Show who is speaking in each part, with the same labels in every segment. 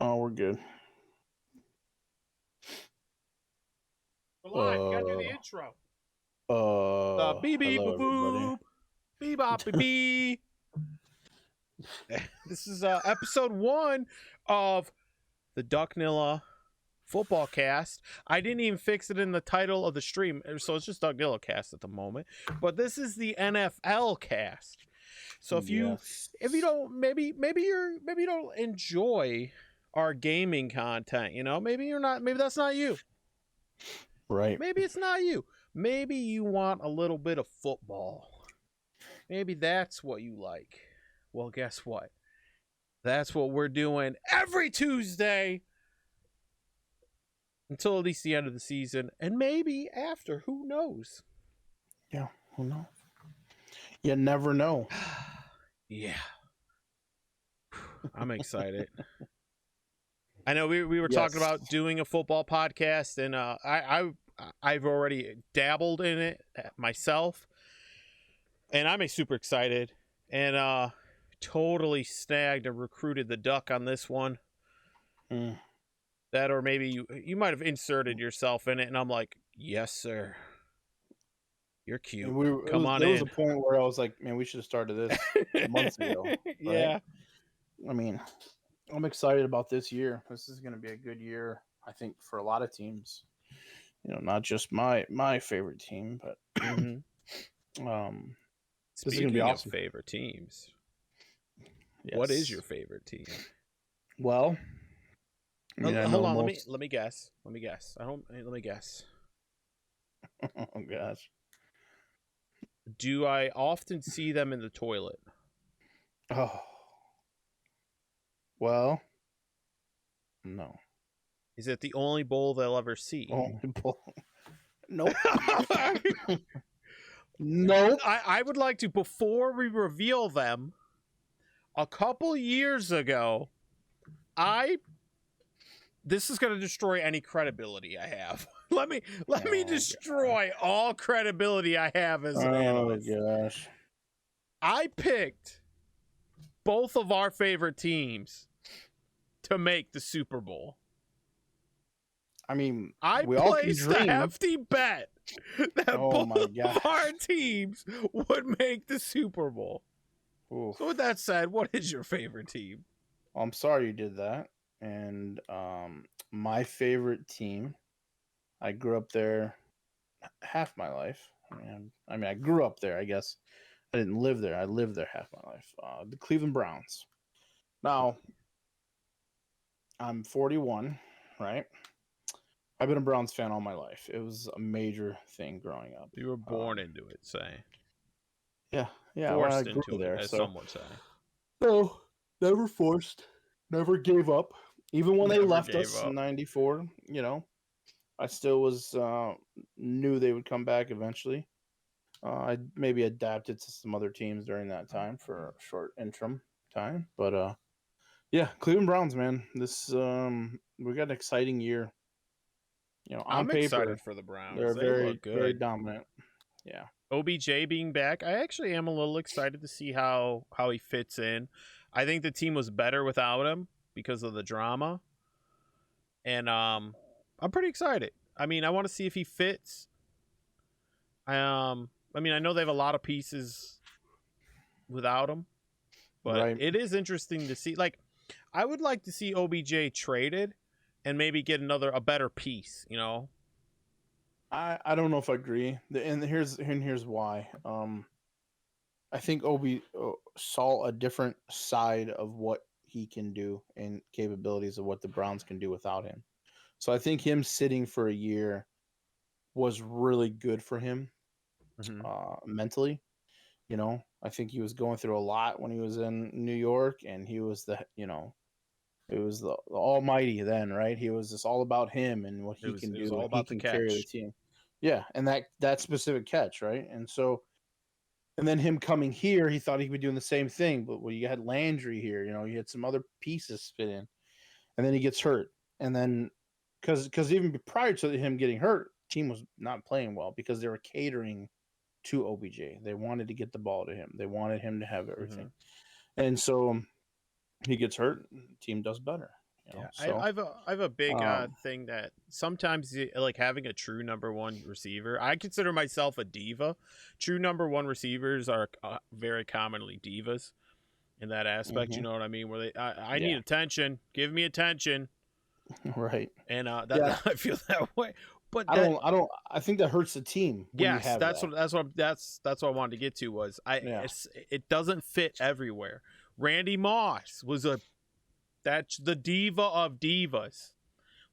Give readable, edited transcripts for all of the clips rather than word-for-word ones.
Speaker 1: Oh, we're good.
Speaker 2: We're live. We gotta do the intro. Beep beep
Speaker 1: Hello,
Speaker 2: boop
Speaker 1: everybody.
Speaker 2: boop. Beep bop beep beep. This is episode 1 of the DukNilla football cast. I didn't even fix it in the title of the stream, so it's just DukNilla cast at the moment. But this is the NFL cast. So if you don't maybe you don't enjoy our gaming content, maybe that's not you.
Speaker 1: Right.
Speaker 2: Maybe it's not you. Maybe you want a little bit of football. Maybe that's what you like. Well, guess what? That's what we're doing every Tuesday until at least the end of the season, and maybe after. Who knows?
Speaker 1: Yeah, who knows? You never know.
Speaker 2: Yeah. I'm excited. I know we were talking about doing a football podcast, and I've already dabbled in it myself, and I'm super excited, and totally snagged and recruited the Duck on this one. That, or maybe you might have inserted yourself in it, and I'm like, yes, sir. You're cute. Come on in.
Speaker 1: There was a point where I was like, man, we should have started this months ago. Right?
Speaker 2: Yeah.
Speaker 1: I mean, I'm excited about this year. This is going to be a good year, I think, for a lot of teams. Not just my favorite team, but
Speaker 2: this is going to be awesome. Favorite teams. Yes. What is your favorite team?
Speaker 1: Well,
Speaker 2: hold on. Let me guess. Let me guess. Let me guess.
Speaker 1: Oh gosh.
Speaker 2: Do I often see them in the toilet?
Speaker 1: Oh. Well, no.
Speaker 2: Is it the only bowl they'll ever see?
Speaker 1: Only bowl. Nope. Nope.
Speaker 2: I would like to, before we reveal them, a couple years ago, this is going to destroy any credibility I have. Let me destroy all credibility I have as an analyst.
Speaker 1: Oh gosh.
Speaker 2: I picked both of our favorite teams to make the Super Bowl.
Speaker 1: I mean,
Speaker 2: I placed a hefty bet that both of our teams would make the Super Bowl. Oof. So with that said, what is your favorite team?
Speaker 1: Well, I'm sorry you did that. And my favorite team, I grew up there half my life. I mean, I grew up there, I guess. I didn't live there. I lived there half my life. The Cleveland Browns. Now, I'm 41, right? I've been a Browns fan all my life. It was a major thing growing up.
Speaker 2: You were born into it, say.
Speaker 1: Yeah.
Speaker 2: Forced into it, as some would say.
Speaker 1: No, never forced. Never gave up. Even when they left us in 94, I still was knew they would come back eventually. I maybe adapted to some other teams during that time for a short interim time. But yeah, Cleveland Browns, man. This we got an exciting year.
Speaker 2: I'm excited for the Browns.
Speaker 1: They're very, very dominant. Yeah.
Speaker 2: OBJ being back, I actually am a little excited to see how he fits in. I think the team was better without him because of the drama. And I'm pretty excited. I mean, I want to see if he fits. I mean, I know they have a lot of pieces without him, but It is interesting to see. Like, I would like to see OBJ traded and maybe get a better piece,
Speaker 1: I don't know if I agree. And here's why. I think Obi saw a different side of what he can do and capabilities of what the Browns can do without him. So I think him sitting for a year was really good for him mentally. I think he was going through a lot when he was in New York, and he was it was the almighty then, right? He was just all about him and what he can do.
Speaker 2: All about the catch.
Speaker 1: Carry the team. Yeah, and that specific catch, right? And then him coming here, he thought he would be doing the same thing, but you had Landry here, you had some other pieces fit in, and then he gets hurt, and then because even prior to him getting hurt, team was not playing well because they were catering to OBJ. They wanted to get the ball to him. They wanted him to have everything, and so he gets hurt. Team does better. You know?
Speaker 2: Yeah,
Speaker 1: So
Speaker 2: I have a big
Speaker 1: um,
Speaker 2: thing that sometimes like having a true number one receiver. I consider myself a diva. True number one receivers are very commonly divas in that aspect. You
Speaker 1: mhm,
Speaker 2: know what I mean? Where I need
Speaker 1: yeah,
Speaker 2: attention, give me attention,
Speaker 1: right.
Speaker 2: and
Speaker 1: Yeah,
Speaker 2: that I feel that way. But
Speaker 1: I think that hurts the team when you
Speaker 2: yes,
Speaker 1: have that.
Speaker 2: that's what I wanted to get to was
Speaker 1: Yeah,
Speaker 2: it doesn't fit everywhere. Randy Moss was that's the diva of divas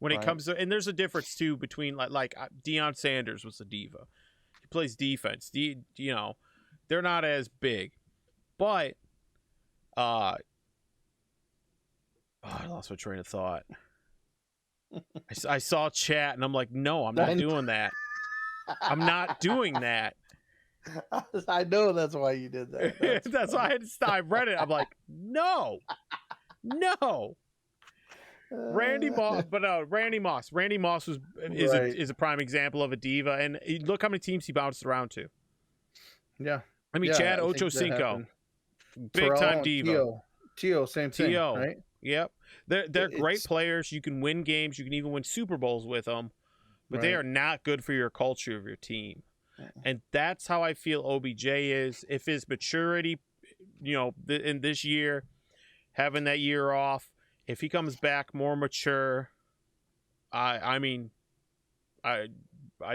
Speaker 2: when it
Speaker 1: right.
Speaker 2: comes to, and there's a difference too between like Deion Sanders was a diva. He plays defense. You know, they're not as big, but uh, oh, I lost my train of thought. I saw chat and I'm like, no, I'm not doing that. I'm not doing that.
Speaker 1: I know that's why you did that.
Speaker 2: That's why I had to stop. I read it. I'm like, no, no. Randy Moss, but Randy Moss. Randy Moss
Speaker 1: right.
Speaker 2: is a prime example of a diva, and look how many teams he bounced around to.
Speaker 1: Yeah,
Speaker 2: I mean,
Speaker 1: yeah.
Speaker 2: Chad
Speaker 1: I think that
Speaker 2: Ochocinco,
Speaker 1: happened.
Speaker 2: big time
Speaker 1: Terrell and
Speaker 2: diva.
Speaker 1: Tio, same thing,
Speaker 2: To,
Speaker 1: right?
Speaker 2: yep, they're great
Speaker 1: It's
Speaker 2: players. You can win games. You can even win Super Bowls with them, but they
Speaker 1: right.
Speaker 2: are not good for your culture of your team. And that's how I feel OBJ is. If his maturity, you know, in this year, having that year off, if he comes back more mature, I mean, I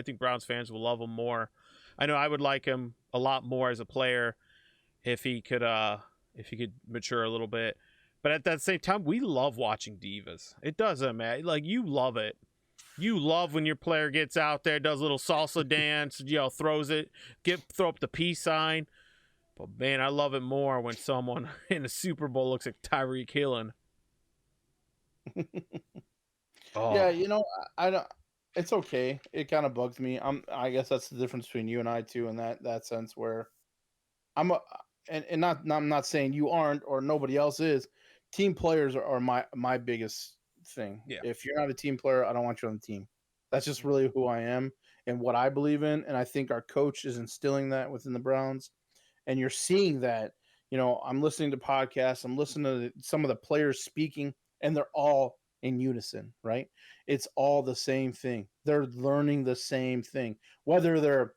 Speaker 2: think Browns fans will love him more. I know I would like him a lot more as a player if he could mature a little bit. But at that same time, we love watching divas. It doesn't matter. Like, you love it. You love when your player gets out there, does a little salsa dance, you know, throws it, throw up the peace sign. But man, I love it more when someone in the Super Bowl looks like Tyreek Hill.
Speaker 1: yeah.
Speaker 2: Oh,
Speaker 1: I don't. It's okay. It kind of bugs me. I guess that's the difference between you and I too, in that sense where I'm a, and not I'm not saying you aren't or nobody else is. Team players are my biggest thing.
Speaker 2: yeah.
Speaker 1: If you're not a team player, I don't want you on the team. That's just really who I am and what I believe in, and I think our coach is instilling that within the Browns. And you're seeing that. I'm listening to podcasts. I'm listening to some of the players speaking, and they're all in unison. Right? It's all the same thing. They're learning the same thing, whether they're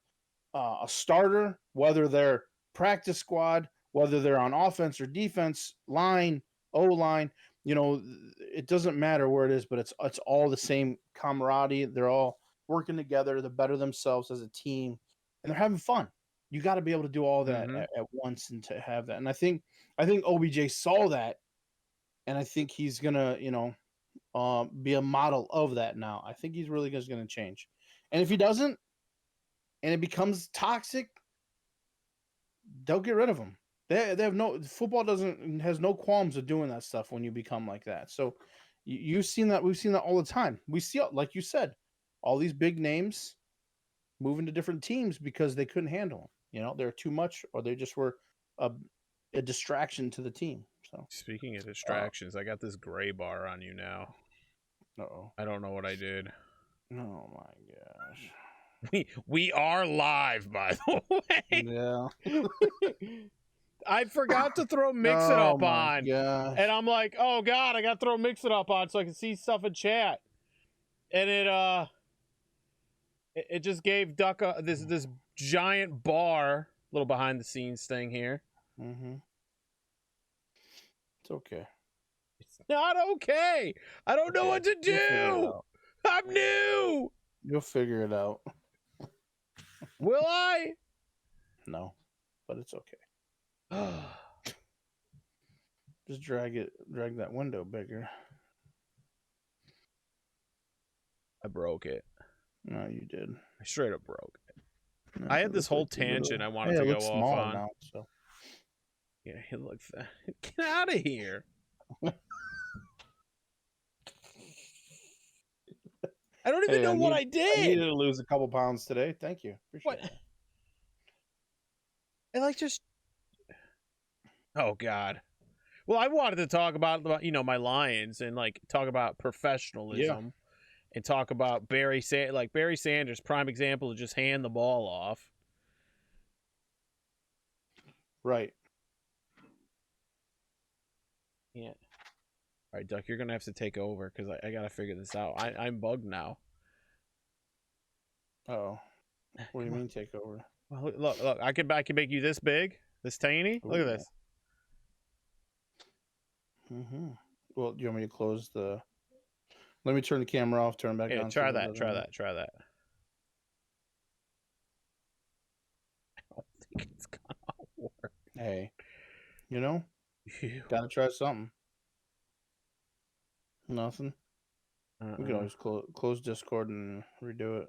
Speaker 1: a starter, whether they're practice squad, whether they're on offense or defense, line, O line. It doesn't matter where it is, but it's all the same camaraderie. They're all working together to better themselves as a team, and they're having fun. You got to be able to do all that
Speaker 2: Mm-hmm.
Speaker 1: at once and to have that. And I think OBJ saw that, and I think he's gonna be a model of that now. I think he's really just gonna change. And if he doesn't, and it becomes toxic, they'll get rid of him. They have no football doesn't has no qualms of doing that stuff when you become like that. So you've seen that. We've seen that all the time. We see, like you said, all these big names moving to different teams because they couldn't handle them. They're too much, or they just were a, a distraction to the team. So,
Speaker 2: Speaking of
Speaker 1: uh,
Speaker 2: distractions, I got this gray bar on you now.
Speaker 1: oh,
Speaker 2: I don't know what I did.
Speaker 1: oh my gosh,
Speaker 2: We are live, by the way.
Speaker 1: yeah,
Speaker 2: I forgot to throw Mix It
Speaker 1: oh
Speaker 2: Up
Speaker 1: my
Speaker 2: on.
Speaker 1: gosh,
Speaker 2: And I'm like, oh God, I gotta throw Mix It Up on so I can see stuff in chat. And it just gave Duck this giant bar, little behind the scenes thing here.
Speaker 1: mm-hmm. It's okay.
Speaker 2: It's not okay. I don't know what to
Speaker 1: You'll figure it
Speaker 2: do.
Speaker 1: out.
Speaker 2: I'm new.
Speaker 1: You'll figure it out.
Speaker 2: Will I?
Speaker 1: No, but it's okay. Just drag that window bigger.
Speaker 2: I broke it.
Speaker 1: No, you did.
Speaker 2: I straight up broke it.
Speaker 1: No,
Speaker 2: I had
Speaker 1: it
Speaker 2: this
Speaker 1: looks
Speaker 2: whole
Speaker 1: like a little-
Speaker 2: tangent I wanted
Speaker 1: Hey,
Speaker 2: to
Speaker 1: it
Speaker 2: go
Speaker 1: looks
Speaker 2: off
Speaker 1: smaller
Speaker 2: on.
Speaker 1: now. So
Speaker 2: Yeah, he looks. Get out of here. I don't even
Speaker 1: hey,
Speaker 2: know what I
Speaker 1: I
Speaker 2: did.
Speaker 1: needed to lose a couple pounds today. Thank you. Appreciate
Speaker 2: What?
Speaker 1: it.
Speaker 2: I like just. Oh God. Well, I wanted to talk about my Lions and like talk about professionalism and talk about Barry Sanders, prime example of just hand the ball off.
Speaker 1: Right.
Speaker 2: Yeah. All right, Duck, you're gonna have to take over because I gotta figure this out. I'm bugged now.
Speaker 1: Oh, what do you
Speaker 2: Come on.
Speaker 1: mean take over?
Speaker 2: Well, look. I can make you this big, this tiny. Look at
Speaker 1: Ooh.
Speaker 2: this.
Speaker 1: Mm-hmm. Well, do you want me to close the? Let me turn the camera off. Turn back
Speaker 2: Yeah,
Speaker 1: on.
Speaker 2: try that. Try that. Try that. I don't think it's gonna work.
Speaker 1: Hey, you know,
Speaker 2: Ew.
Speaker 1: gotta try something. Nothing. We can always close Discord and redo it.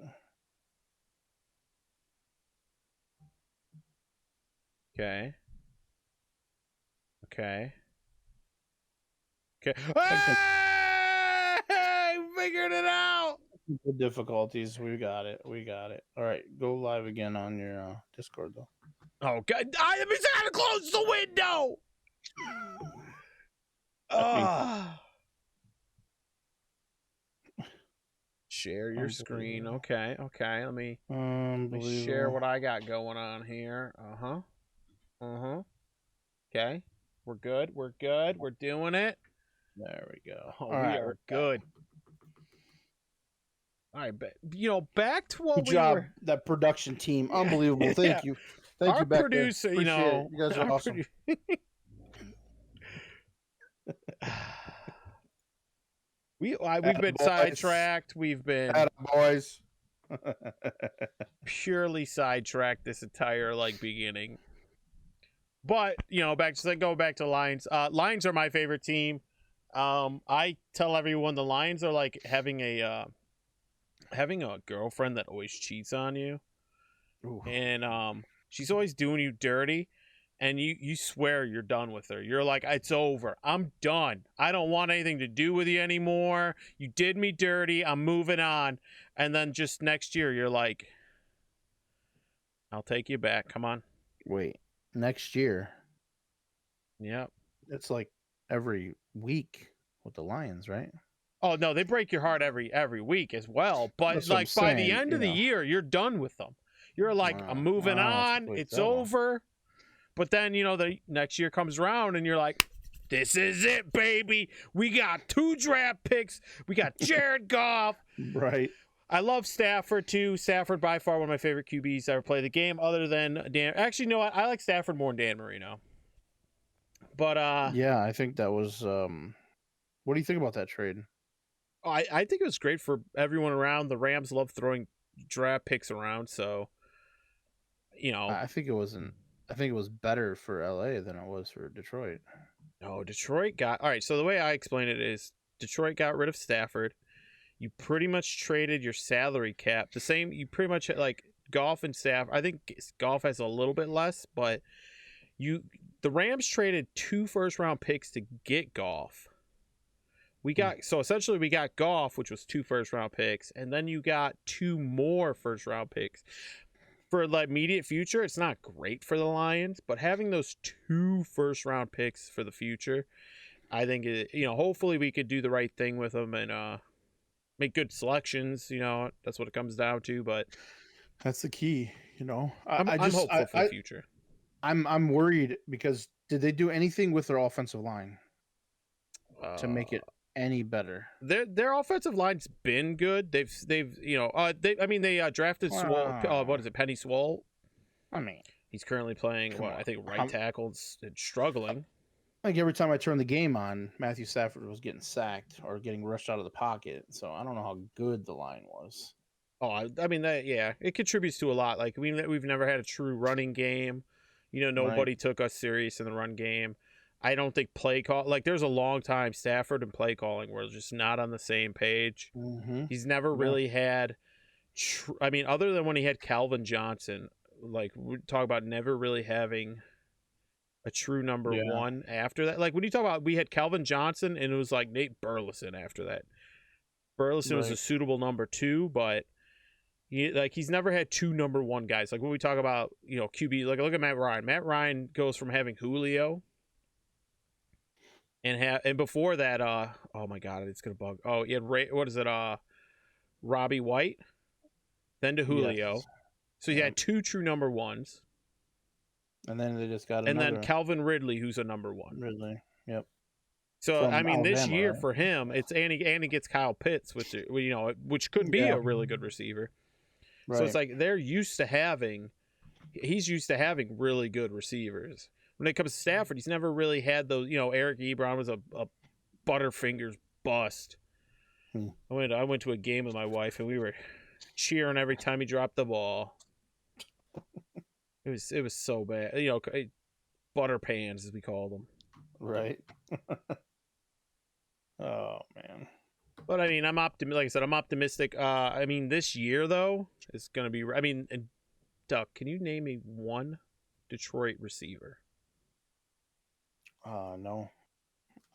Speaker 2: Okay. Okay. Okay. I figured it out.
Speaker 1: The difficulties. We got it. We got it. All right. Go live again on your Discord, though.
Speaker 2: Oh, God. I gotta close the window. Share your screen. Okay. Okay. Let me share what I got going on here. Okay. We're good. We're good. We're doing it.
Speaker 1: There we go.
Speaker 2: Oh, we are good. All right, but back to what
Speaker 1: Good
Speaker 2: we
Speaker 1: job,
Speaker 2: were.
Speaker 1: that production team. Unbelievable.
Speaker 2: Yeah.
Speaker 1: Thank you. Thank you, back
Speaker 2: producer.
Speaker 1: there. You guys are awesome.
Speaker 2: We've been sidetracked. We've been
Speaker 1: boys.
Speaker 2: purely sidetracked this entire beginning. But go back to Lions. Lions are my favorite team. I tell everyone the Lions are like having a girlfriend that always cheats on you. Ooh. And she's always doing you dirty, and you swear you're done with her. You're like, it's over. I'm done. I don't want anything to do with you anymore. You did me dirty. I'm moving on. And then just next year, you're like, I'll take you back. Come on.
Speaker 1: Wait, next year?
Speaker 2: Yep.
Speaker 1: It's like every week with the Lions, right?
Speaker 2: Oh no, they break your heart every week as well. But by the end of the year, you're done with them. You're like, I'm moving on. It's over. But then, the next year comes around and you're like, this is it, baby. We got 2 draft picks. We got Jared Goff.
Speaker 1: Right.
Speaker 2: I love Stafford, too. Stafford, by far, one of my favorite QBs to ever play the game, other than Dan. Actually, no, I like Stafford more than Dan Marino. But,
Speaker 1: yeah, I think that was, what do you think about that trade?
Speaker 2: I think it was great for everyone around. The Rams love throwing draft picks around, so,
Speaker 1: I think it wasn't. I think it was better for LA than it was for Detroit.
Speaker 2: No, Detroit got... All right, so the way I explain it is Detroit got rid of Stafford. You pretty much traded your salary cap. The same, you pretty much like Goff and Stafford. I think Goff has a little bit less, but the Rams traded 2 first-round picks to get Goff. So essentially we got Goff, which was 2 first-round picks, and then you got 2 more first-round picks. For the immediate future, it's not great for the Lions, but having those 2 first-round picks for the future, I think hopefully we could do the right thing with them and make good selections. That's what it comes down to. But
Speaker 1: that's the key.
Speaker 2: I'm hopeful for the future.
Speaker 1: I'm worried because did they do anything with their offensive line to make it any better?
Speaker 2: Their offensive line's been good. They drafted Swole. What is it, Penny Swole?
Speaker 1: I mean,
Speaker 2: he's currently playing I think right tackle and struggling.
Speaker 1: Like every time I turned the game on, Matthew Stafford was getting sacked or getting rushed out of the pocket. So I don't know how good the line was.
Speaker 2: Oh, I mean it contributes to a lot. Like we've never had a true running game. Nobody took us serious in the run game. I don't think play call, there's a long time Stafford and play calling were just not on the same page.
Speaker 1: Mm-hmm.
Speaker 2: He's never really had, other than when he had Calvin Johnson, we talk about never really having a true number one after that. When you talk about, we had Calvin Johnson and it was like Nate Burleson after that. Burleson was a suitable number 2, but he's never had 2 number 1 guys. When we talk about, QB, look at Matt Ryan. Matt Ryan goes from having Julio and before that, oh my God, it's gonna bug. Oh, he had Robbie White, then to Julio. Yes. So he had 2 true number 1s,
Speaker 1: and then they just got
Speaker 2: and then Calvin Ridley, who's a number 1.
Speaker 1: Ridley, yep.
Speaker 2: So I
Speaker 1: from
Speaker 2: mean, this
Speaker 1: Alabama,
Speaker 2: year
Speaker 1: right?
Speaker 2: for him, it's and he gets Kyle Pitts, which could be
Speaker 1: Yeah,
Speaker 2: a really good receiver. So it's
Speaker 1: right.
Speaker 2: like he's used to having really good receivers. When it comes to Stafford, he's never really had those. Eric Ebron was a Butterfingers bust.
Speaker 1: Hmm.
Speaker 2: I went to a game with my wife and we were cheering every time he dropped the ball. It was so bad. Butter pans as we call them.
Speaker 1: Right. Oh man.
Speaker 2: But I mean, like I said, I'm optimistic. I mean, this year though, it's gonna be. I mean, and Duck, can you name me one Detroit receiver?
Speaker 1: No.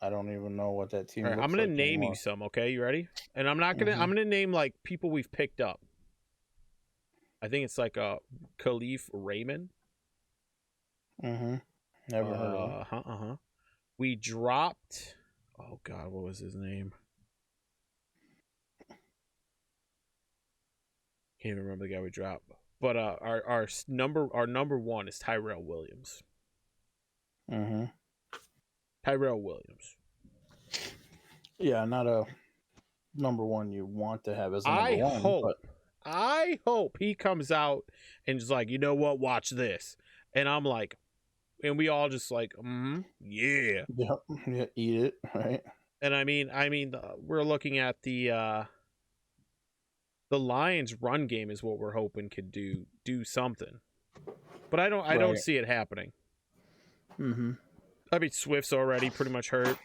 Speaker 1: I don't even know what that
Speaker 2: All
Speaker 1: team
Speaker 2: right, I'm
Speaker 1: looks
Speaker 2: gonna
Speaker 1: like
Speaker 2: name you
Speaker 1: anymore.
Speaker 2: some. Okay, you ready? And I'm not gonna.
Speaker 1: Mm-hmm.
Speaker 2: I'm gonna name like people we've picked up. I think it's like Khalif Raymond.
Speaker 1: Mm-hmm. Never heard of him.
Speaker 2: We dropped. Oh God, what was his name? Can't even remember the guy we dropped. But our number one is Tyrell Williams.
Speaker 1: Mm-hmm.
Speaker 2: Tyrell Williams.
Speaker 1: Yeah, not a number one you want to have as a number one, but
Speaker 2: I hope he comes out and is like, you know what, watch this. And I'm like, and we all just like, yeah.
Speaker 1: yeah, eat it, right?
Speaker 2: And I mean, we're looking at the Lions' run game is what we're hoping could do something, but I don't see it happening.
Speaker 1: Mm-hmm.
Speaker 2: I mean, Swift's already pretty much hurt.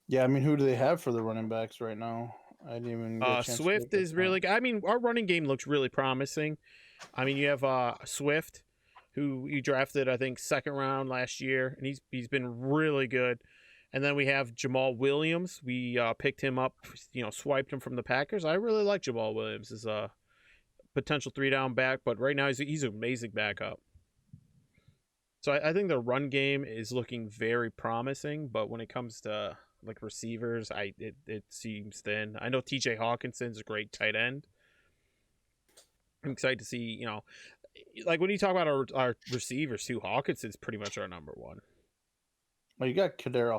Speaker 1: Yeah, I mean, who do they have for the running backs right now? I didn't even get a chance
Speaker 2: Swift
Speaker 1: to look
Speaker 2: is
Speaker 1: at
Speaker 2: really. I mean, our running game looks really promising. I mean, you have Swift, who you drafted, I think, second round last year, and he's been really good. And then we have Jamal Williams. We picked him up, swiped him from the Packers. I really like Jamal Williams as a potential 3-down back, but right now he's an amazing backup. So I think the run game is looking very promising, but when it comes to like receivers, it seems thin. I know TJ Hawkinson's a great tight end. I'm excited to see, like when you talk about our receivers too, Hawkinson's pretty much our number one.
Speaker 1: Well, you got Kadero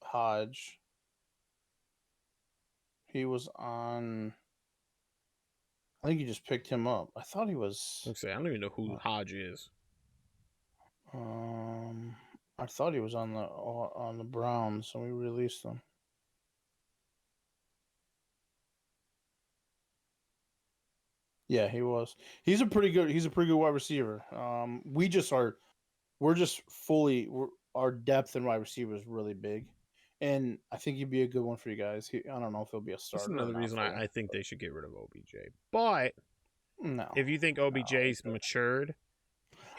Speaker 1: Hodge. He was on. I think you just picked him up. I thought he was.
Speaker 2: I don't even know who Hodge is.
Speaker 1: I thought he was on the Browns, so we released him. Yeah, he was. He's a pretty good wide receiver. Our depth in wide receiver is really big, and I think he'd be a good one for you guys. I don't know if he'll be a starter.
Speaker 2: That's another
Speaker 1: or not
Speaker 2: reason
Speaker 1: for you.
Speaker 2: I think they should get rid of OBJ. But
Speaker 1: No,
Speaker 2: if you think OBJ's matured,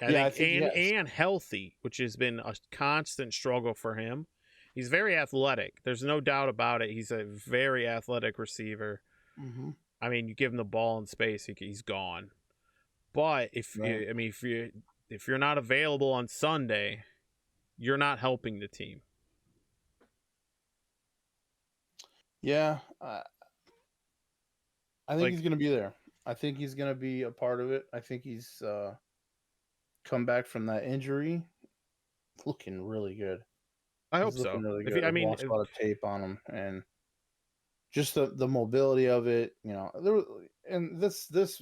Speaker 1: I think
Speaker 2: and healthy, which has been a constant struggle for him. He's very athletic. There's no doubt about it. He's a very athletic receiver.
Speaker 1: Mm-hmm.
Speaker 2: I mean, you give him the ball in space, he's gone. But if you're not available on Sunday, you're not helping the team.
Speaker 1: Yeah, I think he's going to be there. I think he's going to be a part of it. I think he's come back from that injury looking really good.
Speaker 2: I hope so.
Speaker 1: Really good. I've watched a lot of tape on him, and just the mobility of it, and this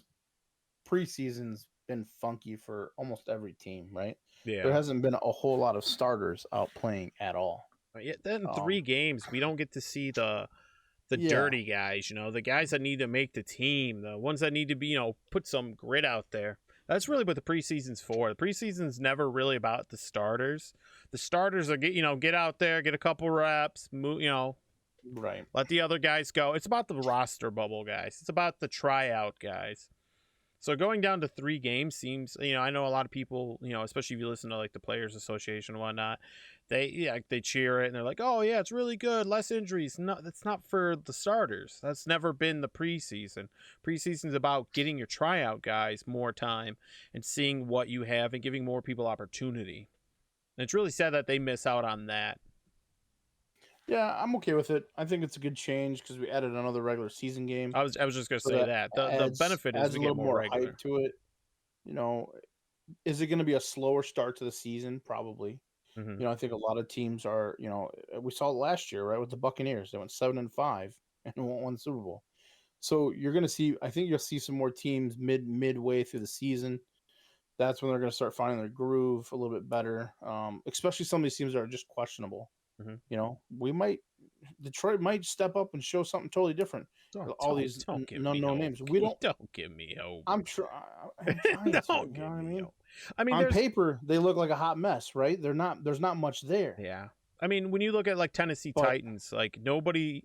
Speaker 1: preseason's been funky for almost every team, right?
Speaker 2: Yeah.
Speaker 1: There hasn't been a whole lot of starters out playing at all.
Speaker 2: Yeah, then 3 games, we don't get to see the dirty guys, the guys that need to make the team, the ones that need to be, put some grit out there. That's really what the preseason's for. The preseason's never really about the starters. The starters are get out there, get a couple reps, move,
Speaker 1: right.
Speaker 2: Let the other guys go. It's about the roster bubble guys. It's about the tryout guys. So going down to 3 games seems, I know a lot of people, especially if you listen to like the Players Association and whatnot, they cheer it and they're like, oh yeah, it's really good, less injuries. No, that's not for the starters. That's never been the preseason. Preseason's about getting your tryout guys more time and seeing what you have and giving more people opportunity. And it's really sad that they miss out on that.
Speaker 1: Yeah, I'm okay with it. I think it's a good change because we added another regular season game.
Speaker 2: I was just gonna say that the benefit is to get more regular
Speaker 1: hype to it. Is it going to be a slower start to the season? Probably.
Speaker 2: Mhm.
Speaker 1: You know, I think a lot of teams are, you know, we saw it last year, right, with the Buccaneers. They went 7-5 and won the Super Bowl. So you're going to see, I think you'll see some more teams midway through the season. That's when they're going to start finding their groove a little bit better. Especially some of these teams that are just questionable.
Speaker 2: Mhm.
Speaker 1: You know, Detroit might step up and show something totally different. All these
Speaker 2: Don't give me
Speaker 1: unknown
Speaker 2: hope.
Speaker 1: names. We don't.
Speaker 2: Don't give me hope.
Speaker 1: I'm sure. I'm trying to.
Speaker 2: Don't
Speaker 1: You know
Speaker 2: give
Speaker 1: what I
Speaker 2: me
Speaker 1: mean?
Speaker 2: hope. I mean,
Speaker 1: On
Speaker 2: there's
Speaker 1: paper, they look like a hot mess, right? They're not. There's not much there.
Speaker 2: yeah. I mean, when you look at like Tennessee
Speaker 1: But
Speaker 2: Titans, like nobody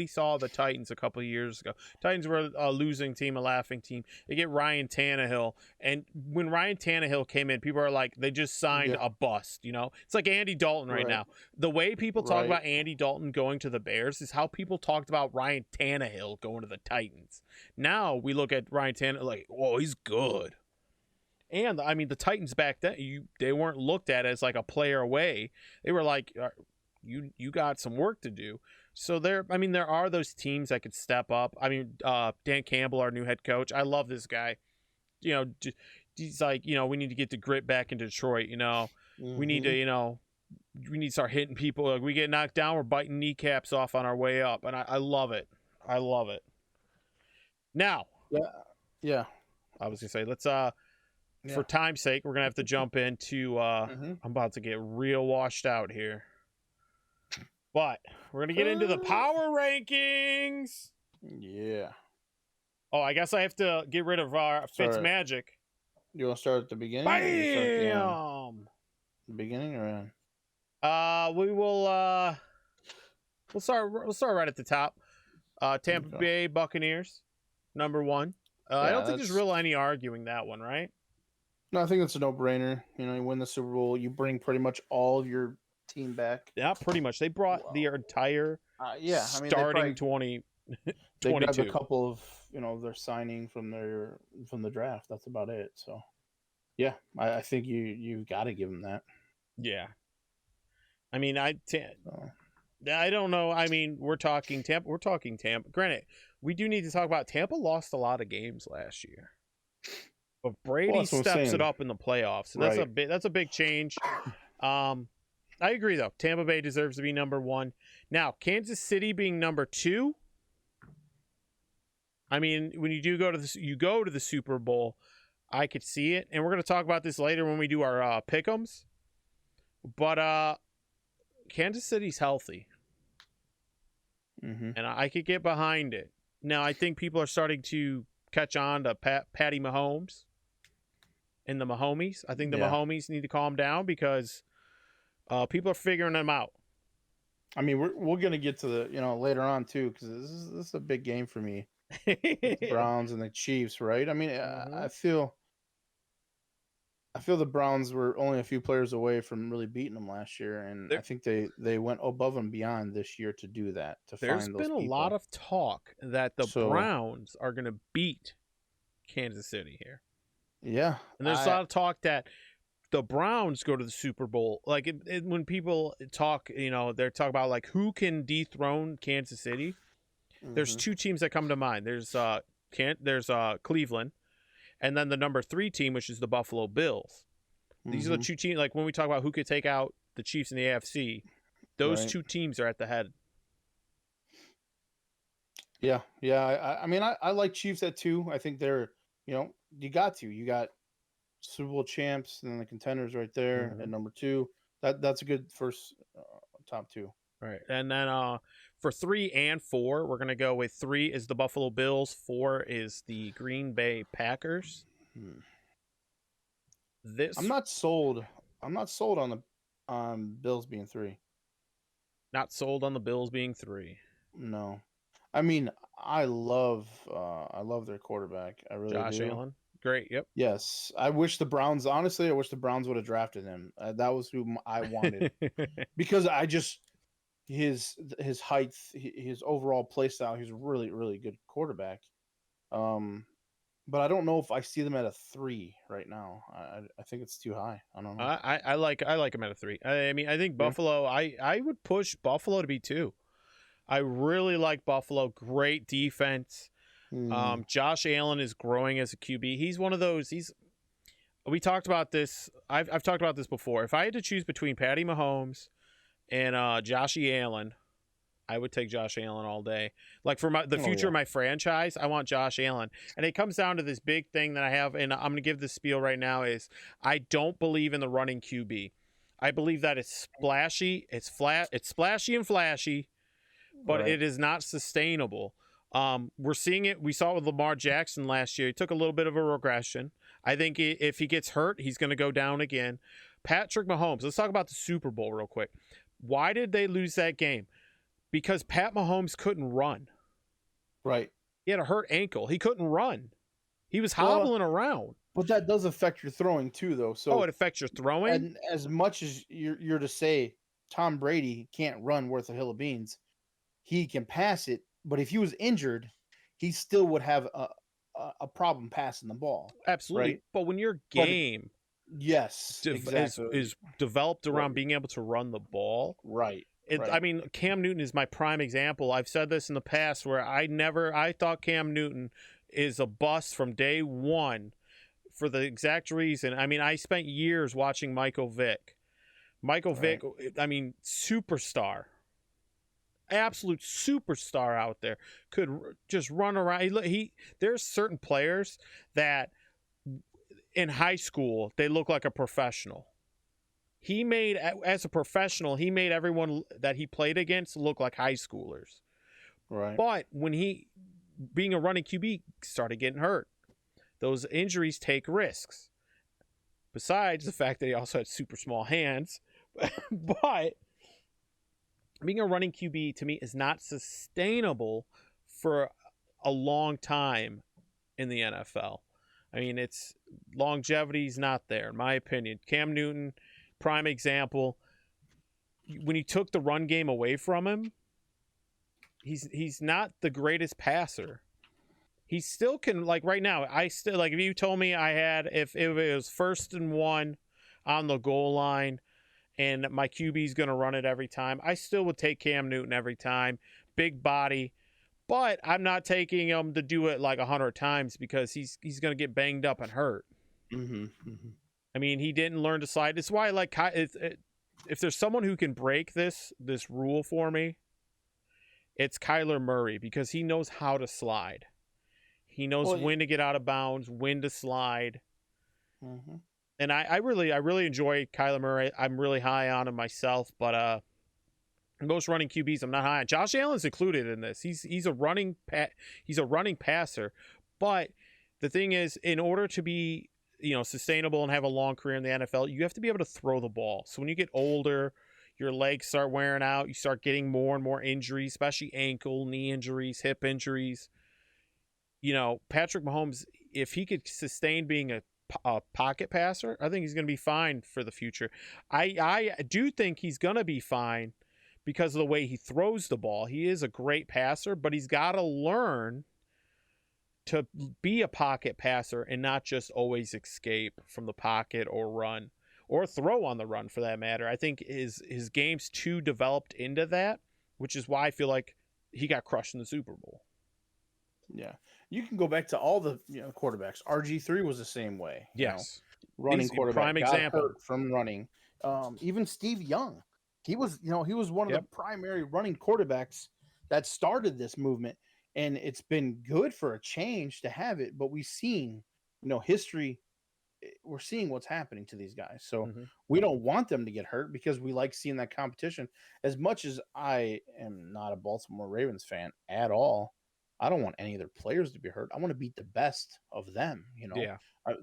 Speaker 2: saw the Titans a couple of years ago. Titans were a losing team, a laughing team. They get Ryan Tannehill, and when Ryan Tannehill came in, people are like, they just signed
Speaker 1: yeah,
Speaker 2: a bust. You know, it's like Andy Dalton right
Speaker 1: right,
Speaker 2: now. The way people talk
Speaker 1: right.
Speaker 2: about Andy Dalton going to the Bears is how people talked about Ryan Tannehill going to the Titans. Now we look at Ryan Tannehill like, oh, he's good. And I mean, the Titans back then, they weren't looked at as like a player away. They were like, you got some work to do. So there are those teams that could step up. I mean, Dan Campbell, our new head coach, I love this guy. You know, he's like, you know, we need to get the grit back in Detroit. You know, we need to,
Speaker 1: Mm-hmm.
Speaker 2: you know, we need to start hitting people. Like we get knocked down, we're biting kneecaps off on our way up, and I love it. I love it. Now,
Speaker 1: Yeah, yeah,
Speaker 2: I was gonna say, let's
Speaker 1: yeah.
Speaker 2: for time's sake, we're gonna have to jump into.
Speaker 1: Mm-hmm.
Speaker 2: I'm about to get real washed out here, but we're gonna get into the power rankings.
Speaker 1: Yeah.
Speaker 2: Oh, I guess I have to get rid of Fitz
Speaker 1: Sorry.
Speaker 2: Magic.
Speaker 1: You want to start at the beginning? Or you start at the end?
Speaker 2: Bam!
Speaker 1: The beginning or end?
Speaker 2: We will. We'll start right at the top. Tampa
Speaker 1: Okay.
Speaker 2: Bay Buccaneers, number 1. I
Speaker 1: Yeah,
Speaker 2: don't think there's
Speaker 1: that's-
Speaker 2: really any arguing that one, right?
Speaker 1: No, I think it's a no-brainer. You know, you win the Super Bowl, you bring pretty much all of your team back.
Speaker 2: Yeah, pretty much. They brought the entire
Speaker 1: Yeah, I mean,
Speaker 2: starting 20.
Speaker 1: they grabbed a
Speaker 2: 22.
Speaker 1: couple of, you know, their signing from the draft. That's about it. So, yeah, I think you've got to give them that.
Speaker 2: Yeah. I mean,
Speaker 1: So,
Speaker 2: I don't know. I mean, we're talking Tampa. Granted, we do need to talk about Tampa lost a lot of games last year. But Brady
Speaker 1: that's what I'm
Speaker 2: steps it
Speaker 1: saying.
Speaker 2: up in the playoffs. And
Speaker 1: Right.
Speaker 2: that's a big change. I agree though. Tampa Bay deserves to be number 1. Now, Kansas City being number 2. I mean, when you do go to the Super Bowl, I could see it. And we're going to talk about this later when we do our pick'ems. But Kansas City's healthy.
Speaker 1: Mm-hmm.
Speaker 2: And I could get behind it. Now, I think people are starting to catch on to Patty Mahomes and the Mahomies. I think the Mahomies need to calm down because people are figuring them out.
Speaker 1: I mean, we're gonna get to the, you know, later on too, because this is a big game for me. The Browns and the Chiefs, right? I mean, I feel the Browns were only a few players away from really beating them last year, and I think they went above and beyond this year to do that.
Speaker 2: There's been a lot of talk that the Browns are going to beat Kansas City here.
Speaker 1: Yeah,
Speaker 2: and there's a lot of talk that the Browns go to the Super Bowl. Like when people talk, you know, they're talking about like who can dethrone Kansas City. Mm-hmm. There's 2 teams that come to mind. There's Cleveland, and then the number 3 team, which is the Buffalo Bills. These are the 2 teams. Like when we talk about who could take out the Chiefs in the AFC, those 2 teams are at the head.
Speaker 1: Yeah. I mean, I like Chiefs at 2. I think they're, you know, you got Super Bowl champs and then the contenders right there at number 2. That's a good first top 2.
Speaker 2: All right, and then for 3 and 4, we're gonna go with 3 is the Buffalo Bills, 4 is the Green Bay Packers.
Speaker 1: I'm not sold on Bills being 3.
Speaker 2: Not sold on the Bills being 3.
Speaker 1: No, I mean I love their quarterback. I really do.
Speaker 2: Josh Allen, great. Yep.
Speaker 1: Yes, I wish the Browns. Honestly, I wish the Browns would have drafted him. That was who I wanted because I just his height, his overall play style. He's a really, really good quarterback. But I don't know if I see them at a 3 right now. I think it's too high. I don't know.
Speaker 2: I like him at a 3. I mean, I think Buffalo. I would push Buffalo to be 2. I really like Buffalo. Great defense. Josh Allen is growing as a QB. He's one of those. we talked about this. I've talked about this before. If I had to choose between Patty Mahomes and Josh Allen, I would take Josh Allen all day. Like for the future of my franchise, I want Josh Allen. And it comes down to this big thing that I have, and I'm going to give this spiel right now, is I don't believe in the running QB. I believe that it's splashy, it's splashy and flashy, but it is not sustainable. We're seeing it. We saw it with Lamar Jackson last year. He took a little bit of a regression. I think if he gets hurt, he's going to go down again. Patrick Mahomes. Let's talk about the Super Bowl real quick. Why did they lose that game? Because Pat Mahomes couldn't run.
Speaker 1: Right.
Speaker 2: He had a hurt ankle. He couldn't run. He was hobbling around.
Speaker 1: But that does affect your throwing too, though. So
Speaker 2: it affects your throwing?
Speaker 1: And as much as you're to say Tom Brady can't run worth a hill of beans, he can pass it. But if he was injured, he still would have a problem passing the ball.
Speaker 2: Absolutely.
Speaker 1: Right?
Speaker 2: But when your game is developed around being able to run the ball.
Speaker 1: Right.
Speaker 2: I mean, Cam Newton is my prime example. I've said this in the past where I thought Cam Newton is a bust from day one for the exact reason. I mean, I spent years watching Michael Vick. Vick, I mean, superstar. Absolute superstar out there. Could just run around. There's certain players that in high school, they look like a professional. As a professional, he made everyone that he played against look like high schoolers.
Speaker 1: Right.
Speaker 2: But when being a running QB, started getting hurt. Those injuries take risks. Besides the fact that he also had super small hands. But being a running QB, to me, is not sustainable for a long time in the NFL. I mean, longevity's not there, in my opinion. Cam Newton, prime example. When you took the run game away from him, he's not the greatest passer. He still can, like right now, if you told me if it was 1st and 1 on the goal line and my QB's going to run it every time, I still would take Cam Newton every time. Big body. But I'm not taking him to do it like 100 times because he's going to get banged up and hurt.
Speaker 1: Mm-hmm, mm-hmm.
Speaker 2: I mean, he didn't learn to slide. It's why, like, if there's someone who can break this rule for me, it's Kyler Murray, because he knows how to slide. He knows when to get out of bounds, when to slide.
Speaker 1: Mm-hmm.
Speaker 2: And I really enjoy Kyler Murray. I'm really high on him myself, but most running QBs I'm not high on. Josh Allen's included in this. He's a running passer, but the thing is, in order to be sustainable and have a long career in the NFL, you have to be able to throw the ball. So when you get older, your legs start wearing out. You start getting more and more injuries, especially ankle, knee injuries, hip injuries. Patrick Mahomes, if he could sustain being a pocket passer, I think he's going to be fine for the future. I do think he's going to be fine because of the way he throws the ball. He is a great passer, but he's got to learn to be a pocket passer and not just always escape from the pocket or run or throw on the run, for that matter. I think his game's too developed into that, which is why I feel like he got crushed in the Super Bowl.
Speaker 1: Yeah. You can go back to all the quarterbacks. RG3 was the same way.
Speaker 2: Yes.
Speaker 1: Running quarterback.
Speaker 2: Prime example.
Speaker 1: Hurt from running. Even Steve Young. He was one of the primary running quarterbacks that started this movement. And it's been good for a change to have it, but we've seen, history. We're seeing what's happening to these guys. So we don't want them to get hurt because we like seeing that competition. As much as I am not a Baltimore Ravens fan at all, I don't want any of their players to be hurt. I want to beat the best of them,
Speaker 2: Yeah.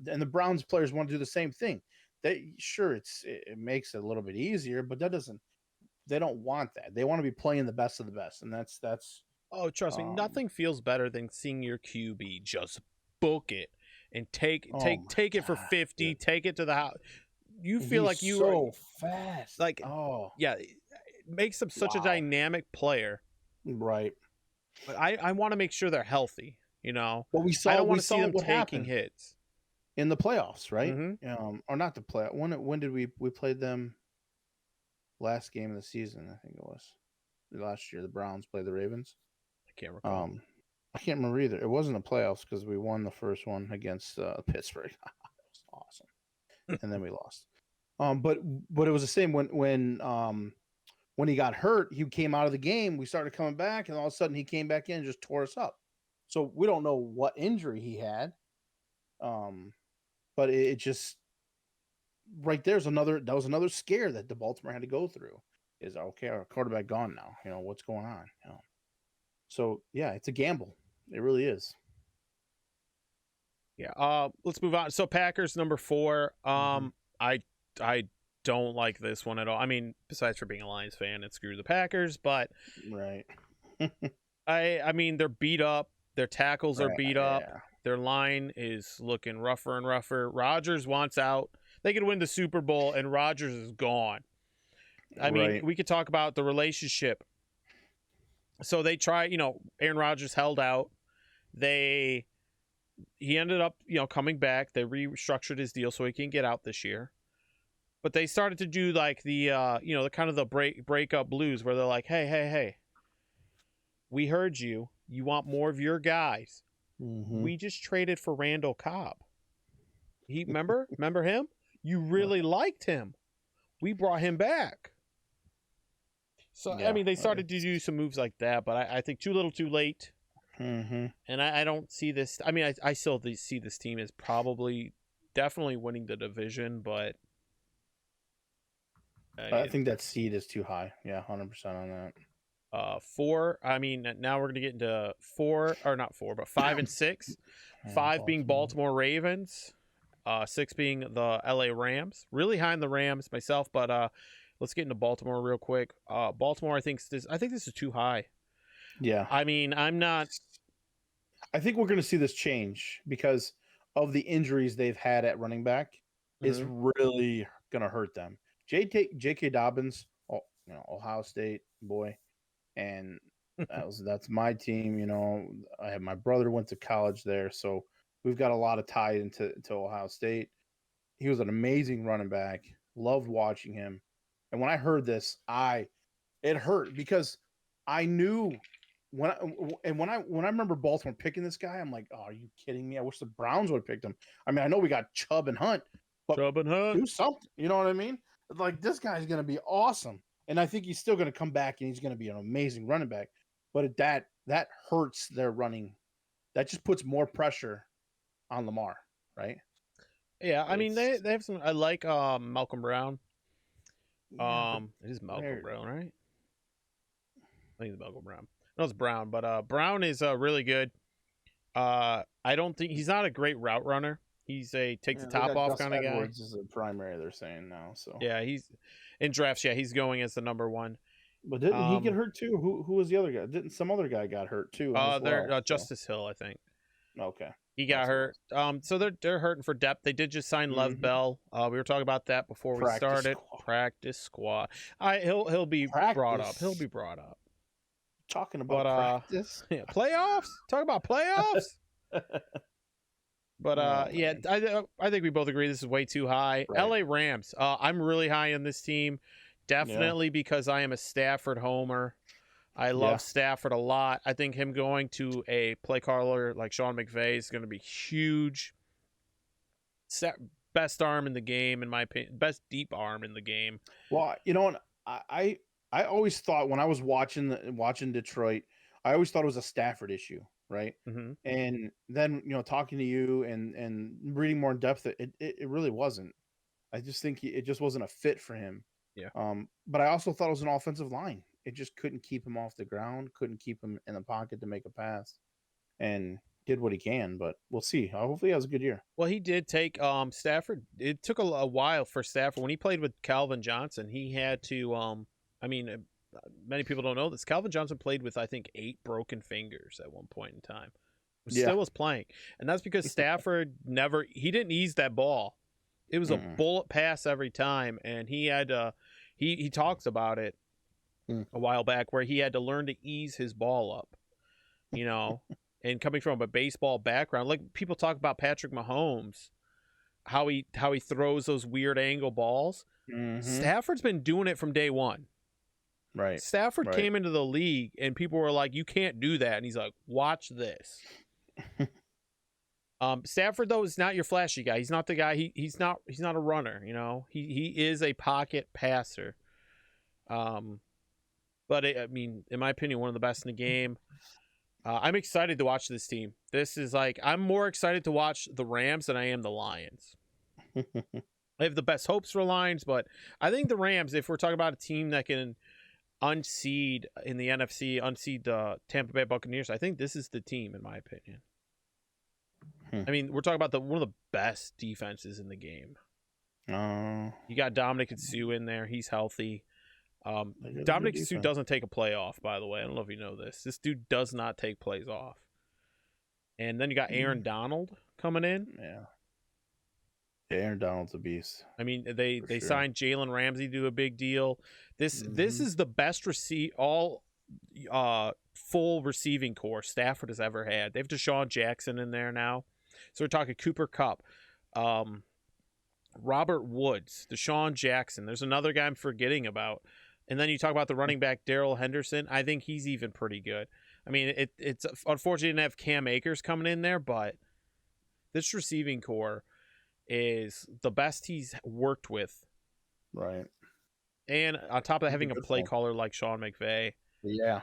Speaker 1: And the Browns players want to do the same thing. It makes it a little bit easier, but they don't want that. They want to be playing the best of the best. And that's
Speaker 2: Oh, trust me, nothing feels better than seeing your QB just book it and take it for 50, dude. Take it to the house. You feel like you
Speaker 1: so fast.
Speaker 2: Like, yeah, it makes him such a dynamic player.
Speaker 1: Right.
Speaker 2: But I want to make sure they're healthy,
Speaker 1: But I don't want to see them taking hits in the playoffs, right?
Speaker 2: Mm-hmm.
Speaker 1: Or not the playoff. When did we played them? Last game of the season, I think it was last year. The Browns played the Ravens.
Speaker 2: I can't recall.
Speaker 1: I can't remember either. It wasn't the playoffs because we won the first one against Pittsburgh. It was awesome. and then we lost. But it was the same when he got hurt. He came out of the game. We started coming back, and all of a sudden he came back in and just tore us up. So we don't know what injury he had. But it just right there's that was another scare that the Baltimore had to go through. Is okay, our quarterback gone now. What's going on? So yeah, it's a gamble. It really is.
Speaker 2: Yeah. Let's move on. So Packers number 4. I don't like this one at all. I mean, besides for being a Lions fan and screw the Packers, but
Speaker 1: right.
Speaker 2: I mean, they're beat up. Their tackles are beat up. Their line is looking rougher and rougher. Rodgers wants out. They could win the Super Bowl, and Rodgers is gone. I mean, we could talk about the relationship. So they try, Aaron Rodgers held out. He ended up, coming back. They restructured his deal so he can get out this year. But they started to do like the, the kind of the breakup blues where they're like, hey, we heard you. You want more of your guys. We just traded for Randall Cobb. Remember him? You really liked him. We brought him back. So, I mean, they started to do some moves like that, but I think too little too late. And I don't see this. I mean, I still see this team as definitely winning the division, but
Speaker 1: I think that seed is too high. Yeah, 100% on that.
Speaker 2: 4. I mean, now we're gonna get into 4 or not 4, but 5 and 6. 5 being Baltimore Ravens. 6 being the LA Rams. Really high in the Rams myself, but let's get into Baltimore real quick. Baltimore, I think this is too high.
Speaker 1: Yeah.
Speaker 2: I mean, I'm not.
Speaker 1: I think we're going to see this change because of the injuries they've had at running back. Is really going to hurt them. J.K. Dobbins, Ohio State boy, and that's my team. I have my brother went to college there, so we've got a lot of tie into Ohio State. He was an amazing running back. Loved watching him. And when I heard this, it hurt because I knew when I remember Baltimore picking this guy, I'm like, oh, are you kidding me? I wish the Browns would have picked him. I mean, I know we got Chubb and Hunt, but do something. You know what I mean? Like, this guy's going to be awesome. And I think he's still going to come back and he's going to be an amazing running back. But that hurts their running. That just puts more pressure on Lamar, right?
Speaker 2: Yeah, I mean, they have some. I like Malcolm Brown. Yeah, it is Malcolm Brown, right? I think it's Malcolm Brown. No, it's Brown, but Brown is really good. I don't think he's not a great route runner. He's a take the top off kind of guy.
Speaker 1: Edwards is a primary, they're saying now. So
Speaker 2: yeah, he's in drafts. Yeah, he's going as the number 1.
Speaker 1: But didn't he get hurt too? Who was the other guy? Didn't some other guy got hurt too?
Speaker 2: Justice Hill, I think.
Speaker 1: Okay.
Speaker 2: He got hurt. So they're hurting for depth. They did just sign Lev Bell. We were talking about that before we started. Practice squad. He'll be brought up. He'll be brought up.
Speaker 1: Talking about practice.
Speaker 2: Yeah, playoffs. Talk about playoffs. But I think we both agree this is way too high. Right. LA Rams. I'm really high in this team. Definitely because I am a Stafford homer. I love Stafford a lot. I think him going to a play caller like Sean McVay is going to be huge. Best arm in the game, in my opinion. Best deep arm in the game.
Speaker 1: Well, I always thought when I was watching Detroit, I always thought it was a Stafford issue, right? And then talking to you and reading more in depth, it really wasn't. I just think it just wasn't a fit for him.
Speaker 2: Yeah.
Speaker 1: But I also thought it was an offensive line. It just couldn't keep him off the ground, couldn't keep him in the pocket to make a pass, and did what he can. But we'll see. Hopefully he has a good year.
Speaker 2: Well, he did take Stafford. It took a while for Stafford. When he played with Calvin Johnson, he had to many people don't know this. Calvin Johnson played with, I think, 8 broken fingers at one point in time. Still was playing. And that's because Stafford he didn't ease that ball. It was a bullet pass every time. And he had to, he talks about it a while back where he had to learn to ease his ball up, and coming from a baseball background, like people talk about Patrick Mahomes, how he throws those weird angle balls. Stafford's been doing it from day one.
Speaker 1: Right.
Speaker 2: Stafford came into the league and people were like, you can't do that. And he's like, watch this. Stafford though is not your flashy guy. He's not the guy. He's not a runner. You know, he is a pocket passer. But I mean, in my opinion, one of the best in the game. I'm excited to watch this team. This is like I'm more excited to watch the Rams than I am the Lions. I have the best hopes for Lions, but I think the Rams, if we're talking about a team that can unseed in the NFC, unseed the Tampa Bay Buccaneers, I think this is the team, in my opinion. I mean, we're talking about one of the best defenses in the game. You got Dominic Sue in there. He's healthy. Dominic Sue doesn't take a play off, by the way. I don't know if you know this. This dude does not take plays off. And then you got Aaron Donald coming in.
Speaker 1: Yeah, Aaron Donald's a beast.
Speaker 2: I mean, they signed Jalen Ramsey to a big deal. This is the best full receiving core Stafford has ever had. They have Deshaun Jackson in there now. So we're talking Cooper Kupp, Robert Woods, Deshaun Jackson. There's another guy I'm forgetting about. And then you talk about the running back, Darrell Henderson. I think he's even pretty good. I mean, it's unfortunate you didn't have Cam Akers coming in there, but this receiving core is the best he's worked with.
Speaker 1: Right.
Speaker 2: And on top of having a play caller like Sean McVay.
Speaker 1: Yeah.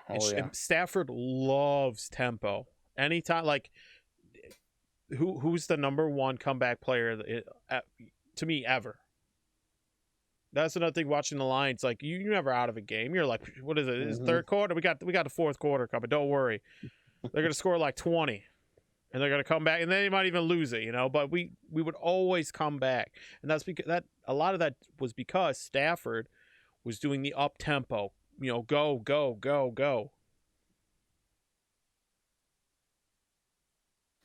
Speaker 2: Stafford loves tempo. Anytime, like, who's the number one comeback player to me ever? That's another thing watching the Lions. Like, you're never out of a game. You're like, what is it? It's third quarter. We got the fourth quarter coming. Don't worry. They're going to score like 20. And they're going to come back. And they might even lose it, you know. But we would always come back. And that's because a lot of that was because Stafford was doing the up-tempo. You know, go, go, go, go.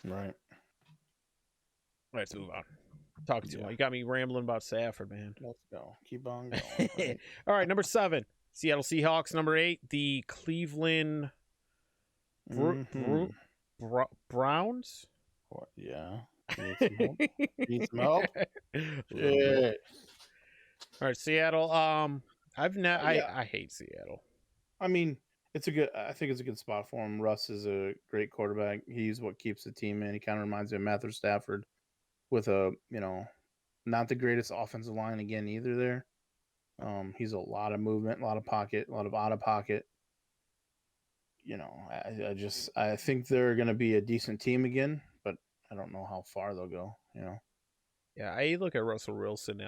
Speaker 1: Right.
Speaker 2: All right, let's move on. Talking too much. You got me rambling about Stafford, man.
Speaker 1: Let's go. Keep on going. Right.
Speaker 2: All right, number 7, Seattle Seahawks. Number 8, the Cleveland Browns.
Speaker 1: What? Yeah. Need some help? Yeah.
Speaker 2: All right, Seattle. I hate Seattle.
Speaker 1: I mean, I think it's a good spot for him. Russ is a great quarterback. He's what keeps the team in. He kind of reminds me of Matthew Stafford with not the greatest offensive line again either there. He's a lot of movement, a lot of pocket, a lot of out of pocket. You know, I think they're going to be a decent team again, but I don't know how far they'll go, you know.
Speaker 2: Yeah, I look at Russell Wilson.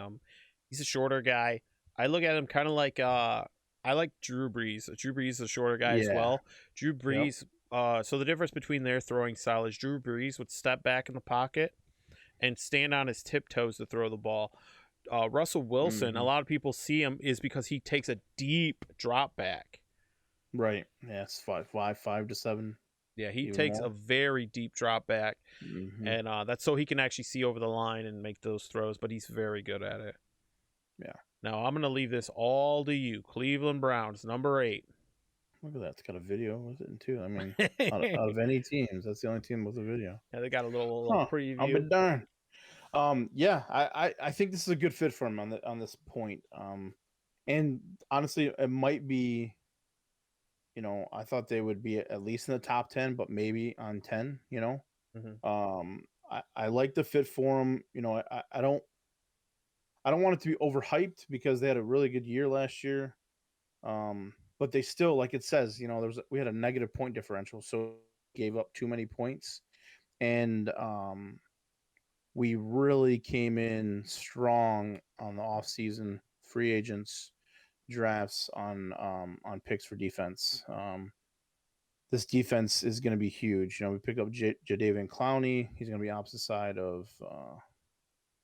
Speaker 2: He's a shorter guy. I look at him kind of like I like Drew Brees. Drew Brees is a shorter guy as well. Drew Brees. Yep. So the difference between their throwing style is Drew Brees would step back in the pocket and stand on his tiptoes to throw the ball. Russell Wilson, a lot of people see him is because he takes a deep drop back.
Speaker 1: Right. Yeah, it's 5 to 7.
Speaker 2: Yeah, he takes a very deep drop back, and that's so he can actually see over the line and make those throws, but he's very good at it.
Speaker 1: Yeah.
Speaker 2: Now, I'm going to leave this all to you. Cleveland Browns, number 8.
Speaker 1: Look at that. It's got a video with it, too. I mean, out of any teams, that's the only team with a video.
Speaker 2: Yeah, they got a little preview.
Speaker 1: I'll be darned. Yeah, I think this is a good fit for him on this point. And honestly, it might be, you know, I thought they would be at least in the top 10, but maybe on 10, you know. I like the fit for him. You know, I don't want it to be overhyped because they had a really good year last year. But they still, like it says, you know, we had a negative point differential, so gave up too many points. And we really came in strong on the offseason free agents drafts on picks for defense. This defense is going to be huge. You know, we pick up Jadeveon Clowney. He's going to be opposite side of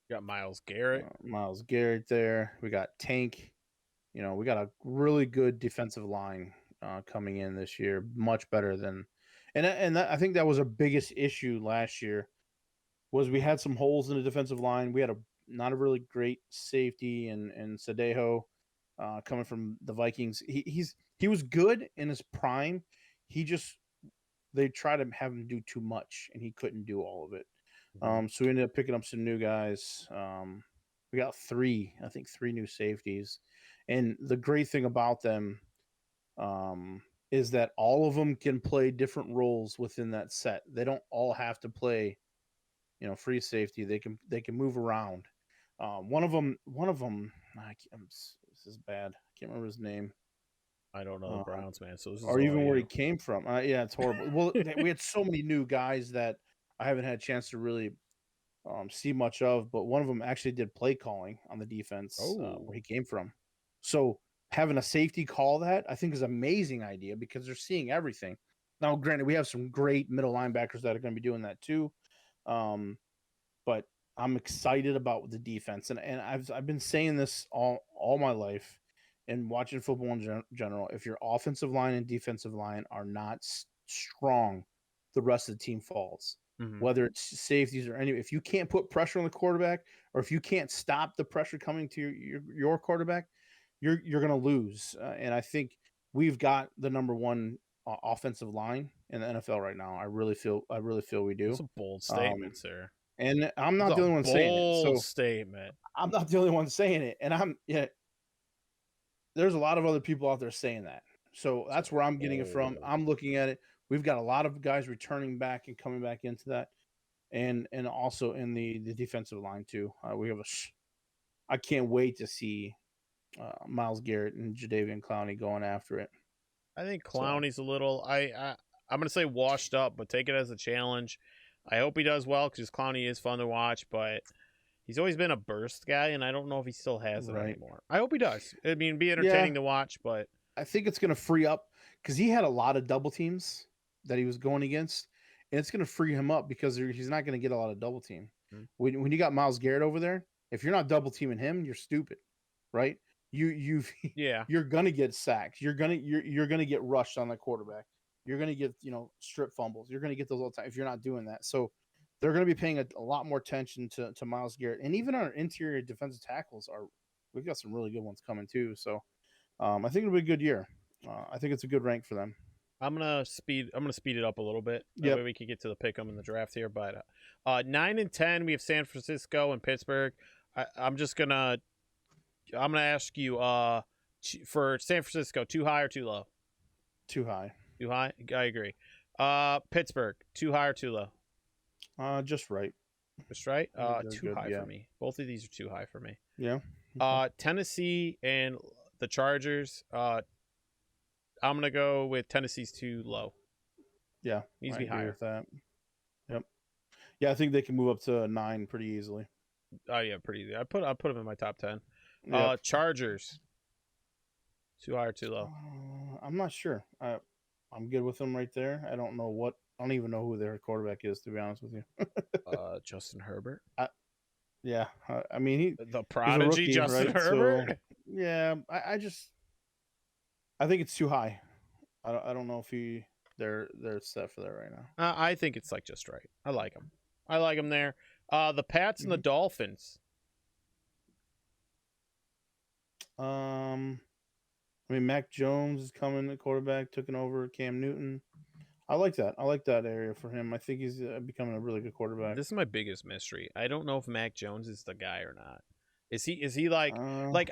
Speaker 2: got Myles Garrett.
Speaker 1: Myles Garrett there. We got Tank. You know, we got a really good defensive line coming in this year, much better than, and I think that was our biggest issue last year, was we had some holes in the defensive line. We had not a really great safety and Sadejo coming from the Vikings. He was good in his prime. They tried to have him do too much, and he couldn't do all of it. So we ended up picking up some new guys. We got three new safeties. And the great thing about them is that all of them can play different roles within that set. They don't all have to play, free safety. They can move around. One of them. This is bad. I can't remember his name.
Speaker 2: I don't know the Browns, man. So this is
Speaker 1: Or
Speaker 2: all
Speaker 1: even where he
Speaker 2: you.
Speaker 1: came from. Yeah, it's horrible. Well, we had so many new guys that I haven't had a chance to really see much of. But one of them actually did play calling on the defense where he came from. So having a safety call that, I think, is an amazing idea because they're seeing everything. Now, granted, we have some great middle linebackers that are going to be doing that too. But I'm excited about the defense, and I've been saying this all my life, and watching football in general. If your offensive line and defensive line are not strong, the rest of the team falls.
Speaker 2: Mm-hmm.
Speaker 1: Whether it's safeties or any, if you can't put pressure on the quarterback, or if you can't stop the pressure coming to your quarterback, you're going to lose. And I think we've got the number one offensive line in the NFL right now. I really feel we do.
Speaker 2: That's a bold statement, sir.
Speaker 1: And I'm not the only one saying it.
Speaker 2: Bold
Speaker 1: So
Speaker 2: statement.
Speaker 1: I'm not the only one saying it. And there's a lot of other people out there saying that. So that's where I'm getting it from. I'm looking at it. We've got a lot of guys returning back and coming back into that. And also in the defensive line too. We have I can't wait to see Myles Garrett and Jadeveon Clowney going after it.
Speaker 2: I think Clowney's a little I'm gonna say washed up, but take it as a challenge. I hope he does well because Clowney is fun to watch, but he's always been a burst guy, and I don't know if he still has it anymore. I hope he does. I mean, be entertaining to watch, but
Speaker 1: I think it's going to free up because he had a lot of double teams that he was going against, and it's going to free him up because he's not going to get a lot of double team. Mm-hmm. When you got Myles Garrett over there, if you're not double teaming him, you're stupid, right? You're going to get sacks. You're going to get rushed on the quarterback. You're going to get, strip fumbles. You're going to get those all the time if you're not doing that. So they're going to be paying a lot more attention to Myles Garrett. And even our interior defensive tackles we've got some really good ones coming too. So I think it'll be a good year. I think it's a good rank for them.
Speaker 2: I'm gonna speed it up a little bit. That way we can get to the pick 'em in the draft here. But 9 and 10, we have San Francisco and Pittsburgh. I'm gonna ask you for San Francisco, too high or too low?
Speaker 1: Too high.
Speaker 2: Too high? I agree. Pittsburgh, too high or too low?
Speaker 1: Just right.
Speaker 2: Just right? Too high for me. Both of these are too high for me.
Speaker 1: Yeah.
Speaker 2: Okay. Tennessee and the Chargers. I'm gonna go with Tennessee's too low.
Speaker 1: Yeah.
Speaker 2: Needs to be higher.
Speaker 1: With that. Yep. Yeah, I think they can move up to 9 pretty easily.
Speaker 2: Oh yeah, pretty easy. I put them in my top 10.
Speaker 1: Yep.
Speaker 2: Chargers. Too high or too low?
Speaker 1: I'm not sure. I'm good with them right there. I don't even know who their quarterback is, to be honest with you.
Speaker 2: Justin Herbert.
Speaker 1: Yeah. I mean,
Speaker 2: the prodigy rookie, Justin Herbert.
Speaker 1: So, yeah. I think it's too high. I don't know if they're set for that right now.
Speaker 2: I think it's like just right. I like them there. The Pats and the Dolphins.
Speaker 1: I mean, Mac Jones is coming at quarterback, taking over Cam Newton. I like that. I like that area for him. I think he's becoming a really good quarterback.
Speaker 2: This is my biggest mystery. I don't know if Mac Jones is the guy or not. Is he like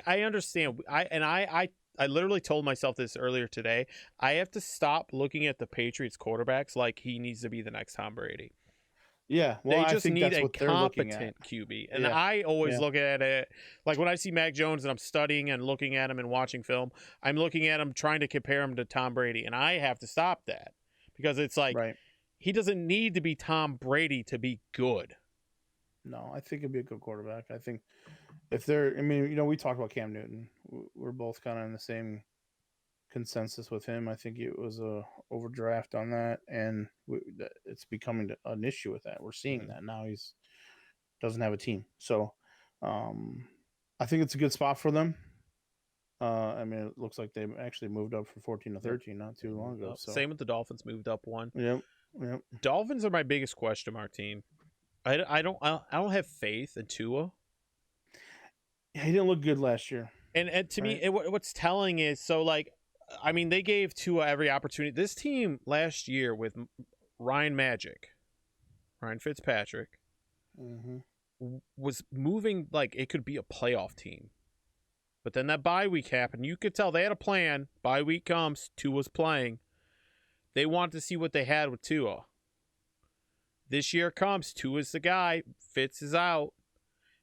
Speaker 2: I understand. I literally told myself this earlier today. I have to stop looking at the Patriots quarterbacks like he needs to be the next Tom Brady.
Speaker 1: Yeah, well,
Speaker 2: they just need a
Speaker 1: competent
Speaker 2: QB. And I always look at it like when I see Mac Jones and I'm studying and looking at him and watching film, I'm looking at him trying to compare him to Tom Brady. And I have to stop that because it's like he doesn't need to be Tom Brady to be good.
Speaker 1: No, I think he'd be a good quarterback. I think we talked about Cam Newton. We're both kind of in the same consensus with him. I think it was a overdraft on that, and it's becoming an issue with that. We're seeing that now. He's doesn't have a team, so I think it's a good spot for them. I mean, it looks like they actually moved up from 14 to 13 not too long ago. So.
Speaker 2: Same with the Dolphins, moved up one.
Speaker 1: Yep.
Speaker 2: Dolphins are my biggest question mark team. I don't have faith in Tua.
Speaker 1: Yeah, he didn't look good last year.
Speaker 2: And to me, what's telling is they gave Tua every opportunity. This team last year with Ryan Fitzpatrick, was moving like it could be a playoff team. But then that bye week happened. You could tell they had a plan. Bye week comes, Tua's playing. They wanted to see what they had with Tua. This year comes, Tua's the guy, Fitz is out.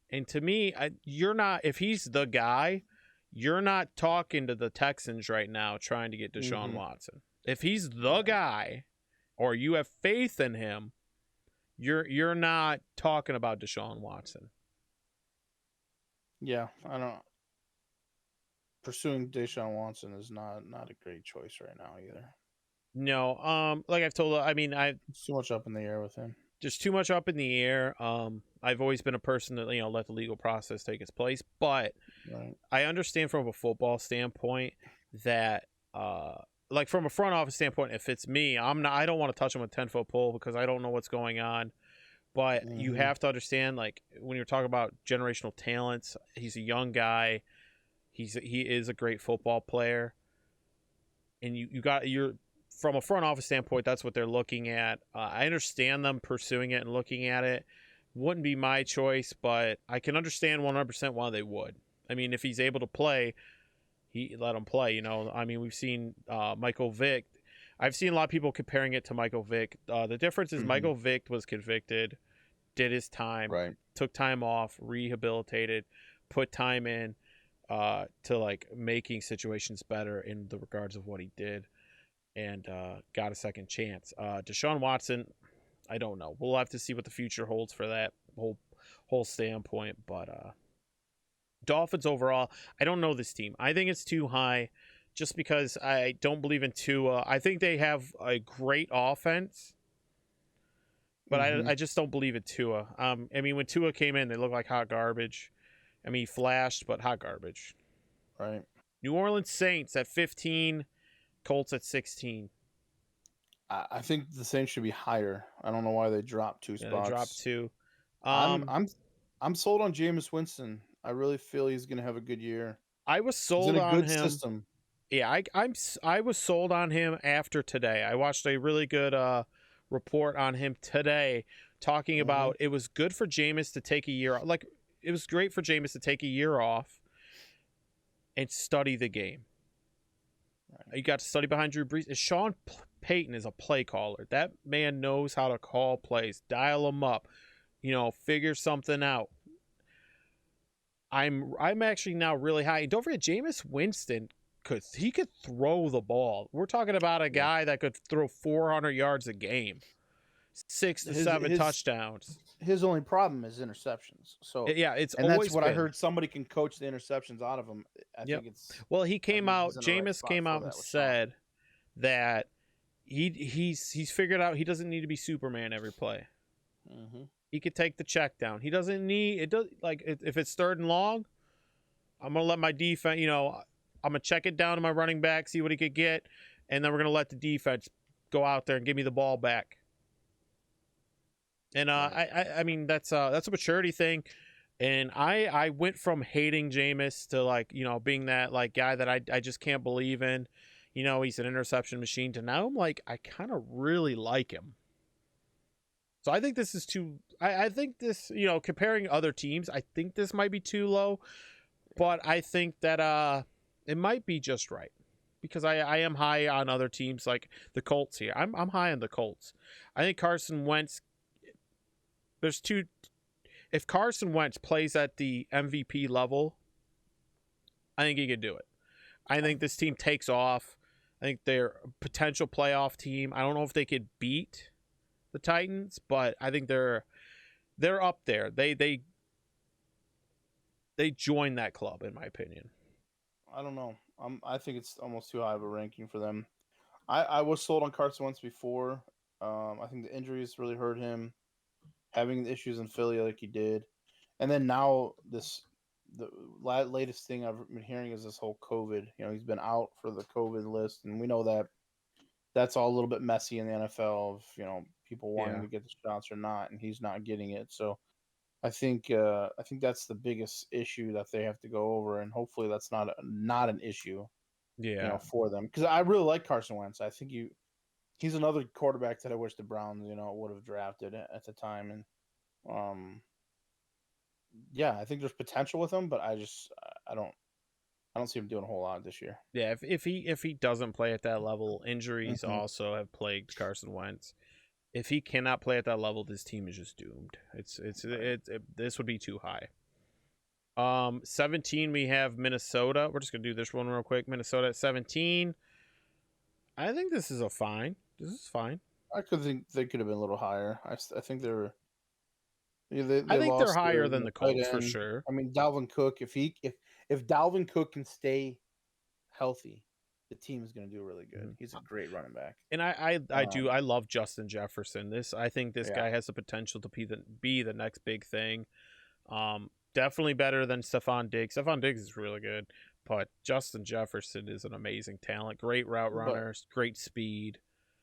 Speaker 2: And to me, you're not, if he's the guy, you're not talking to the Texans right now trying to get Deshaun Watson. If he's the guy, or you have faith in him, you're not talking about Deshaun Watson.
Speaker 1: Yeah, I don't. Pursuing Deshaun Watson is not a great choice right now either.
Speaker 2: No, like I've told, I mean,
Speaker 1: it's too much up in the air with him.
Speaker 2: Just too much up in the air. I've always been a person that, you know, let the legal process take its place, but I understand from a football standpoint that, like from a front office standpoint, if it's me, I don't want to touch him with 10-foot pole because I don't know what's going on. But you have to understand, like when you're talking about generational talents, he's a young guy. He is a great football player, and you're from a front office standpoint, that's what they're looking at. I understand them pursuing it and looking at it. Wouldn't be my choice, but I can understand 100% why they would. I mean, if he's able to play, let him play. You know, I mean, we've seen Michael Vick. I've seen a lot of people comparing it to Michael Vick. The difference is Michael Vick was convicted, did his time, took time off, rehabilitated, put time in to like making situations better in the regards of what he did, and got a second chance. Deshaun Watson, I don't know. We'll have to see what the future holds for that whole standpoint. But Dolphins overall, I don't know this team. I think it's too high just because I don't believe in Tua. I think they have a great offense, but I just don't believe in Tua. I mean, when Tua came in, they looked like hot garbage. I mean, he flashed, but hot garbage.
Speaker 1: Right.
Speaker 2: New Orleans Saints at 15, Colts at 16.
Speaker 1: I think the Saints should be higher. I don't know why they dropped 2 spots.
Speaker 2: They dropped 2.
Speaker 1: I'm sold on Jameis Winston. I really feel he's going to have a good year.
Speaker 2: I was sold
Speaker 1: on
Speaker 2: him.
Speaker 1: System.
Speaker 2: Yeah, I was sold on him after today. I watched a really good report on him today talking about it was good for Jameis to take a year. Like, it was great for Jameis to take a year off and study the game. You got to study behind Drew Brees. Sean Payton is a play caller. That man knows how to call plays, dial them up, you know, figure something out. I'm actually now really high. Don't forget, Jameis Winston could throw the ball. We're talking about a guy that could throw 400 yards a game, 6 to 7 touchdowns.
Speaker 1: His only problem is interceptions. So
Speaker 2: yeah, it's
Speaker 1: and
Speaker 2: always
Speaker 1: that's what
Speaker 2: been.
Speaker 1: I heard. Somebody can coach the interceptions out of him. I think it's
Speaker 2: he came out. Jameis came out and said that he's figured out he doesn't need to be Superman every play. He could take the check down. He doesn't need it. Does like if it's 3rd and long, I'm gonna let my defense. You know, I'm gonna check it down to my running back, see what he could get, and then we're gonna let the defense go out there and give me the ball back. And I mean that's a maturity thing, and I went from hating Jameis to like, you know, being that like guy that I just can't believe in. You know, he's an interception machine. To now I'm like, I kind of really like him. So I think this is too. I think this, you know, comparing other teams, I think this might be too low, but I think that it might be just right because I am high on other teams like the Colts here. I'm high on the Colts. I think Carson Wentz. There's two. If Carson Wentz plays at the MVP level, I think he could do it. I think this team takes off. I think they're a potential playoff team. I don't know if they could beat the Titans, but I think they're up there. They join that club, in my opinion.
Speaker 1: I don't know. I think it's almost too high of a ranking for them. I was sold on Carson Wentz before. I think the injuries really hurt him. Having the issues in Philly like he did. And then now the latest thing I've been hearing is this whole COVID. You know, he's been out for the COVID list, and we know that that's all a little bit messy in the NFL of, you know, people wanting to get the shots or not, and he's not getting it. So I think that's the biggest issue that they have to go over, and hopefully that's not an issue, you know, for them. Because I really like Carson Wentz. I think he's another quarterback that I wish the Browns, you know, would have drafted at the time. And I think there's potential with him, but I don't see him doing a whole lot this year.
Speaker 2: Yeah, if he doesn't play at that level, injuries also have plagued Carson Wentz. if he cannot play at that level, this team is just doomed. This would be too high. 17 we have Minnesota. We're just gonna do this one real quick. Minnesota at 17. I think this is fine. This is fine.
Speaker 1: I could think they could have been a little higher. I think they were. Yeah,
Speaker 2: I think they're
Speaker 1: lost
Speaker 2: higher than the
Speaker 1: tight
Speaker 2: Colts for
Speaker 1: end.
Speaker 2: sure.
Speaker 1: I mean, Dalvin Cook. If Dalvin Cook can stay healthy, the team is going to do really good. He's a great running back.
Speaker 2: And I love Justin Jefferson. I think this guy has the potential to be the next big thing. Definitely better than Stephon Diggs. Stephon Diggs is really good, but Justin Jefferson is an amazing talent. Great route runner, great speed.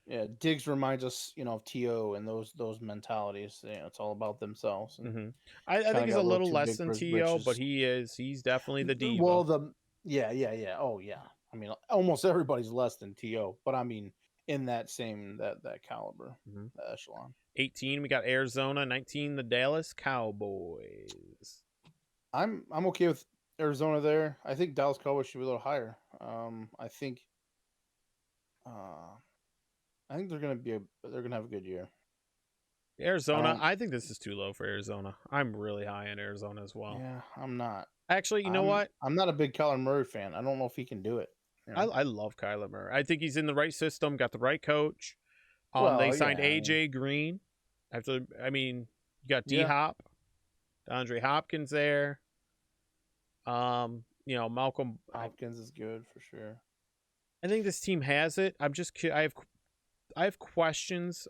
Speaker 1: Yeah, Diggs reminds us, of T.O. and those mentalities. It's all about themselves.
Speaker 2: And I think he's a little less than T.O., but he's definitely the diva.
Speaker 1: Well, yeah. Oh, yeah. I mean, almost everybody's less than T.O., but I mean, in that same that caliber, that echelon.
Speaker 2: 18, we got Arizona. 19, the Dallas Cowboys.
Speaker 1: I'm okay with Arizona there. I think Dallas Cowboys should be a little higher. I think they're gonna have a good year.
Speaker 2: Arizona, I think this is too low for Arizona. I'm really high in Arizona as well.
Speaker 1: Yeah, I'm not.
Speaker 2: Actually, you know what?
Speaker 1: I'm not a big Kyler Murray fan. I don't know if he can do it.
Speaker 2: I love Kyler Murray. I think he's in the right system, got the right coach. They signed AJ Green. You got D Hop, DeAndre Hopkins there. Malcolm
Speaker 1: Hopkins is good for sure.
Speaker 2: I think this team has it. I have questions.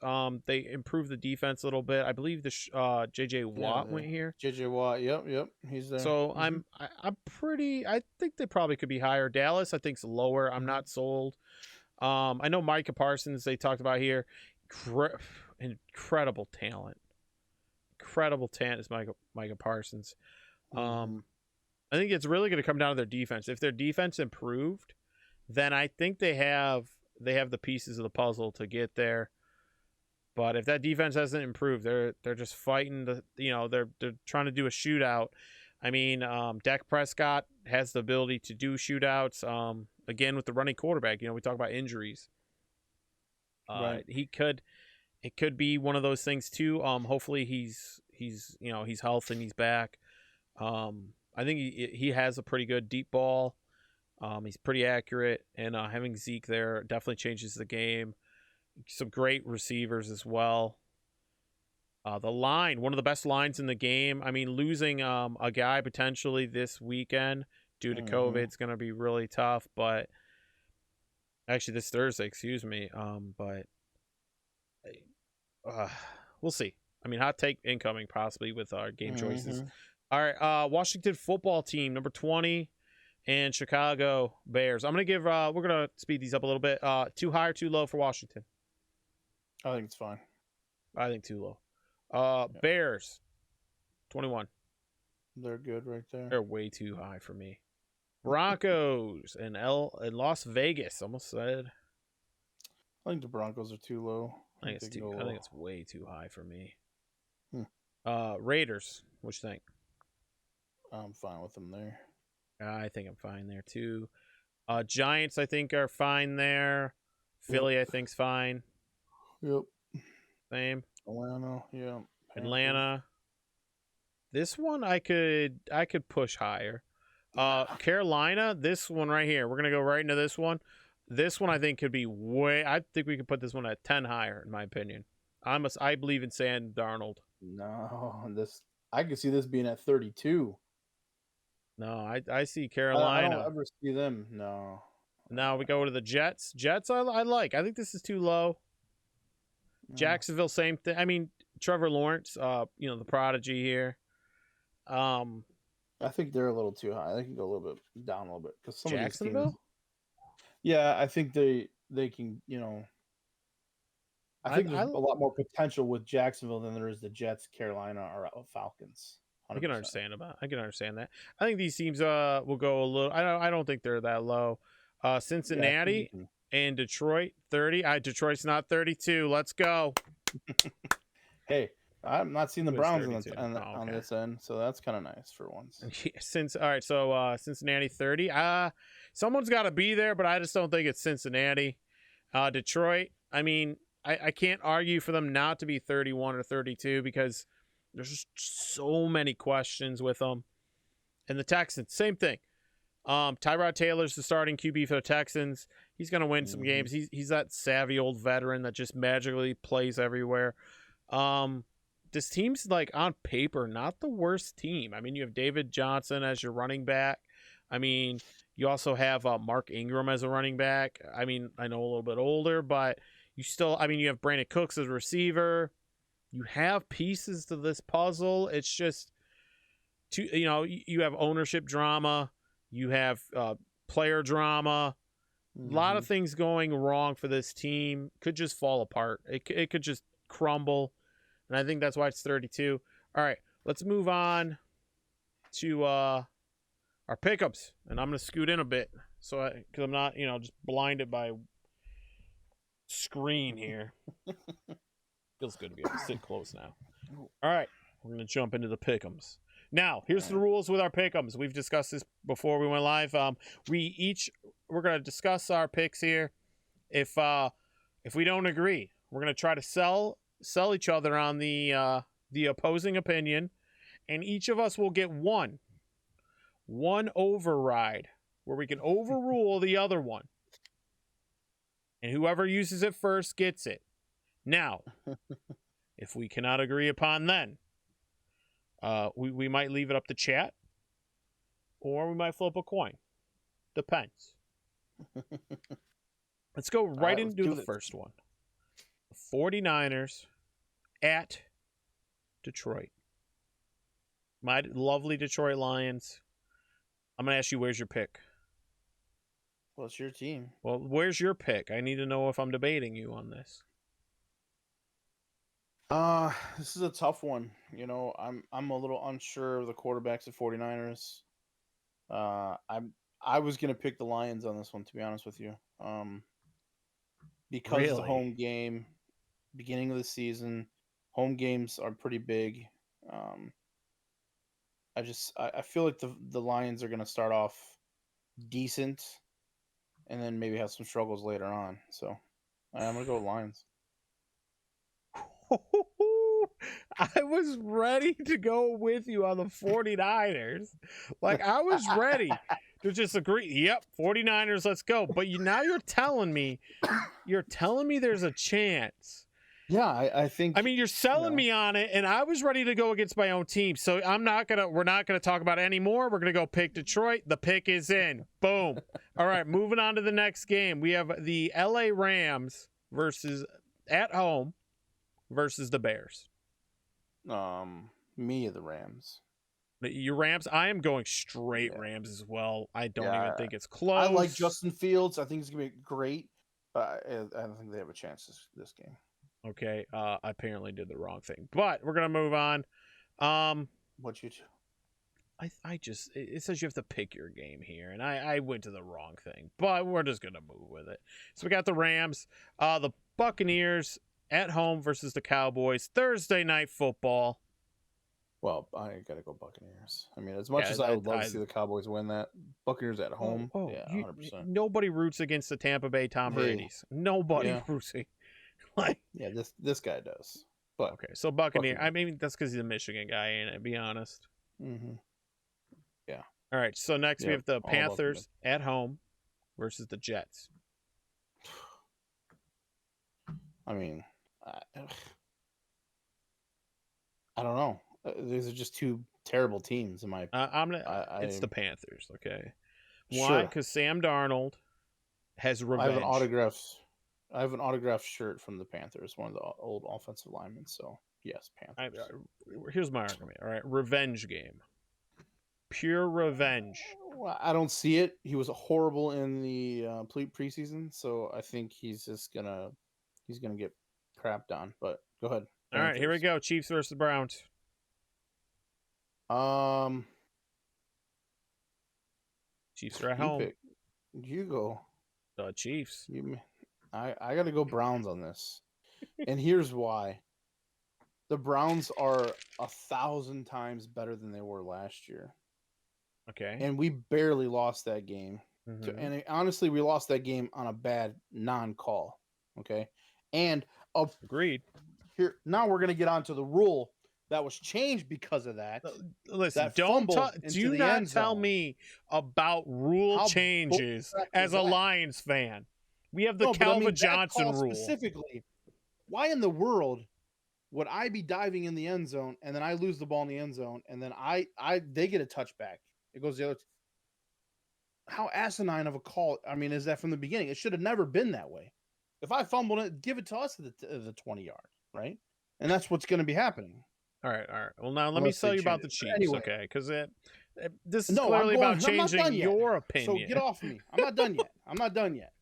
Speaker 2: They improved the defense a little bit. I believe the JJ Watt went here.
Speaker 1: JJ Watt, yep, he's there.
Speaker 2: So I think they probably could be higher. Dallas, I think, is lower. I'm not sold. I know Micah Parsons. They talked about here. Incredible talent. Incredible talent is Micah Parsons. I think it's really going to come down to their defense. If their defense improved, then I think they have the pieces of the puzzle to get there. But if that defense hasn't improved, they're just fighting they're trying to do a shootout. I mean, Dak Prescott has the ability to do shootouts. Again, with the running quarterback, we talk about injuries.
Speaker 1: Right.
Speaker 2: It could be one of those things too. Hopefully he's healthy and he's back. I think he has a pretty good deep ball. He's pretty accurate, and having Zeke there definitely changes the game. Some great receivers as well. The line, one of the best lines in the game. I mean, losing a guy potentially this weekend due to COVID is going to be really tough. But actually, this Thursday, excuse me. But we'll see. I mean, hot take incoming possibly with our game choices. All right, Washington football team, number 20. And Chicago Bears. I'm going to give, we're going to speed these up a little bit. Too high or too low for Washington?
Speaker 1: I think it's fine.
Speaker 2: I think too low. Bears, 21.
Speaker 1: They're good right there.
Speaker 2: They're way too high for me. Broncos and Las Vegas, almost said.
Speaker 1: I think the Broncos are too low.
Speaker 2: I think it's way too high for me. Raiders, what you think?
Speaker 1: I'm fine with them there.
Speaker 2: I think I'm fine there too. Giants, I think, are fine there. Philly, I think's fine.
Speaker 1: Yep.
Speaker 2: Same.
Speaker 1: Atlanta, yeah.
Speaker 2: Atlanta. This one I could push higher. Carolina, this one right here. We're gonna go right into this one. This one I think could be I think we could put this one at 10 higher, in my opinion. I believe in Sam Darnold.
Speaker 1: No, I could see this being at 32.
Speaker 2: No, I see Carolina.
Speaker 1: I don't ever see them. No.
Speaker 2: Now we go to the Jets. Jets, I like. I think this is too low. Jacksonville, same thing. I mean, Trevor Lawrence, the prodigy here.
Speaker 1: I think they're a little too high. They can go a little bit down a little bit because some
Speaker 2: Jacksonville.
Speaker 1: Of these teams, yeah, I think they can. I think there's a lot more potential with Jacksonville than there is the Jets, Carolina, or Falcons. 100%.
Speaker 2: I can understand that. I think these teams will go a little. I don't think they're that low. Cincinnati and Detroit 30. Detroit's not 32. Let's go.
Speaker 1: Hey, I'm not seeing the Browns on this end, so that's kind of nice for once.
Speaker 2: So Cincinnati 30. Someone's got to be there, but I just don't think it's Cincinnati. Detroit. I mean, I can't argue for them not to be 31 or 32 because there's just so many questions with them. And the Texans, same thing. Tyrod Taylor's the starting QB for the Texans. He's going to win some games. He's that savvy old veteran that just magically plays everywhere. This team's like on paper not the worst team. I mean, you have David Johnson as your running back. I mean, you also have Mark Ingram as a running back. I mean, I know a little bit older, but you still, I mean, you have Brandon Cooks as a receiver. You have pieces to this puzzle. It's just, you have ownership drama. You have player drama. A lot of things going wrong for this team. Could just fall apart. It could just crumble. And I think that's why it's 32. All right, let's move on to our pickups. And I'm going to scoot in a bit because I'm not, just blinded by screen here. Feels good to be able to sit close now. All right, we're going to jump into the pick'ems. Now, here's the rules with our pick'ems. We've discussed this before we went live. We're going to discuss our picks here. If we don't agree, we're going to try to sell each other on the opposing opinion, and each of us will get one override where we can overrule the other one. And whoever uses it first gets it. Now, if we cannot agree upon then, we might leave it up to chat, or we might flip a coin. Depends. Let's go right into the first one. The 49ers at Detroit. My lovely Detroit Lions. I'm going to ask you, where's your pick?
Speaker 1: Well, it's your team.
Speaker 2: Well, where's your pick? I need to know if I'm debating you on this.
Speaker 1: This is a tough one. I'm a little unsure of the quarterbacks at 49ers. I was gonna pick the Lions on this one, to be honest with you. Because it's a home game, beginning of the season, home games are pretty big. I feel like the Lions are gonna start off decent, and then maybe have some struggles later on. So I'm gonna go with Lions.
Speaker 2: I was ready to go with you on the 49ers. Like, I was ready to just agree. Yep, 49ers, let's go. But now you're telling me there's a chance.
Speaker 1: Yeah, I think.
Speaker 2: I mean, you're selling me on it, and I was ready to go against my own team. So we're not gonna talk about it anymore. We're gonna go pick Detroit. The pick is in. Boom. All right, moving on to the next game. We have the LA Rams at home versus the Bears.
Speaker 1: Me or the Rams.
Speaker 2: Your Rams? I am going straight Rams as well. I don't even think it's close.
Speaker 1: I like Justin Fields. I think he's gonna be great, but I don't think they have a chance this game.
Speaker 2: Okay, I apparently did the wrong thing, but we're gonna move on.
Speaker 1: What you do?
Speaker 2: It says you have to pick your game here, and I went to the wrong thing, but we're just gonna move with it. So we got the Rams, the Buccaneers at home versus the Cowboys, Thursday night football.
Speaker 1: Well, I gotta go Buccaneers. I mean, as much as I would love to see the Cowboys win that, Buccaneers at home, 100%.
Speaker 2: Nobody roots against the Tampa Bay Tom Brady's. Nobody rooting.
Speaker 1: This guy does. But
Speaker 2: okay, so Buccaneers. I mean, that's because he's a Michigan guy, ain't it? Be honest.
Speaker 1: Mm-hmm. Yeah.
Speaker 2: All right. So next we have the Panthers at home versus the Jets.
Speaker 1: I mean, I don't know. These are just two terrible teams in my.
Speaker 2: It's the Panthers. Okay. Why? Because Sam Darnold has revenge.
Speaker 1: I have an autographed shirt from the Panthers, one of the old offensive linemen. So yes, Panthers.
Speaker 2: Here's my argument. All right, revenge game. Pure revenge.
Speaker 1: Well, I don't see it. He was horrible in the preseason, so I think he's gonna get crapped on. But go ahead.
Speaker 2: Panthers. All right, here we go. Chiefs versus Browns. Chiefs are at home.
Speaker 1: You go.
Speaker 2: The Chiefs.
Speaker 1: I got to go Browns on this, and here's why. The Browns are 1,000 times better than they were last year.
Speaker 2: Okay.
Speaker 1: And we barely lost that game.
Speaker 2: Mm-hmm.
Speaker 1: And honestly, we lost that game on a bad non-call. Okay. And
Speaker 2: Agreed.
Speaker 1: here now we're gonna get onto the rule that was changed because of that.
Speaker 2: Listen,
Speaker 1: That
Speaker 2: don't
Speaker 1: fumble into
Speaker 2: do
Speaker 1: the
Speaker 2: not
Speaker 1: end
Speaker 2: tell
Speaker 1: zone.
Speaker 2: me about rule
Speaker 1: How
Speaker 2: changes
Speaker 1: bullcrap
Speaker 2: as
Speaker 1: is
Speaker 2: a
Speaker 1: that?
Speaker 2: Lions fan. We have the
Speaker 1: No, but I mean
Speaker 2: Calvin
Speaker 1: that
Speaker 2: Johnson
Speaker 1: call
Speaker 2: rule.
Speaker 1: specifically. Why in the world would I be diving in the end zone and then I lose the ball in the end zone and then they get a touchback? It goes the other. How asinine of a call? I mean, is that from the beginning? It should have never been that way. If I fumbled it, give it to us at the 20-yard, right? And that's what's going to be happening.
Speaker 2: All right. Well, now let me
Speaker 1: Unless
Speaker 2: tell
Speaker 1: they
Speaker 2: you about
Speaker 1: change
Speaker 2: the
Speaker 1: it.
Speaker 2: Chiefs,
Speaker 1: Anyway.
Speaker 2: okay? Because this is
Speaker 1: No,
Speaker 2: clearly about
Speaker 1: I'm not
Speaker 2: changing
Speaker 1: done yet.
Speaker 2: your
Speaker 1: So
Speaker 2: opinion.
Speaker 1: get off me. I'm not done yet. I'm not done yet.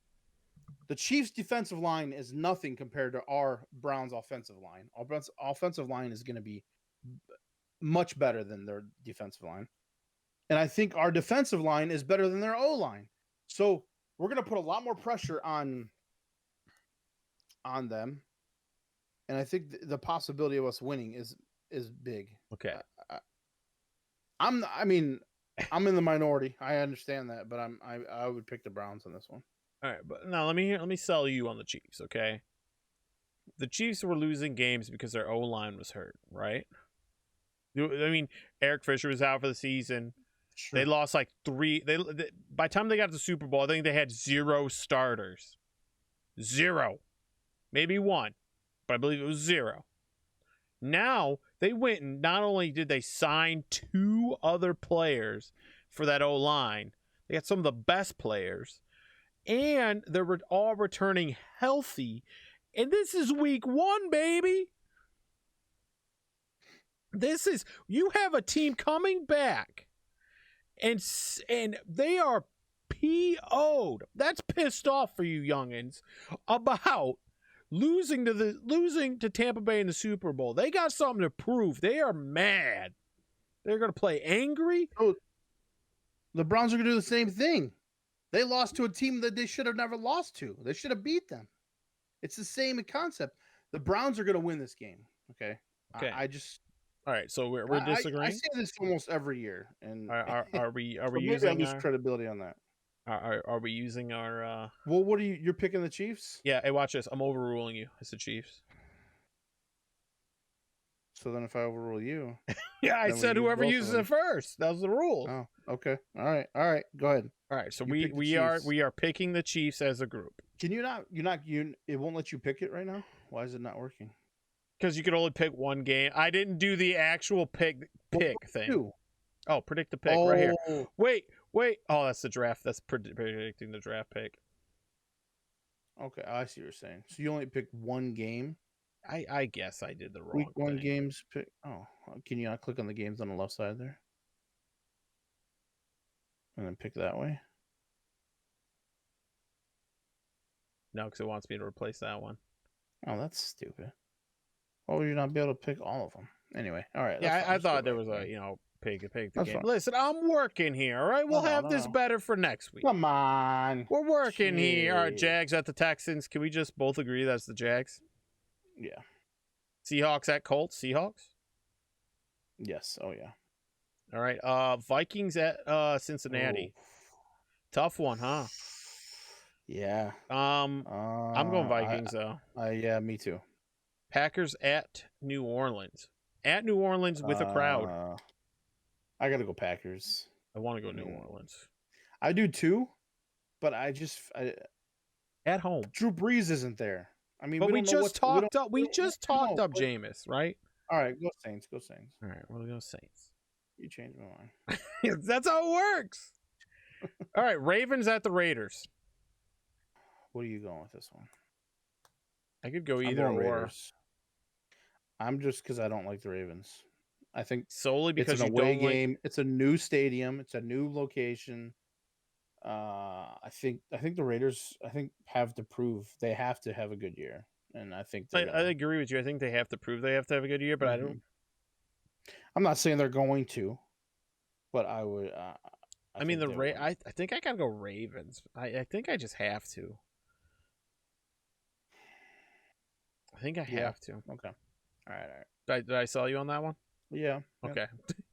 Speaker 1: The Chiefs' defensive line is nothing compared to our Browns' offensive line. Our Browns' offensive line is going to be much better than their defensive line. And I think our defensive line is better than their O-line. So we're going to put a lot more pressure on them. And I think the possibility of us winning is big.
Speaker 2: Okay.
Speaker 1: I'm in the minority. I understand that, but I would pick the Browns on this one.
Speaker 2: All right, but now let me sell you on the Chiefs, okay? The Chiefs were losing games because their O-line was hurt, right? I mean, Eric Fisher was out for the season. Sure. They lost like 3. They by the time they got to the Super Bowl, I think they had 0 starters. 0. Maybe 1, but I believe it was 0. Now, they went and not only did they sign 2 other players for that O-line, they got some of the best players, and they're all returning healthy. And this is week 1, baby. You have a team coming back, and they are PO'd. That's pissed off for you youngins about losing to Tampa Bay in the Super Bowl. They got something to prove. They are mad. They're going to play angry.
Speaker 1: Oh, the Browns are going to do the same thing. They lost to a team that they should have never lost to. They should have beat them. It's the same concept. The Browns are going to win this game. Okay.
Speaker 2: All right. So we're disagreeing.
Speaker 1: I say this almost every year, and
Speaker 2: are we
Speaker 1: so
Speaker 2: using?
Speaker 1: I lose credibility on that.
Speaker 2: Are we using our?
Speaker 1: Well, what are you? You're picking the Chiefs?
Speaker 2: Yeah. Hey, watch this. I'm overruling you. It's the Chiefs.
Speaker 1: So then, if I overrule you,
Speaker 2: yeah, I said whoever uses it first. That was the rule.
Speaker 1: Oh, okay. All right. Go ahead.
Speaker 2: All right. So we are picking the Chiefs as a group.
Speaker 1: Can you not? It won't let you pick it right now. Why is it not working?
Speaker 2: Because you could only pick one game. I didn't do the actual pick thing. Oh, predict the pick right here. Wait. Oh, that's the draft. That's predicting the draft pick.
Speaker 1: Okay, I see what you're saying. So you only picked one game?
Speaker 2: I guess I did the wrong
Speaker 1: Week 1
Speaker 2: thing.
Speaker 1: games pick. Oh, can you not click on the games on the left side there? And then pick that way?
Speaker 2: No, because it wants me to replace that one.
Speaker 1: Oh, that's stupid. Why would you not be able to pick all of them? Anyway, all right.
Speaker 2: Yeah, I thought there was a, pick the game.
Speaker 1: Fine.
Speaker 2: Listen, I'm working here, all right? We'll have this better for next week.
Speaker 1: Come on.
Speaker 2: We're working here. All right, Jags at the Texans. Can we just both agree that's the Jags?
Speaker 1: Yeah.
Speaker 2: Seahawks at Colts. Seahawks?
Speaker 1: Yes. Oh, yeah.
Speaker 2: All right. Vikings at Cincinnati.
Speaker 1: Ooh.
Speaker 2: Tough one, huh?
Speaker 1: Yeah.
Speaker 2: I'm going Vikings, though.
Speaker 1: Yeah, me too.
Speaker 2: Packers at New Orleans. At New Orleans with a crowd.
Speaker 1: I got to go Packers.
Speaker 2: I want to go New Orleans.
Speaker 1: I do too, but
Speaker 2: at home.
Speaker 1: Drew Brees isn't there. I mean,
Speaker 2: but we just talked up Jameis, right?
Speaker 1: All right, go Saints. All
Speaker 2: right, we'll go Saints.
Speaker 1: You changed my mind.
Speaker 2: That's how it works. All right, Ravens at the Raiders.
Speaker 1: What are you going with this one?
Speaker 2: I could go either or.
Speaker 1: Raiders. I'm just because I don't like the Ravens. I think
Speaker 2: solely because
Speaker 1: it's an away game. It's a new stadium. It's a new location. I think the Raiders have to prove they have to have a good year, and I think
Speaker 2: I agree with you. I think they have to prove they have to have a good year, but I don't.
Speaker 1: I'm not saying they're going to, but I would.
Speaker 2: I think I gotta go Ravens. I think I just have to. I think I have to.
Speaker 1: Okay. All right.
Speaker 2: Did I sell you on that one?
Speaker 1: Yeah.
Speaker 2: Okay.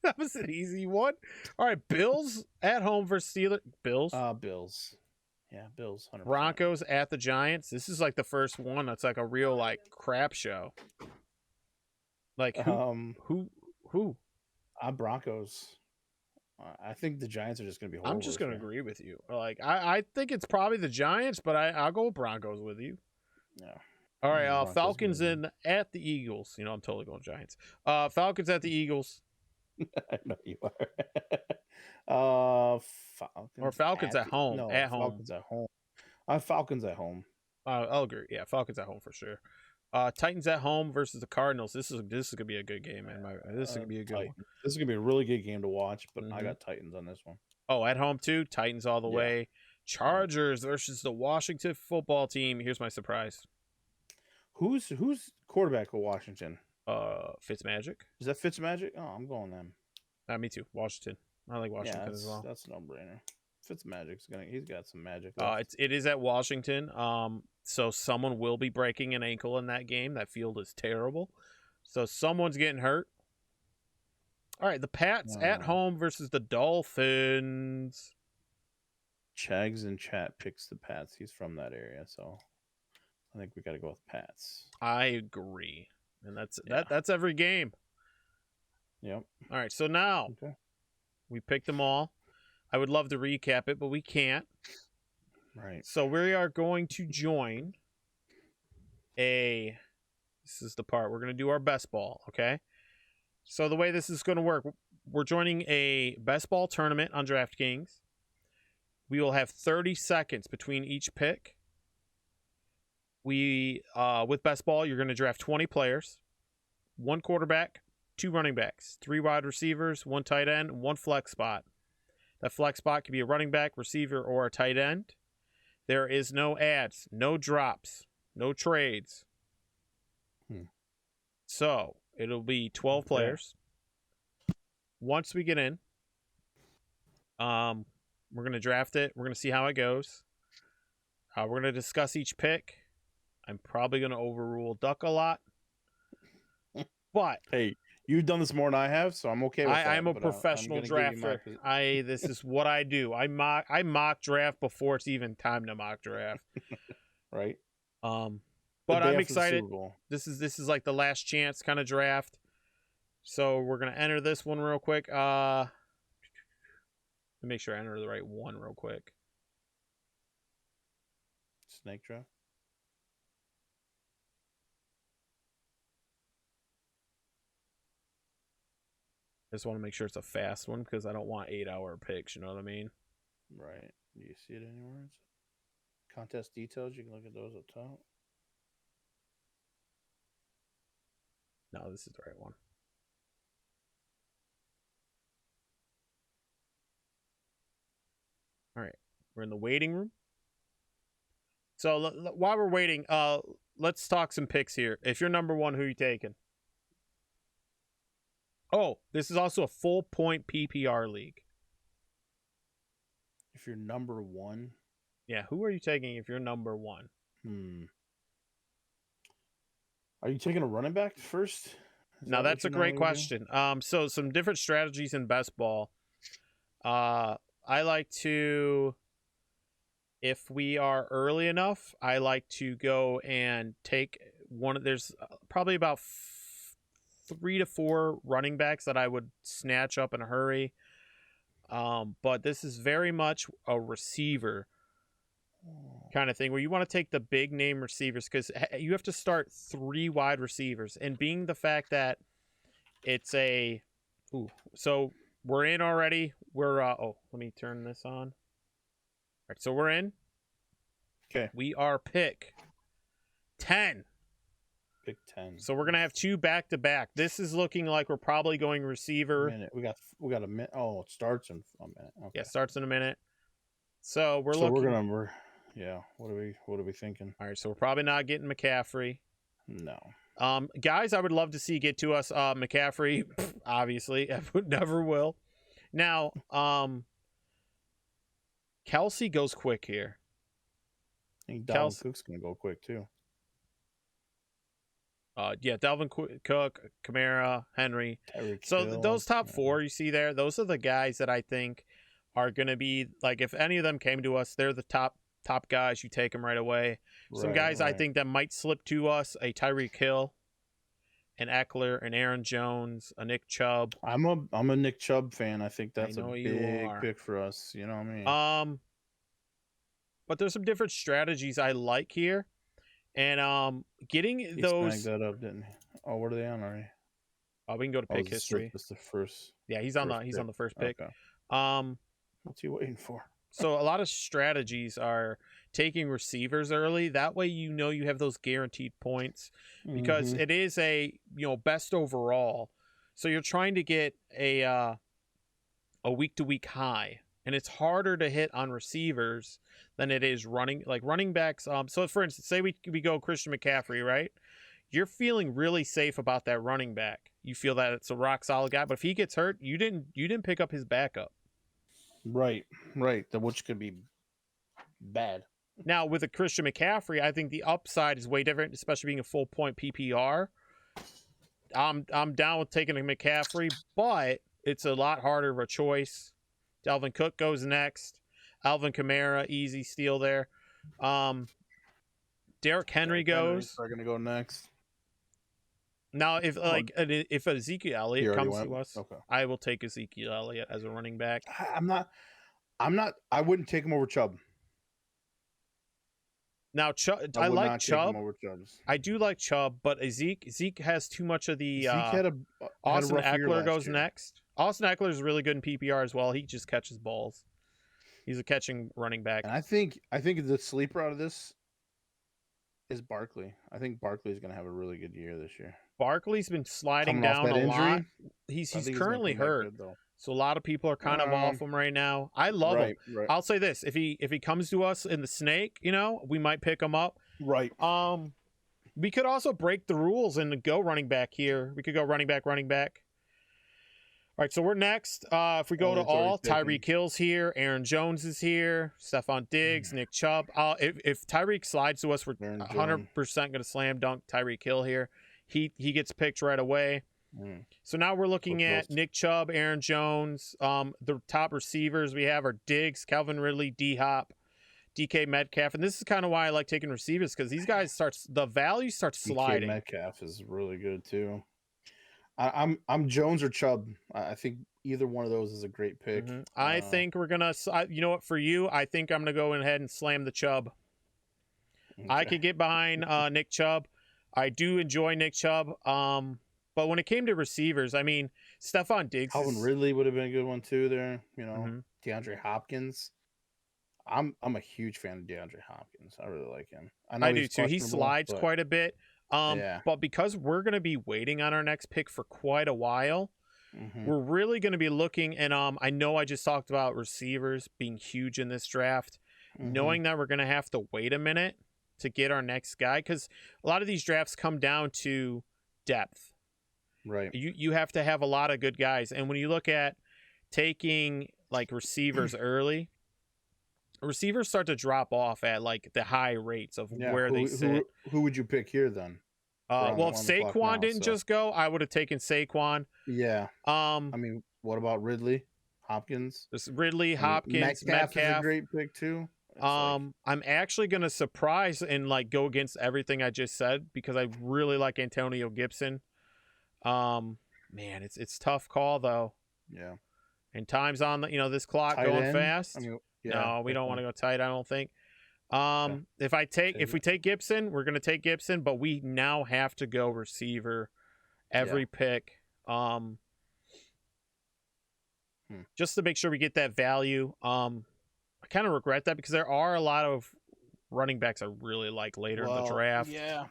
Speaker 2: That was an easy one. All right. Bills at home versus Steelers. Bills.
Speaker 1: Bills. Yeah, Bills 100%.
Speaker 2: Broncos at the Giants. This is like the first one that's like a real like crap show. Like who?
Speaker 1: Broncos. I think the Giants are just going to be horrible.
Speaker 2: I'm just going to agree with you. Like I think it's probably the Giants, but I'll go Broncos with you.
Speaker 1: Yeah.
Speaker 2: All right, Falcons at the Eagles. You know, I'm totally going Giants. Falcons at the Eagles.
Speaker 1: I know you are. Falcons
Speaker 2: or Falcons at home.
Speaker 1: No,
Speaker 2: at home.
Speaker 1: Falcons at home. Falcons at home.
Speaker 2: I'll agree. Yeah, Falcons at home for sure. Titans at home versus the Cardinals. This is gonna be a good game, man. This is gonna be a good one.
Speaker 1: This is gonna be a really good game to watch, but I got Titans on this one.
Speaker 2: Oh, at home too. Titans all the way. Chargers versus the Washington football team. Here's my surprise.
Speaker 1: Who's quarterback of Washington?
Speaker 2: Fitzmagic.
Speaker 1: Is that Fitzmagic? Oh, I'm going them.
Speaker 2: Me too. Washington. I like Washington as well.
Speaker 1: That's a no-brainer. Fitzmagic's he's got some magic.
Speaker 2: It is at Washington. So someone will be breaking an ankle in that game. That field is terrible. So someone's getting hurt. All right, the Pats at home versus the Dolphins.
Speaker 1: Chags in chat picks the Pats. He's from that area, so I think we got to go with Pats.
Speaker 2: I agree, and that's every game.
Speaker 1: Yep.
Speaker 2: All right, so now we picked them all. I would love to recap it, but we can't.
Speaker 1: Right.
Speaker 2: So we are going to join this is the part we're going to do our best ball, okay? So the way this is going to work, we're joining a best ball tournament on DraftKings. We will have 30 seconds between each pick. With best ball, you're going to draft 20 players, 1 quarterback, 2 running backs, 3 wide receivers, 1 tight end, 1 flex spot. That flex spot can be a running back, receiver, or a tight end. There is no ads, no drops, no trades. So it'll be 12 players. Once we get in, we're going to draft it. We're going to see how it goes. We're going to discuss each pick. I'm probably going to overrule Duck a lot. But
Speaker 1: hey, you've done this more than I have, so I'm okay with that.
Speaker 2: I'm a professional drafter. This is what I do. I mock draft before it's even time to mock draft.
Speaker 1: Right.
Speaker 2: But I'm excited. This is like the last chance kind of draft. So we're gonna enter this one real quick. Let me make sure I enter the right one real quick.
Speaker 1: Snake draft.
Speaker 2: I just want to make sure it's a fast one because I don't want 8-hour picks. You know what I mean?
Speaker 1: Right. Do you see it anywhere? Contest details. You can look at those up top.
Speaker 2: No, this is the right one. All right. We're in the waiting room. So while we're waiting, let's talk some picks here. If you're number 1, who are you taking? Oh, this is also a full point PPR league.
Speaker 1: If you're number 1?
Speaker 2: Yeah, who are you taking if you're number 1?
Speaker 1: Are you taking a running back first?
Speaker 2: Now that's a great question. So some different strategies in best ball. I like to, if we are early enough, I like to go and take one. There's probably about 3 to 4 running backs that I would snatch up in a hurry. But this is very much a receiver kind of thing where you want to take the big name receivers because you have to start 3 wide receivers. And being the fact that it's so we're in already. We're let me turn this on. All right, so we're in.
Speaker 1: Okay.
Speaker 2: We are pick 10.
Speaker 1: Pick 10.
Speaker 2: So we're gonna have 2 back to back. This is looking like we're probably going receiver.
Speaker 1: We got a minute. Oh, it starts in a minute. Okay.
Speaker 2: Yeah, starts in a minute. So we're
Speaker 1: what are we thinking?
Speaker 2: All right, so we're probably not getting McCaffrey.
Speaker 1: No.
Speaker 2: Guys, I would love to see get to us McCaffrey. Obviously, I never will. Now, Kelsey goes quick here.
Speaker 1: I think Dalvin Cook's gonna go quick too.
Speaker 2: Dalvin Cook, Kamara, Henry. So those top 4 you see there, those are the guys that I think are going to be, like, if any of them came to us, they're the top top guys, you take them right away. Some guys I think that might slip to us: a Tyreek Hill, an Eckler, an Aaron Jones, a Nick Chubb.
Speaker 1: I'm a Nick Chubb fan. I think that's a
Speaker 2: you
Speaker 1: big
Speaker 2: are.
Speaker 1: pick for us. You know what I mean?
Speaker 2: But there's some different strategies I like here, and getting
Speaker 1: He
Speaker 2: those.
Speaker 1: snagged that up, didn't he? Oh, what are they on already?
Speaker 2: We can go to pick history.
Speaker 1: It's the first.
Speaker 2: Yeah, he's on the first pick.
Speaker 1: Okay. What's he waiting for?
Speaker 2: So a lot of strategies are taking receivers early. That way, you know you have those guaranteed points because it is a best overall. So you're trying to get a week to week high, and it's harder to hit on receivers than it is running backs. So for instance, say we go Christian McCaffrey, right? You're feeling really safe about that running back. You feel that it's a rock solid guy, but if he gets hurt, you didn't pick up his backup.
Speaker 1: Right. Which could be bad.
Speaker 2: Now with a Christian McCaffrey, I think the upside is way different, especially being a full point PPR. I'm down with taking a McCaffrey, but it's a lot harder of a choice. Dalvin Cook goes next. Alvin Kamara, easy steal there. Derrick Henry goes.
Speaker 1: They're gonna go next.
Speaker 2: Now, if Ezekiel Elliott comes
Speaker 1: went?
Speaker 2: to us,
Speaker 1: Okay.
Speaker 2: I will take Ezekiel Elliott as a running back.
Speaker 1: I'm not. I wouldn't take him over Chubb.
Speaker 2: Now, I like Chubb.
Speaker 1: Over Chubb's.
Speaker 2: I do like Chubb, but Zeke has too much of the.
Speaker 1: Zeke had
Speaker 2: Austin
Speaker 1: had a
Speaker 2: Eckler goes
Speaker 1: year.
Speaker 2: next. Austin Eckler is really good in PPR as well. He just catches balls. He's a catching running back.
Speaker 1: And I think the sleeper out of this is Barkley. I think Barkley's going to have a really good year this year.
Speaker 2: Barkley's been sliding down a lot. He's currently hurt,
Speaker 1: good,
Speaker 2: so a lot of people are kind of off him right now. I love him.
Speaker 1: Right.
Speaker 2: I'll say this: if he comes to us in the snake, we might pick him up.
Speaker 1: Right.
Speaker 2: We could also break the rules and go running back here. We could go running back. All right, so we're next. If we go to Tyreek Hill's here, Aaron Jones is here, Stephon Diggs, Nick Chubb. If Tyreek slides to us, we're 100% going to slam dunk Tyreek Hill here. He gets picked right away. So now we're looking at Nick Chubb, Aaron Jones. The top receivers we have are Diggs, Calvin Ridley, D-Hop, DK Metcalf. And this is kind of why I like taking receivers, because these guys the value starts sliding.
Speaker 1: DK Metcalf is really good too. I'm Jones or Chubb. I think either one of those is a great pick.
Speaker 2: I think we're gonna. You know what? For you, I think I'm gonna go ahead and slam the Chubb. Okay. I could get behind Nick Chubb. I do enjoy Nick Chubb. But when it came to receivers, I mean, Stephon Diggs.
Speaker 1: Calvin Ridley would have been a good one too. There, DeAndre Hopkins. I'm a huge fan of DeAndre Hopkins. I really like him. I
Speaker 2: do too. He slides quite a bit. But because we're going to be waiting on our next pick for quite a while, we're really going to be looking. And I know I just talked about receivers being huge in this draft, knowing that we're going to have to wait a minute to get our next guy, because a lot of these drafts come down to depth.
Speaker 1: Right.
Speaker 2: You have to have a lot of good guys. And when you look at taking like receivers early, receivers start to drop off at like the high rates of where they sit.
Speaker 1: Who would you pick here then?
Speaker 2: Well, if Saquon didn't just go, I would have taken Saquon.
Speaker 1: Yeah. I mean, what about Ridley, Hopkins?
Speaker 2: Hopkins, Metcalf
Speaker 1: is a great pick too.
Speaker 2: I'm actually gonna surprise and like go against everything I just said, because I really like Antonio Gibson. Man, it's tough call though.
Speaker 1: Yeah.
Speaker 2: And time's on the this clock
Speaker 1: tight
Speaker 2: going
Speaker 1: end.
Speaker 2: fast.
Speaker 1: I mean,
Speaker 2: no, we don't want to go tight, I don't think. If we take Gibson, we're gonna take Gibson, but we now have to go receiver every pick. Just to make sure we get that value. I kind of regret that, because there are a lot of running backs I really like later in the draft.
Speaker 1: Yeah.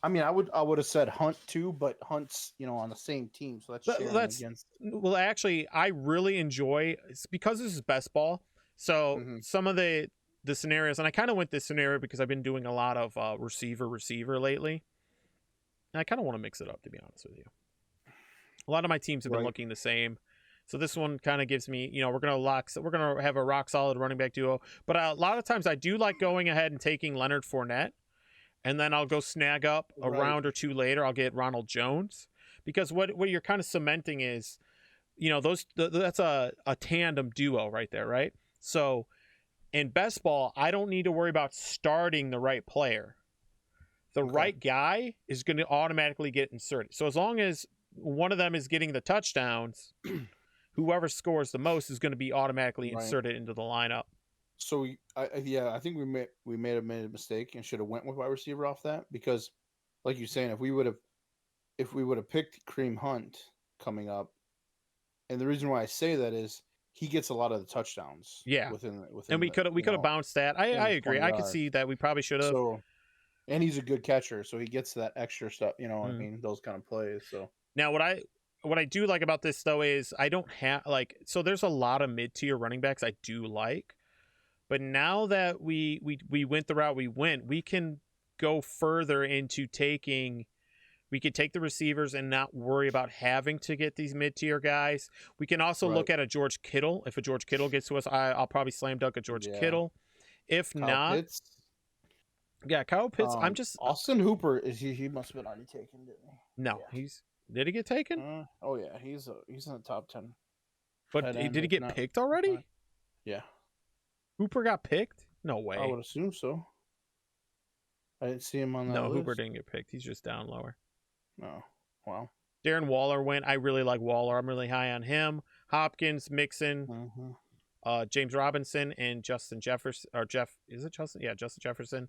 Speaker 1: I mean, I would have said Hunt too, but Hunt's on the same team, so that's against.
Speaker 2: Well, actually, I really enjoy, it's because this is best ball. So some of the scenarios, and I kind of went this scenario because I've been doing a lot of receiver lately. And I kind of want to mix it up, to be honest with you. A lot of my teams have been looking the same. So this one kind of gives me, we're gonna have a rock solid running back duo. But a lot of times I do like going ahead and taking Leonard Fournette, and then I'll go snag up a round or two later. I'll get Ronald Jones, because what you're kind of cementing is, that's a tandem duo right there, right? So In best ball, I don't need to worry about starting the right player. The right guy is going to automatically get inserted. So as long as one of them is getting the touchdowns, whoever scores the most is going to be automatically inserted into the lineup.
Speaker 1: So I think we made a mistake and should have went with wide receiver off that, because, like you're saying, if we would have picked Kareem Hunt coming up, and the reason why I say that is he gets a lot of the touchdowns.
Speaker 2: Yeah,
Speaker 1: within
Speaker 2: and we could have bounced that. I agree. I could see that we probably should have.
Speaker 1: So, and he's a good catcher, so he gets that extra stuff. You know what I mean? Those kind of plays. So
Speaker 2: now what I do like about this though is I don't have so there's a lot of mid-tier running backs I do like. But now that we went the route we went, we can go further into we could take the receivers and not worry about having to get these mid-tier guys. We can also look at a George Kittle. If a George Kittle gets to us, I'll probably slam dunk a George Kittle. If
Speaker 1: Kyle
Speaker 2: not,
Speaker 1: Pitts.
Speaker 2: Yeah, Kyle Pitts. I'm just
Speaker 1: Austin Hooper he must have been already taken, didn't he?
Speaker 2: No, did he get taken?
Speaker 1: Oh yeah, he's in the top 10.
Speaker 2: But did he get picked already?
Speaker 1: Yeah.
Speaker 2: Hooper got picked? No way.
Speaker 1: I would assume so. I didn't see him on that list.
Speaker 2: No, Hooper didn't get picked. He's just down lower.
Speaker 1: No. Wow.
Speaker 2: Darren Waller went. I really like Waller. I'm really high on him. Hopkins, Mixon, James Robinson, and Justin Jefferson. Or Jeff, is it Justin? Yeah, Justin Jefferson.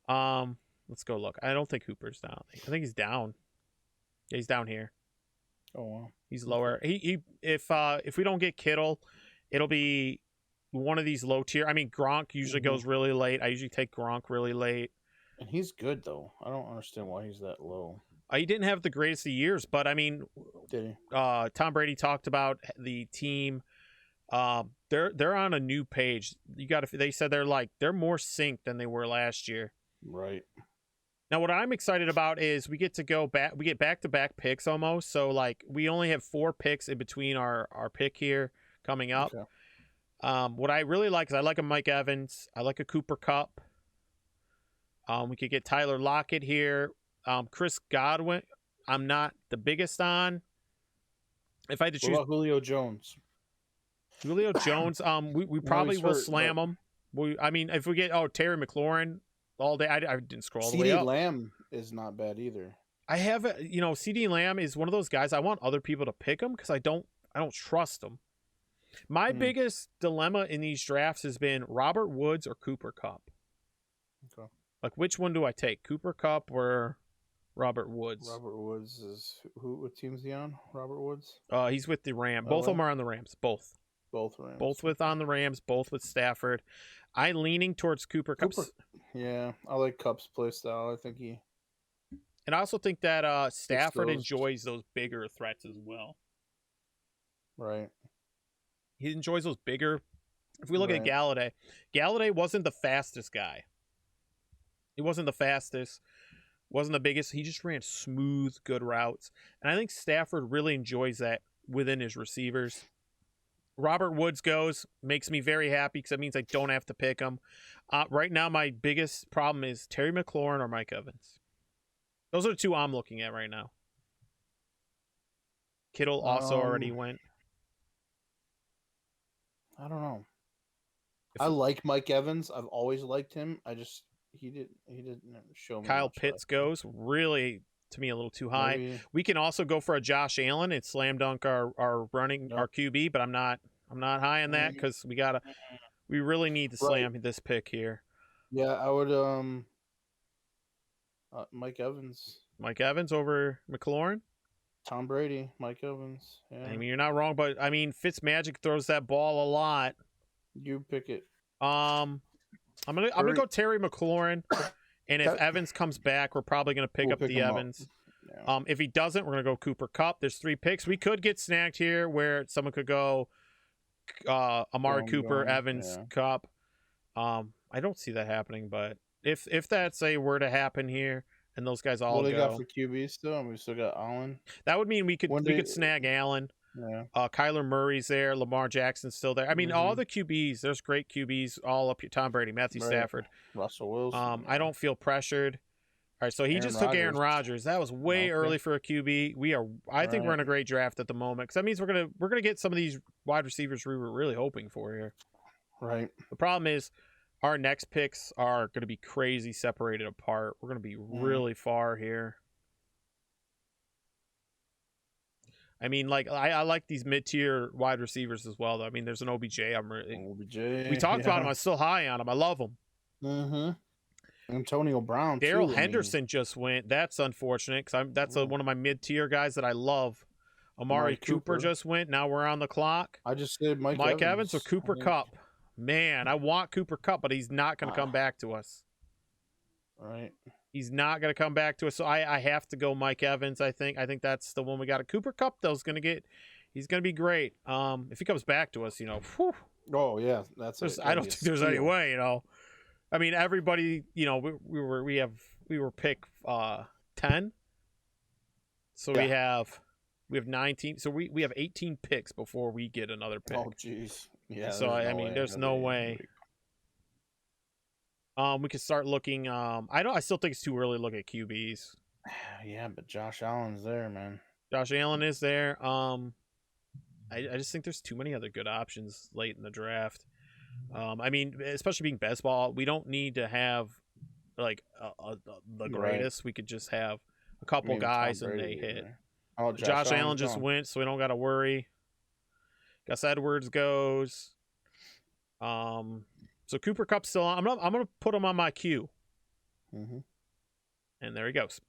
Speaker 2: Let's go look. I don't think Hooper's down. I think he's down. Yeah, he's down here.
Speaker 1: Oh wow.
Speaker 2: He's lower. If we don't get Kittle, it'll be one of these low tier. I mean, Gronk usually goes really late. I usually take Gronk really late.
Speaker 1: And he's good though. I don't understand why he's that low.
Speaker 2: He didn't have the greatest of years, but I mean,
Speaker 1: did he?
Speaker 2: Tom Brady talked about the team. They're on a new page. They said they're more synced than they were last year.
Speaker 1: Right.
Speaker 2: Now, what I'm excited about is we get to go back. We get back-to-back picks almost. So we only have 4 picks in between our pick here coming up. Okay. What I really like is I like a Mike Evans. I like a Cooper Kupp. We could get Tyler Lockett here. Chris Godwin, I'm not the biggest on. If I had to choose,
Speaker 1: what about Julio Jones?
Speaker 2: Julio Jones, we probably will slam him. If we get Terry McLaurin all day, I didn't scroll all the way up.
Speaker 1: CeeDee Lamb is not bad either.
Speaker 2: I have CeeDee Lamb is one of those guys I want other people to pick him because I don't trust him. My biggest dilemma in these drafts has been Robert Woods or Cooper Kupp.
Speaker 1: Okay.
Speaker 2: Which one do I take? Cooper Kupp or Robert Woods?
Speaker 1: Robert Woods is what team is he on? Robert Woods?
Speaker 2: He's with the Rams. Both of them are on the Rams. Both
Speaker 1: Rams.
Speaker 2: Both on the Rams. Both with Stafford. I'm leaning towards Cooper Kupp.
Speaker 1: Yeah, I like Kupp's play style. I think he.
Speaker 2: And I also think that Stafford enjoys those bigger threats as well.
Speaker 1: Right.
Speaker 2: He enjoys those bigger. If we look at Galladay wasn't the fastest guy. He wasn't the fastest. Wasn't the biggest. He just ran smooth, good routes. And I think Stafford really enjoys that within his receivers. Robert Woods makes me very happy because that means I don't have to pick him. Right now, my biggest problem is Terry McLaurin or Mike Evans. Those are the 2 I'm looking at right now. Kittle also already went.
Speaker 1: I don't know. I like Mike Evans. I've always liked him. He didn't show me.
Speaker 2: Kyle Pitts goes really, to me, a little too high. Maybe. We can also go for a Josh Allen. It's slam dunk our QB, but I'm not high on that because we really need to slam this pick here.
Speaker 1: Yeah, I would Mike Evans.
Speaker 2: Mike Evans over McLaurin?
Speaker 1: Tom Brady, Mike Evans. Yeah.
Speaker 2: I mean, you're not wrong, but I mean, Fitzmagic throws that ball a lot.
Speaker 1: You pick it.
Speaker 2: I'm gonna go Terry McLaurin, and if Evans comes back, we're probably gonna pick up the Evans. Yeah. If he doesn't, we're gonna go Cooper Kupp. There's 3 picks. We could get snagged here where someone could go Amari Cooper, Evans, Kupp. I don't see that happening, but if that's were to happen here, and those guys all
Speaker 1: they got for QB still, and we still got Allen.
Speaker 2: That would mean we could snag Allen.
Speaker 1: Yeah.
Speaker 2: Kyler Murray's there. Lamar Jackson's still there. I mean, all the QBs. There's great QBs all up here. Tom Brady, Matthew Stafford,
Speaker 1: Russell Wilson.
Speaker 2: I don't feel pressured. All right, so he just took Aaron Rodgers. That was way early for a QB. I think we're in a great draft at the moment because that means we're gonna get some of these wide receivers we were really hoping for here.
Speaker 1: Right.
Speaker 2: The problem is our next picks are going to be crazy separated apart. We're going to be really far here. I mean, like I like these mid-tier wide receivers as well. Though. I mean, there's an OBJ. We talked about him. I'm still high on him. I love him.
Speaker 1: Mm-hmm. Antonio Brown
Speaker 2: Darrell
Speaker 1: too.
Speaker 2: Henderson just went. That's unfortunate because that's one of my mid-tier guys that I love. Amari Cooper just went. Now we're on the clock.
Speaker 1: I just said
Speaker 2: Mike Evans or Cooper Kupp. Man, I want Cooper Kupp, but he's not going to come back to us.
Speaker 1: Right.
Speaker 2: He's not going to come back to us, so I have to go Mike Evans. I think that's the one we got. A Cooper Kupp though he's going to be great. If he comes back to us, whew.
Speaker 1: Oh yeah,
Speaker 2: I don't think there's any way, I mean, everybody, we were pick 10, so we have 19. So we have 18 picks before we get another pick.
Speaker 1: Oh jeez, yeah.
Speaker 2: So I mean, there's no way. We could start looking. I still think it's too early to look at QBs.
Speaker 1: Yeah, but Josh Allen's there, man.
Speaker 2: Josh Allen is there. I just think there's too many other good options late in the draft. I mean, especially being best ball, we don't need to have like the greatest. Right. We could just have a couple guys and they hit.
Speaker 1: Oh,
Speaker 2: Josh Allen just went, so we don't got to worry. Gus Edwards goes. So Cooper Kupp's still on. I'm gonna put him on my queue.
Speaker 1: Mm-hmm.
Speaker 2: And there he goes.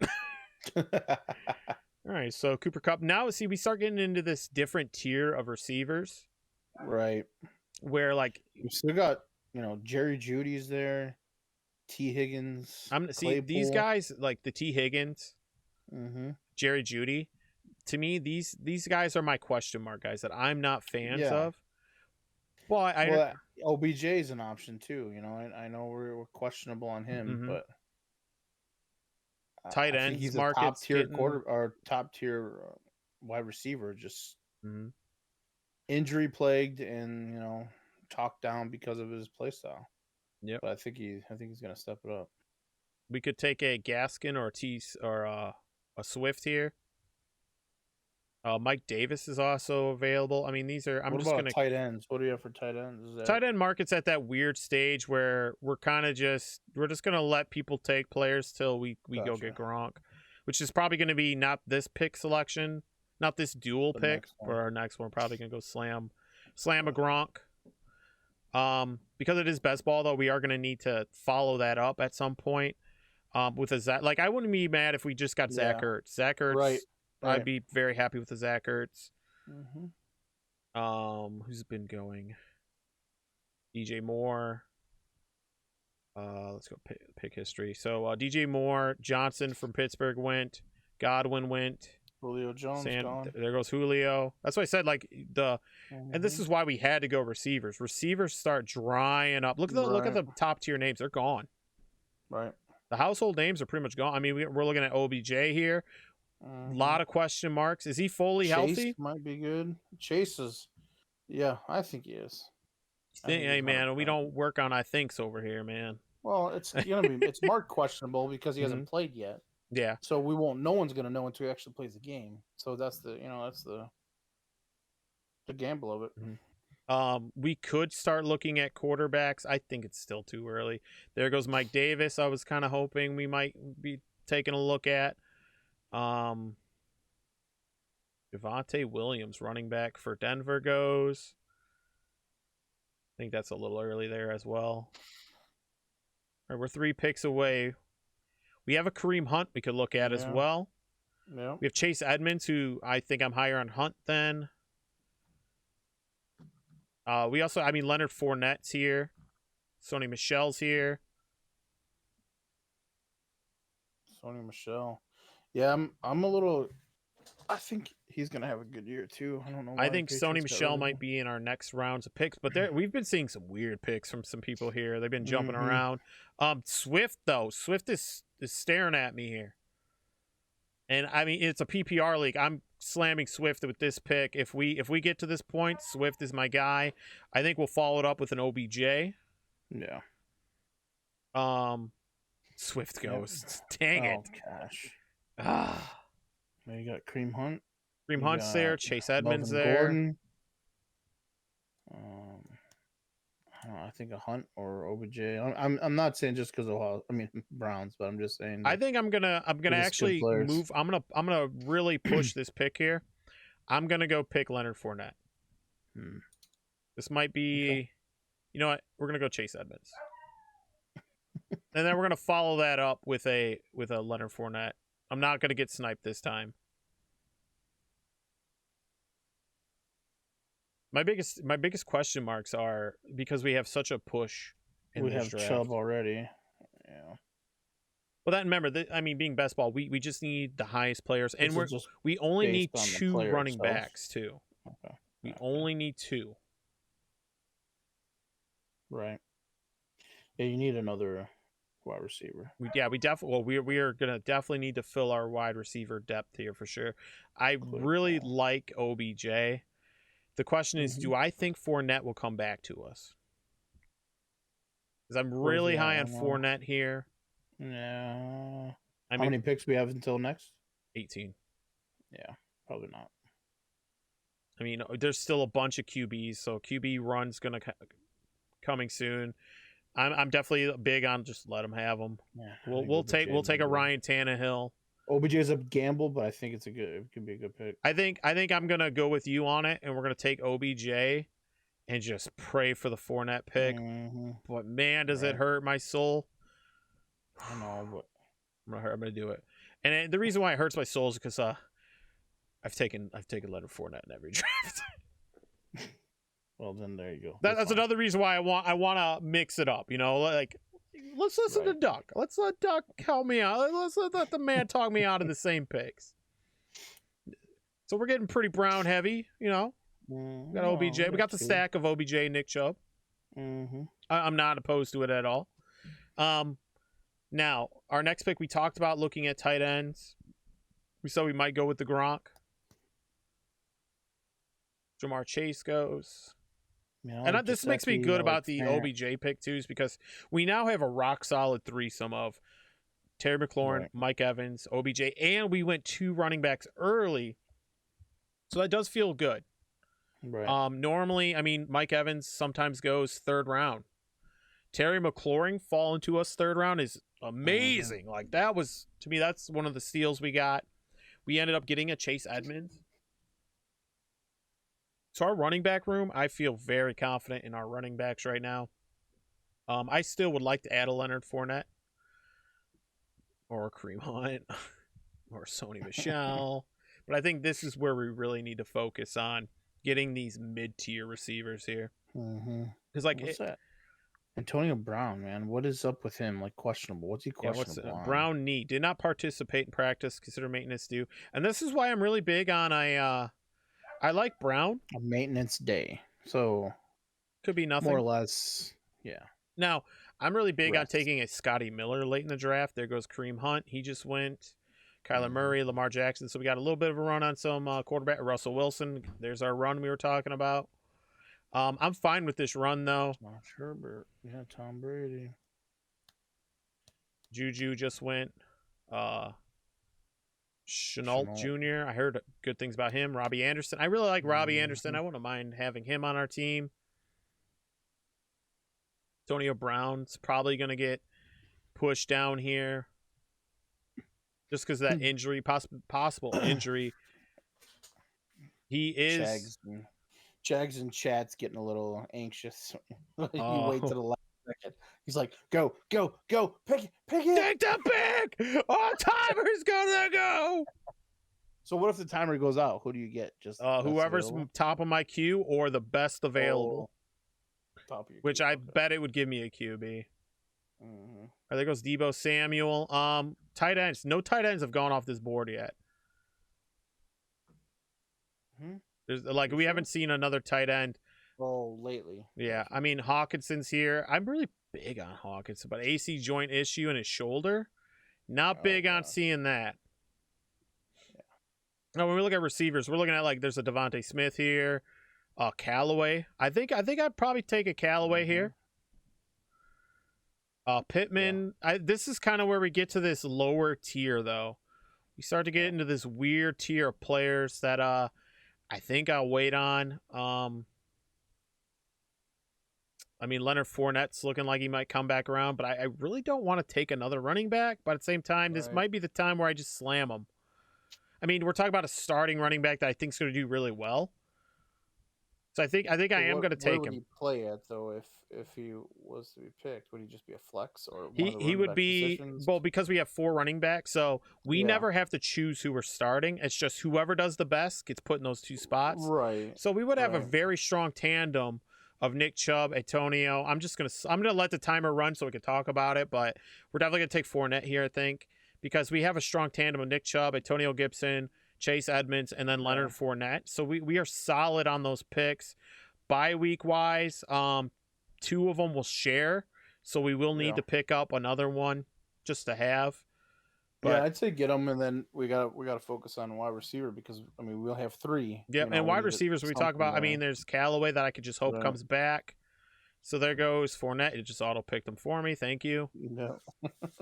Speaker 2: All right, so Cooper Kupp. Now, see, we start getting into this different tier of receivers.
Speaker 1: Right.
Speaker 2: Where, like...
Speaker 1: We still got, Jerry Jeudy's there. T. Higgins.
Speaker 2: See, these guys, like the T. Higgins, Jerry Jeudy, to me, these guys are my question mark guys that I'm not fans of. Well,
Speaker 1: OBJ is an option, too. I know we're questionable on him, but...
Speaker 2: Tight ends,
Speaker 1: he's a top tier top tier wide receiver, just injury plagued and talked down because of his play style.
Speaker 2: Yeah,
Speaker 1: but I think he's gonna step it up.
Speaker 2: We could take a Gaskin or a Swift here. Mike Davis is also available. I mean, these are.
Speaker 1: What about tight ends? What do you have for tight ends?
Speaker 2: Tight end market's at that weird stage where we're just gonna let people take players till we go get Gronk, which is probably gonna be not this pick selection, not this dual pick. For our next one, we're probably gonna go slam a Gronk. Because it is best ball though, we are gonna need to follow that up at some point. With a Zach, I wouldn't be mad if we just got Zach Ertz. Zach Ertz, right. I'd be very happy with the Zach Ertz. Who's been going? DJ Moore. Let's go pick history. So DJ Moore, Johnson from Pittsburgh went. Godwin went.
Speaker 1: Julio Jones gone.
Speaker 2: There goes Julio. That's why I said and this is why we had to go receivers. Receivers start drying up. Look at the top tier names. They're gone.
Speaker 1: Right.
Speaker 2: The household names are pretty much gone. I mean, we're looking at OBJ here. A lot of question marks. Is he fully healthy?
Speaker 1: Might be good. Chase is, I think he is.
Speaker 2: Hey man, we don't work on I thinks over here, man.
Speaker 1: Well, it's it's marked questionable because he hasn't played yet.
Speaker 2: Yeah.
Speaker 1: So no one's gonna know until he actually plays the game. So that's the gamble of it.
Speaker 2: We could start looking at quarterbacks. I think it's still too early. There goes Mike Davis. I was kind of hoping we might be taking a look at. Javonte Williams, running back for Denver, goes. I think that's a little early there as well. All right, we're 3 picks away. We have a Kareem Hunt we could look at as well.
Speaker 1: Yeah.
Speaker 2: We have Chase Edmonds, who I think I'm higher on Hunt than. We also, Leonard Fournette's here. Sony Michel's here.
Speaker 1: Sony Michel. Yeah, I'm a little. I think he's gonna have a good year too. I don't know.
Speaker 2: I think Sony Michel might be in our next rounds of picks, but we've been seeing some weird picks from some people here. They've been jumping around. Swift is staring at me here, and it's a PPR league. I'm slamming Swift with this pick. If we get to this point, Swift is my guy. I think we'll follow it up with an OBJ.
Speaker 1: Yeah.
Speaker 2: Swift goes. Dang it.
Speaker 1: Gosh.
Speaker 2: Ah.
Speaker 1: Now you got Kareem Hunt.
Speaker 2: Kareem Hunt's there. Chase Edmonds
Speaker 1: Melvin
Speaker 2: there.
Speaker 1: Gordon. I think a Hunt or OBJ. I'm not saying just because of Browns, but I'm just saying.
Speaker 2: I think I'm gonna actually move. I'm gonna really push this pick here. I'm gonna go pick Leonard Fournette. This might be,
Speaker 1: Okay.
Speaker 2: you know what? We're gonna go Chase Edmonds, and then we're gonna follow that up with a Leonard Fournette. I'm not gonna get sniped this time. My biggest question marks are because we have such a push in
Speaker 1: we
Speaker 2: this
Speaker 1: have
Speaker 2: draft.
Speaker 1: Chubb already. Yeah.
Speaker 2: Well, that remember, being best ball, we just need the highest players, and we only need 2 running backs too.
Speaker 1: Okay.
Speaker 2: We only need 2.
Speaker 1: Right. Yeah, you need another wide receiver.
Speaker 2: We are gonna definitely need to fill our wide receiver depth here for sure. I really like OBJ. The question is, do I think Fournette will come back to us? Because I'm really high on Fournette here.
Speaker 1: Yeah. How many picks we have until next?
Speaker 2: 18.
Speaker 1: Yeah, probably not.
Speaker 2: I mean, there's still a bunch of QBs, so QB run's gonna coming soon. I'm definitely big on just let them have them. Yeah, we'll take a Ryan Tannehill.
Speaker 1: OBJ is a gamble, but I think it could be a good pick.
Speaker 2: I think I'm gonna go with you on it, and we're gonna take OBJ and just pray for the Fournette pick. But man, does it hurt my soul.
Speaker 1: I know, but
Speaker 2: I'm gonna do it. And the reason why it hurts my soul is because I've taken Leonard Fournette in every draft.
Speaker 1: Well, then there you go.
Speaker 2: That's another reason why I want to mix it up. You know, like let's listen to Duck. Let's let Duck help me out. Let's let the man talk me out of the same picks. So we're getting pretty Brown heavy. You know, we got OBJ. We got the stack of OBJ, Nick Chubb. I'm not opposed to it at all. Now, our next pick, we talked about looking at tight ends. We said we might go with the Gronk. Jamar Chase goes. And this makes me good about the OBJ pick, too, is because we now have a rock-solid threesome of Terry McLaurin, Mike Evans, OBJ, and we went 2 running backs early. So that does feel good.
Speaker 1: Right.
Speaker 2: Normally, I mean, Mike Evans sometimes goes 3rd round. Terry McLaurin falling to us 3rd round is amazing. Like, that was, to me, that's one of the steals we got. We ended up getting a Chase Edmonds. So our running back room, I feel very confident in our running backs right now. I still would like to add a Leonard Fournette or a Kareem Hunt or Sony Michel. But I think this is where we really need to focus on getting these mid-tier receivers here. Because
Speaker 1: what's that? Antonio Brown, man, what is up with him? Like, questionable. What's he questionable on?
Speaker 2: Brown knee did not participate in practice. Consider maintenance due. And this is why I'm really big on I like Brown.
Speaker 1: A maintenance day. So
Speaker 2: could be nothing.
Speaker 1: More or less, yeah.
Speaker 2: Now, I'm really big on taking a Scotty Miller late in the draft. There goes Kareem Hunt. He just went. Kyler Murray, Lamar Jackson. So we got a little bit of a run on some quarterback. Russell Wilson. There's our run we were talking about. I'm fine with this run, though.
Speaker 1: Not sure, but yeah, Tom Brady.
Speaker 2: Juju just went. Chenault Jr. I heard good things about him. Robbie Anderson. I really like Robbie Anderson. I wouldn't mind having him on our team. Antonio Brown's probably going to get pushed down here just because of that injury, possible injury. He is.
Speaker 1: Jags and Chad's getting a little anxious. You wait to the last second. He's like, go, pick it.
Speaker 2: Take the pick! Our timer's gonna go!
Speaker 1: So what if the timer goes out? Who do you get? Just
Speaker 2: whoever's
Speaker 1: available?
Speaker 2: Top of my queue or the best available.
Speaker 1: Top of your
Speaker 2: which
Speaker 1: queue,
Speaker 2: I bet it would give me a QB. There goes Deebo Samuel. Tight ends. No tight ends have gone off this board yet. There's we haven't seen another tight end.
Speaker 1: Oh, lately.
Speaker 2: Yeah, I mean Hawkinson's here. I'm really big on Hawkinson, but AC joint issue in his shoulder. Not big on seeing that. Yeah. Now when we look at receivers, we're looking at there's a Devontae Smith here, Callaway. I think I'd probably take a Callaway here. Pittman. Yeah. This is kind of where we get to this lower tier though. We start to get into this weird tier of players that I think I'll wait on. I mean, Leonard Fournette's looking like he might come back around, but I really don't want to take another running back. But at the same time, this might be the time where I just slam him. I mean, we're talking about a starting running back that I think is going to do really well. So I think I am going to take him.
Speaker 1: Where would he play at though? If he was to be picked, would he just be a flex or
Speaker 2: he would be
Speaker 1: positions?
Speaker 2: Well, because we have 4 running backs, so we never have to choose who we're starting. It's just whoever does the best gets put in those 2 spots.
Speaker 1: Right.
Speaker 2: So we would have a very strong tandem of Nick Chubb, Antonio. I'm gonna let the timer run so we can talk about it, but we're definitely gonna take Fournette here, I think, because we have a strong tandem of Nick Chubb, Antonio Gibson, Chase Edmonds, and then Leonard Fournette. So we are solid on those picks. Bye week wise, 2 of them will share, so we will need to pick up another one just to have. But
Speaker 1: yeah, I'd say get them, and then we got to focus on wide receiver because I mean we'll have 3.
Speaker 2: Yeah, and wide receivers we talk about. I mean, there's Callaway that I could just hope comes back. So there goes Fournette. It just auto picked him for me. Thank you.
Speaker 1: Yeah.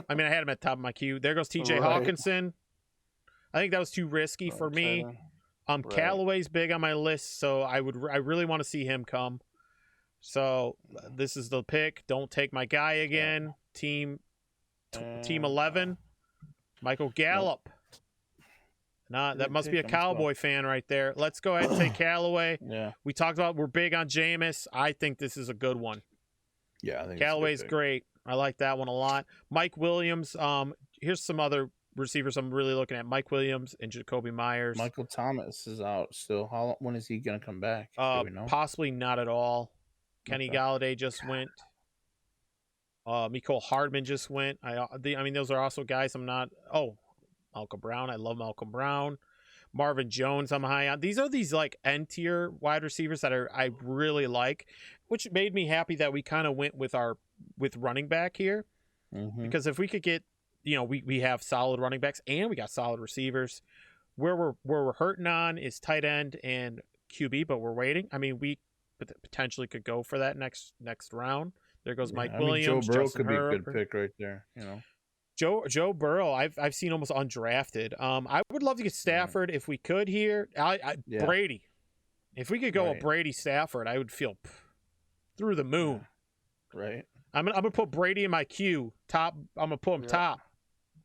Speaker 2: I mean, I had him at the top of my queue. There goes T.J. Hawkinson. I think that was too risky for me. Callaway's big on my list, so I really want to see him come. So this is the pick. Don't take my guy again. Team 11. Michael Gallup. That must be a Cowboy fan right there. Let's go ahead and take Callaway.
Speaker 1: Yeah.
Speaker 2: We talked about we're big on Jameis. I think this is a good one.
Speaker 1: Yeah, I think
Speaker 2: Callaway's great. I like that one a lot. Mike Williams. Here's some other receivers I'm really looking at. Mike Williams and Jacoby Myers.
Speaker 1: Michael Thomas is out still. When is he going to come back? Do we know?
Speaker 2: Possibly not at all. Kenny Galladay just went. Mecole Hardman just went. I mean, those are also guys I'm not. Oh, Malcolm Brown. I love Malcolm Brown. Marvin Jones, I'm high on. These are like end-tier wide receivers that I really like, which made me happy that we kind of went with running back here. Mm-hmm. Because if we could get, we have solid running backs and we got solid receivers. Where we're hurting on is tight end and QB, but we're waiting. I mean, we potentially could go for that next round. There goes Mike Williams.
Speaker 1: Joe Burrow could be a good pick right there.
Speaker 2: Joe Burrow, I've seen almost undrafted. I would love to get Stafford if we could here. Brady, if we could go a Brady Stafford, I would feel through the moon.
Speaker 1: Yeah. Right.
Speaker 2: I'm gonna put Brady in my queue. Top. I'm gonna put him top.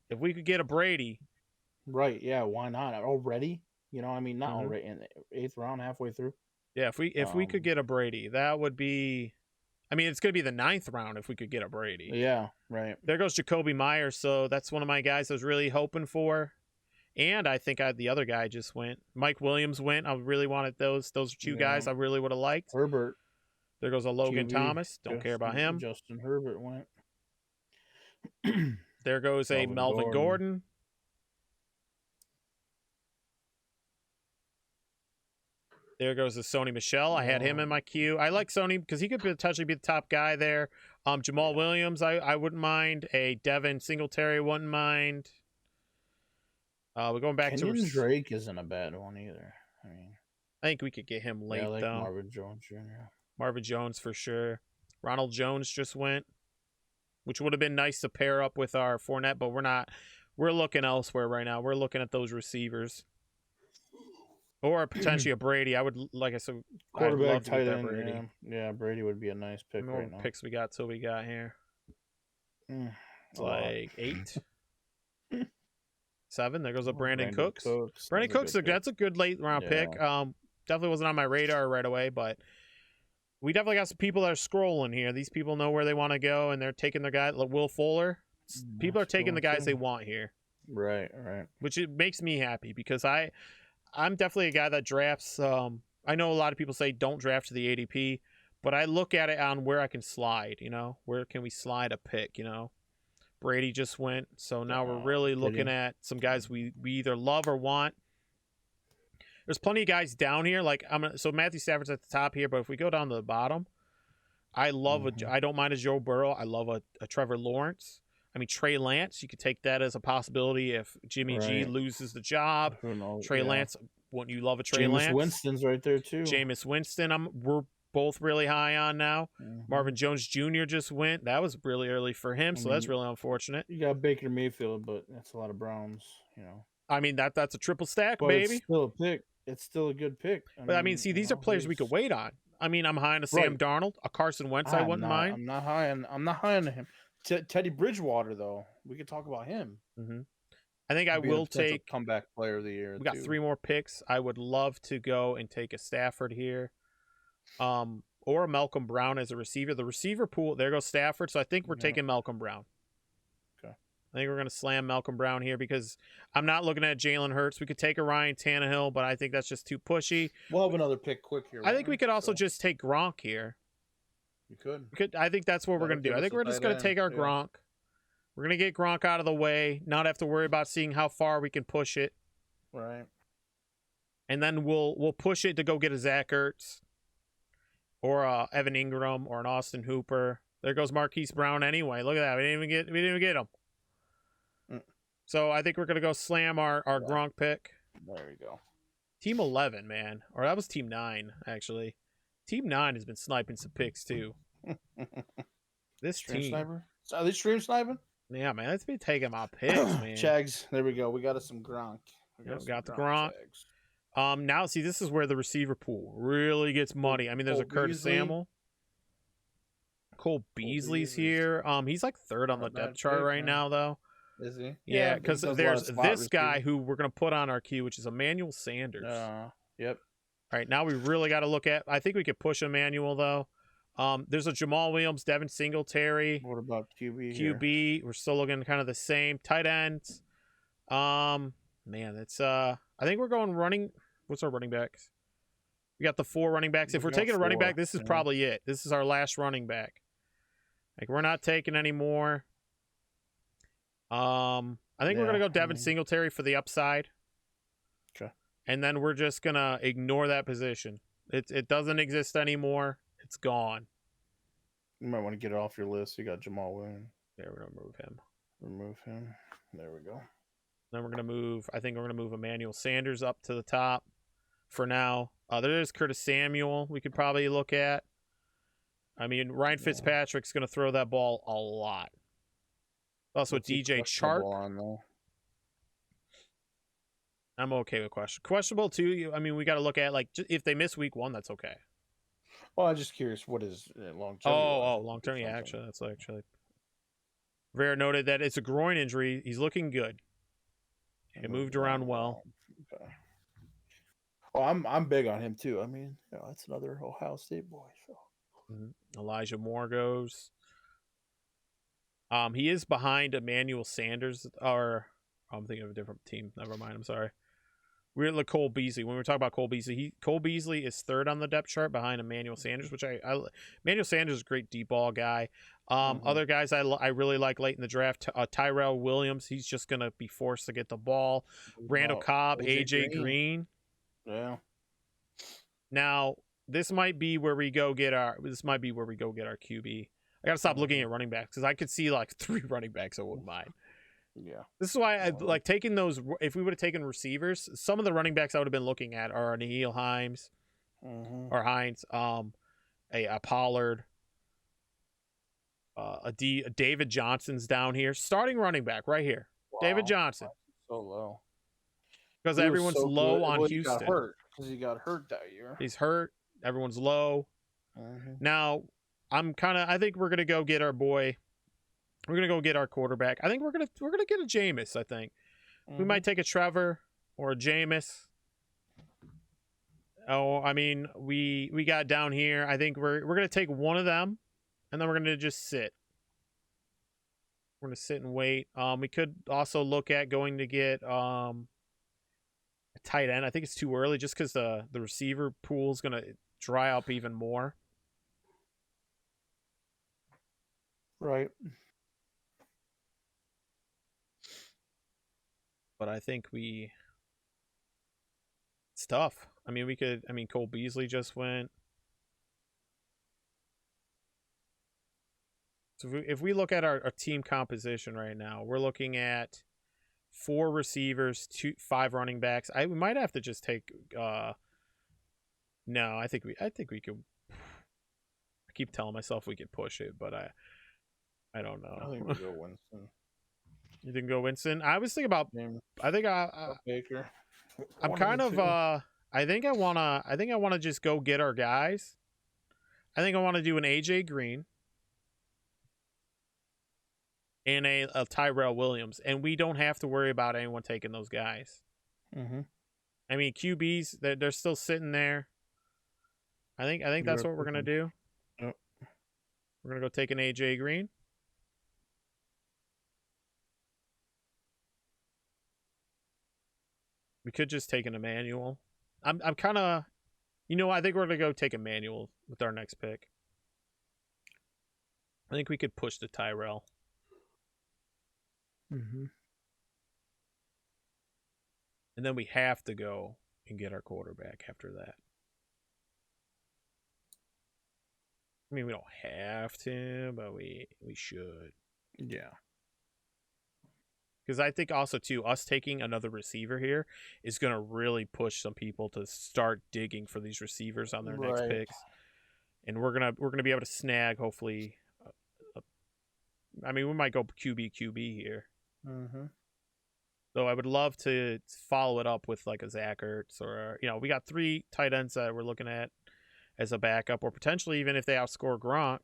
Speaker 2: If we could get a Brady.
Speaker 1: Right. Yeah. Why not already? I mean, not already in the 8th round, halfway through.
Speaker 2: Yeah. If we could get a Brady, that would be. I mean, it's going to be the 9th round if we could get a Brady.
Speaker 1: Yeah, right.
Speaker 2: There goes Jacoby Myers, so that's one of my guys I was really hoping for. And I think the other guy just went. Mike Williams went. I really wanted those. Those are 2 guys I really would have liked.
Speaker 1: Herbert.
Speaker 2: There goes a Logan Thomas. Don't care about him.
Speaker 1: Justin Herbert went.
Speaker 2: There goes a Melvin Gordon. There goes the Sony Michel. I had him in my queue. I like Sony because he could potentially be the top guy there. Jamal Williams, I wouldn't mind. A Devin Singletary, wouldn't mind. We're going back
Speaker 1: to Drake isn't a bad one either.
Speaker 2: I think we could get him late, though.
Speaker 1: Marvin Jones Jr.
Speaker 2: Marvin Jones for sure. Ronald Jones just went, which would have been nice to pair up with our Fournette, but we're not. We're looking elsewhere right now. We're looking at those receivers. Or potentially a Brady. I would, like I said,
Speaker 1: quarterback, tight end. Brady. Yeah, Brady would be a nice pick right now.
Speaker 2: Picks we got till we got here. It's like 8, 7. There goes a Brandon Cooks. Brandon Cooks, that's a good late round pick. Definitely wasn't on my radar right away, but we definitely got some people that are scrolling here. These people know where they want to go, and they're taking their guy. Like Will Fuller. People are taking the guys they want here.
Speaker 1: Right.
Speaker 2: Which it makes me happy because I'm definitely a guy that drafts. I know a lot of people say don't draft to the ADP, but I look at it on where I can slide. Where can we slide a pick? Brady just went, so now we're really looking at some guys we either love or want. There's plenty of guys down here. So Matthew Stafford's at the top here, but if we go down to the bottom, I love I don't mind a Joe Burrow. I love a Trevor Lawrence. I mean, Trey Lance, you could take that as a possibility if Jimmy G loses the job. Trey Lance, wouldn't you love a Trey Lance?
Speaker 1: Jameis Winston's right there, too.
Speaker 2: Jameis Winston, we're both really high on now. Marvin Jones Jr. just went. That was really early for him, so that's really unfortunate.
Speaker 1: You got Baker Mayfield, but that's a lot of Browns,
Speaker 2: I mean, that's a triple stack,
Speaker 1: but
Speaker 2: baby.
Speaker 1: It's still a pick. It's still a good pick.
Speaker 2: But, see, these are players we could wait on. I mean, I'm high on a Sam Darnold, a Carson Wentz. I wouldn't mind.
Speaker 1: I'm not high on him. Teddy Bridgewater, though, we could talk about him.
Speaker 2: I think I will take
Speaker 1: comeback player of the year.
Speaker 2: We got 3 more picks. I would love to go and take a Stafford here, or a Malcolm Brown as a receiver. The receiver pool, there goes Stafford. So I think we're taking Malcolm Brown.
Speaker 1: Okay.
Speaker 2: I think we're going to slam Malcolm Brown here because I'm not looking at Jalen Hurts. We could take a Ryan Tannehill, but I think that's just too pushy.
Speaker 1: We'll have another pick quick here.
Speaker 2: I think we could also just take Gronk here.
Speaker 1: You could.
Speaker 2: I think that's what we're going to do. I think we're just going to take our Gronk. We're going to get Gronk out of the way, not have to worry about seeing how far we can push it.
Speaker 1: Right.
Speaker 2: And then we'll push it to go get a Zach Ertz or Evan Ingram or an Austin Hooper. There goes Marquise Brown anyway. Look at that. We didn't even get him. So I think we're going to go slam our Gronk pick.
Speaker 1: There we go.
Speaker 2: Team 11, man. Or that was Team 9, actually. Team 9 has been sniping some picks, too. This
Speaker 1: stream
Speaker 2: team.
Speaker 1: Sniper? Are they stream sniping?
Speaker 2: Yeah, man. Let's be taking my picks, man.
Speaker 1: Chags. There we go. We got us some Gronk.
Speaker 2: Got the Gronk. Now, see, this is where the receiver pool really gets muddy. I mean, there's a Curtis Samuel. Cole Beasley's here. He's like 3rd on the depth chart right now, though.
Speaker 1: Is he?
Speaker 2: Yeah, because there's this guy who we're going to put on our queue, which is Emmanuel Sanders.
Speaker 1: Yep.
Speaker 2: All right, now we really got to look at. I think we could push Emmanuel though. There's a Jamal Williams, Devin Singletary.
Speaker 1: What about QB?
Speaker 2: QB, we're still looking kind of the same. Tight ends. Man, it's I think we're going running. What's our running backs? We got the 4 running backs. If we're taking a running back, this is probably it. This is our last running back. Like we're not taking any more. I think we're gonna go Devin Singletary for the upside.
Speaker 1: Okay.
Speaker 2: And then we're just gonna ignore that position. It doesn't exist anymore. It's gone.
Speaker 1: You might want to get it off your list. You got Jamal Williams.
Speaker 2: Yeah, we're gonna remove him.
Speaker 1: Remove him. There we go.
Speaker 2: Then we're gonna move. I think we're gonna move Emmanuel Sanders up to the top for now. There is Curtis Samuel. We could probably look at. I mean, Ryan Fitzpatrick's gonna throw that ball a lot. Also, DJ Chark. I'm okay with questionable too. I mean, we got to look at like if they miss week 1, that's okay.
Speaker 1: Well, I'm just curious. What is long term?
Speaker 2: Long term. Yeah, actually, that's actually. Vera noted that it's a groin injury. He's looking good. It moved around well.
Speaker 1: Okay. Oh, I'm big on him too. I mean, that's another Ohio State boy. So.
Speaker 2: Elijah Moore goes. He is behind Emmanuel Sanders, or I'm thinking of a different team. Never mind. I'm sorry. We're at Cole Beasley. When we talk about Cole Beasley, Cole Beasley is 3rd on the depth chart behind Emmanuel Sanders, which Emmanuel Sanders is a great deep ball guy. Other guys I really like late in the draft. Tyrell Williams, he's just gonna be forced to get the ball. Randall Cobb, AJ Green.
Speaker 1: Yeah.
Speaker 2: Now this might be where we go get our QB. I gotta stop looking at running backs because I could see like 3 running backs I wouldn't mind.
Speaker 1: Yeah.
Speaker 2: This is why I like taking those. If we would have taken receivers, some of the running backs I would have been looking at are Naheem Hines or Hines, a Pollard, a David Johnson's down here, starting running back right here. Wow. David Johnson.
Speaker 1: So low.
Speaker 2: Because everyone's low on Houston.
Speaker 1: He got hurt that year.
Speaker 2: He's hurt. Everyone's low. Now, I think we're gonna go get our boy. We're gonna go get our quarterback. I think we're gonna get a Jameis. I think we might take a Trevor or a Jameis. Oh, I mean, we got down here. I think we're gonna take one of them, and then we're gonna just sit. We're gonna sit and wait. We could also look at going to get a tight end. I think it's too early, just because the receiver pool is gonna dry up even more.
Speaker 1: Right.
Speaker 2: But I think it's tough. I mean, Cole Beasley just went. So if we look at our team composition right now, we're looking at 4 receivers, 5 running backs. We might have to just take. No, I think we could. I keep telling myself we could push it, but I don't know.
Speaker 1: I think we go Winston.
Speaker 2: You didn't go Winston? I was thinking about. I think
Speaker 1: Baker.
Speaker 2: I'm kind of. I think I wanna just go get our guys. I think I want to do an AJ Green and a Tyrell Williams, and we don't have to worry about anyone taking those guys.
Speaker 1: Mm-hmm.
Speaker 2: I mean, QBs, they're still sitting there. I think that's what we're gonna do.
Speaker 1: Yep.
Speaker 2: We're gonna go take an AJ Green. We could just take an Emmanuel. I'm kind of, I think we're gonna go take Emmanuel with our next pick. I think we could push the Tyrell.
Speaker 1: Mm-hmm.
Speaker 2: And then we have to go and get our quarterback after that. I mean, we don't have to, but we should.
Speaker 1: Yeah.
Speaker 2: Because I think also, too, us taking another receiver here is going to really push some people to start digging for these receivers on their next picks. And we're gonna be able to snag, hopefully. I mean, we might go QB here.
Speaker 1: Mm-hmm.
Speaker 2: Though I would love to follow it up with like a Zach Ertz or, we got 3 tight ends that we're looking at as a backup, or potentially even if they outscore Gronk.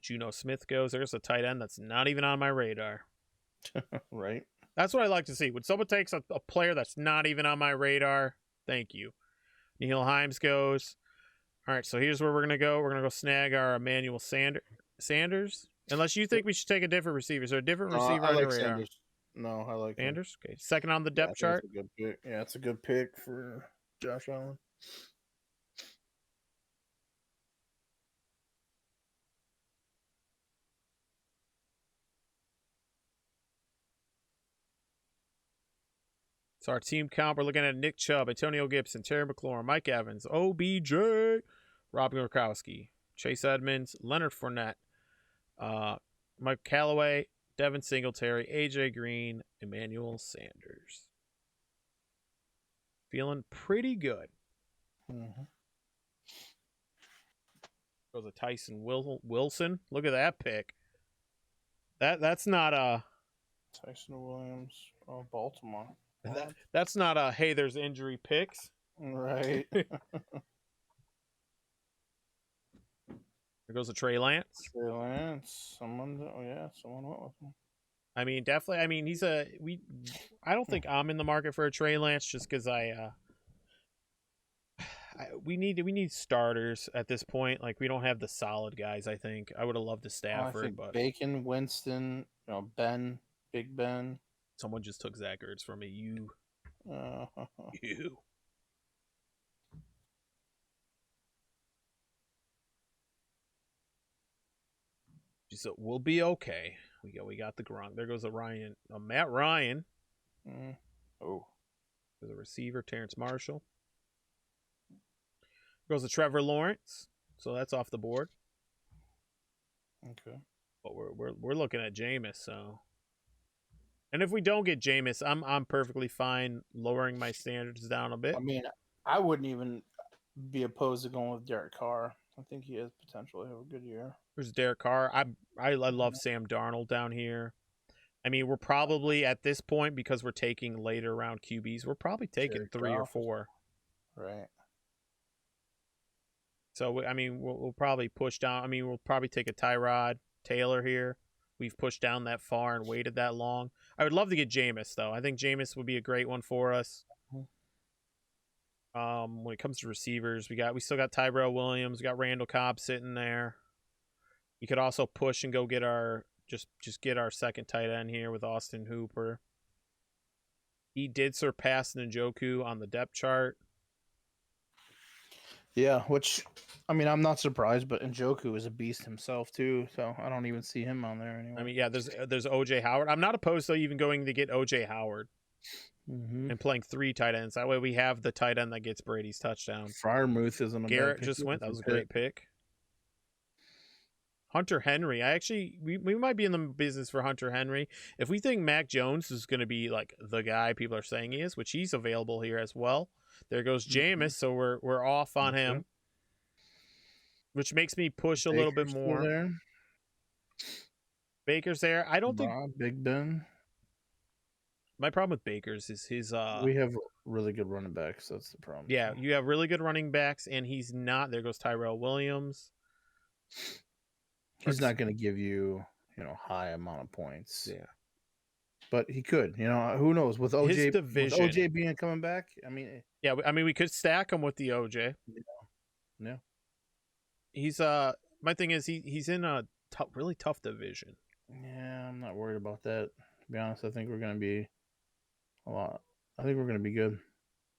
Speaker 2: Juno Smith goes. There's a tight end that's not even on my radar.
Speaker 1: Right.
Speaker 2: That's what I like to see. When someone takes a player that's not even on my radar, thank you. Neil Himes goes. All right, so here's where we're going to go. We're going to go snag our Emmanuel Sanders. Unless you think we should take a different receiver. Is there a different receiver on your radar?
Speaker 1: Sanders. No, I like
Speaker 2: Sanders. Okay, second on the depth chart.
Speaker 1: That's a good pick. Yeah, it's a good pick for Josh Allen.
Speaker 2: So our team count, we're looking at Nick Chubb, Antonio Gibson, Terry McLaurin, Mike Evans, OBJ, Rob Gronkowski, Chase Edmonds, Leonard Fournette, Mike Callaway, Devin Singletary, AJ Green, Emmanuel Sanders. Feeling pretty good.
Speaker 1: Mm-hmm.
Speaker 2: Goes a Tyson Wilson. Look at that pick. That's not a
Speaker 1: Tyson Williams, Baltimore.
Speaker 2: That's not a hey, there's injury picks.
Speaker 1: Right.
Speaker 2: There goes a Trey Lance.
Speaker 1: Someone went with him.
Speaker 2: I mean, definitely. I mean, I don't think I'm in the market for a Trey Lance just because we need starters at this point. Like, we don't have the solid guys. I think I would have loved a Stafford, but
Speaker 1: Bacon, Winston, Ben, Big Ben.
Speaker 2: Someone just took Zach Ertz from me. You. So we'll be okay. We got the Gronk. There goes a Matt Ryan.
Speaker 1: Oh.
Speaker 2: There's a receiver, Terrence Marshall. Goes to Trevor Lawrence. So that's off the board.
Speaker 1: Okay.
Speaker 2: But we're looking at Jameis, so. And if we don't get Jameis, I'm perfectly fine lowering my standards down a bit.
Speaker 1: I mean, I wouldn't even be opposed to going with Derek Carr. I think he has potential to have a good year.
Speaker 2: There's Derek Carr. I love Sam Darnold down here. I mean, we're probably at this point, because we're taking later round QBs, we're probably taking Jared 3 or 4.
Speaker 1: Right.
Speaker 2: So, I mean, we'll probably push down. I mean, we'll probably take a Tyrod Taylor here. We've pushed down that far and waited that long. I would love to get Jameis, though. I think Jameis would be a great one for us. When it comes to receivers, we still got Tyrell Williams. We got Randall Cobb sitting there. You could also push and go get our just get our second tight end here with Austin Hooper. He did surpass Njoku on the depth chart.
Speaker 1: Yeah, which, I mean, I'm not surprised, but Njoku is a beast himself too, so I don't even see him on there anymore.
Speaker 2: I mean, yeah, there's O.J. Howard. I'm not opposed to even going to get O.J. Howard and playing 3 tight ends. That way we have the tight end that gets Brady's touchdown.
Speaker 1: Freiermuth isn't a
Speaker 2: Garrett just went. That was a great pick. Hunter Henry. We might be in the business for Hunter Henry. If we think Mac Jones is going to be like the guy people are saying he is, which he's available here as well. There goes Jameis, so we're off on him, which makes me push a little bit more.
Speaker 1: There.
Speaker 2: Baker's there. I don't think
Speaker 1: Big Ben.
Speaker 2: My problem with Baker's is his
Speaker 1: We have really good running backs. That's the problem.
Speaker 2: yeah,
Speaker 1: too.
Speaker 2: you have really good running backs, and he's not. There goes Tyrell Williams.
Speaker 1: He's not going to give you high amount of points.
Speaker 2: Yeah,
Speaker 1: But he could. Who knows with
Speaker 2: his
Speaker 1: OJ
Speaker 2: division.
Speaker 1: being coming back. I mean,
Speaker 2: Yeah, I mean we could stack him with the OJ.
Speaker 1: yeah.
Speaker 2: He's my thing is he's in a really tough division.
Speaker 1: Yeah, I'm not worried about that. To be honest, I think we're going to be a lot. I think we're going to be good.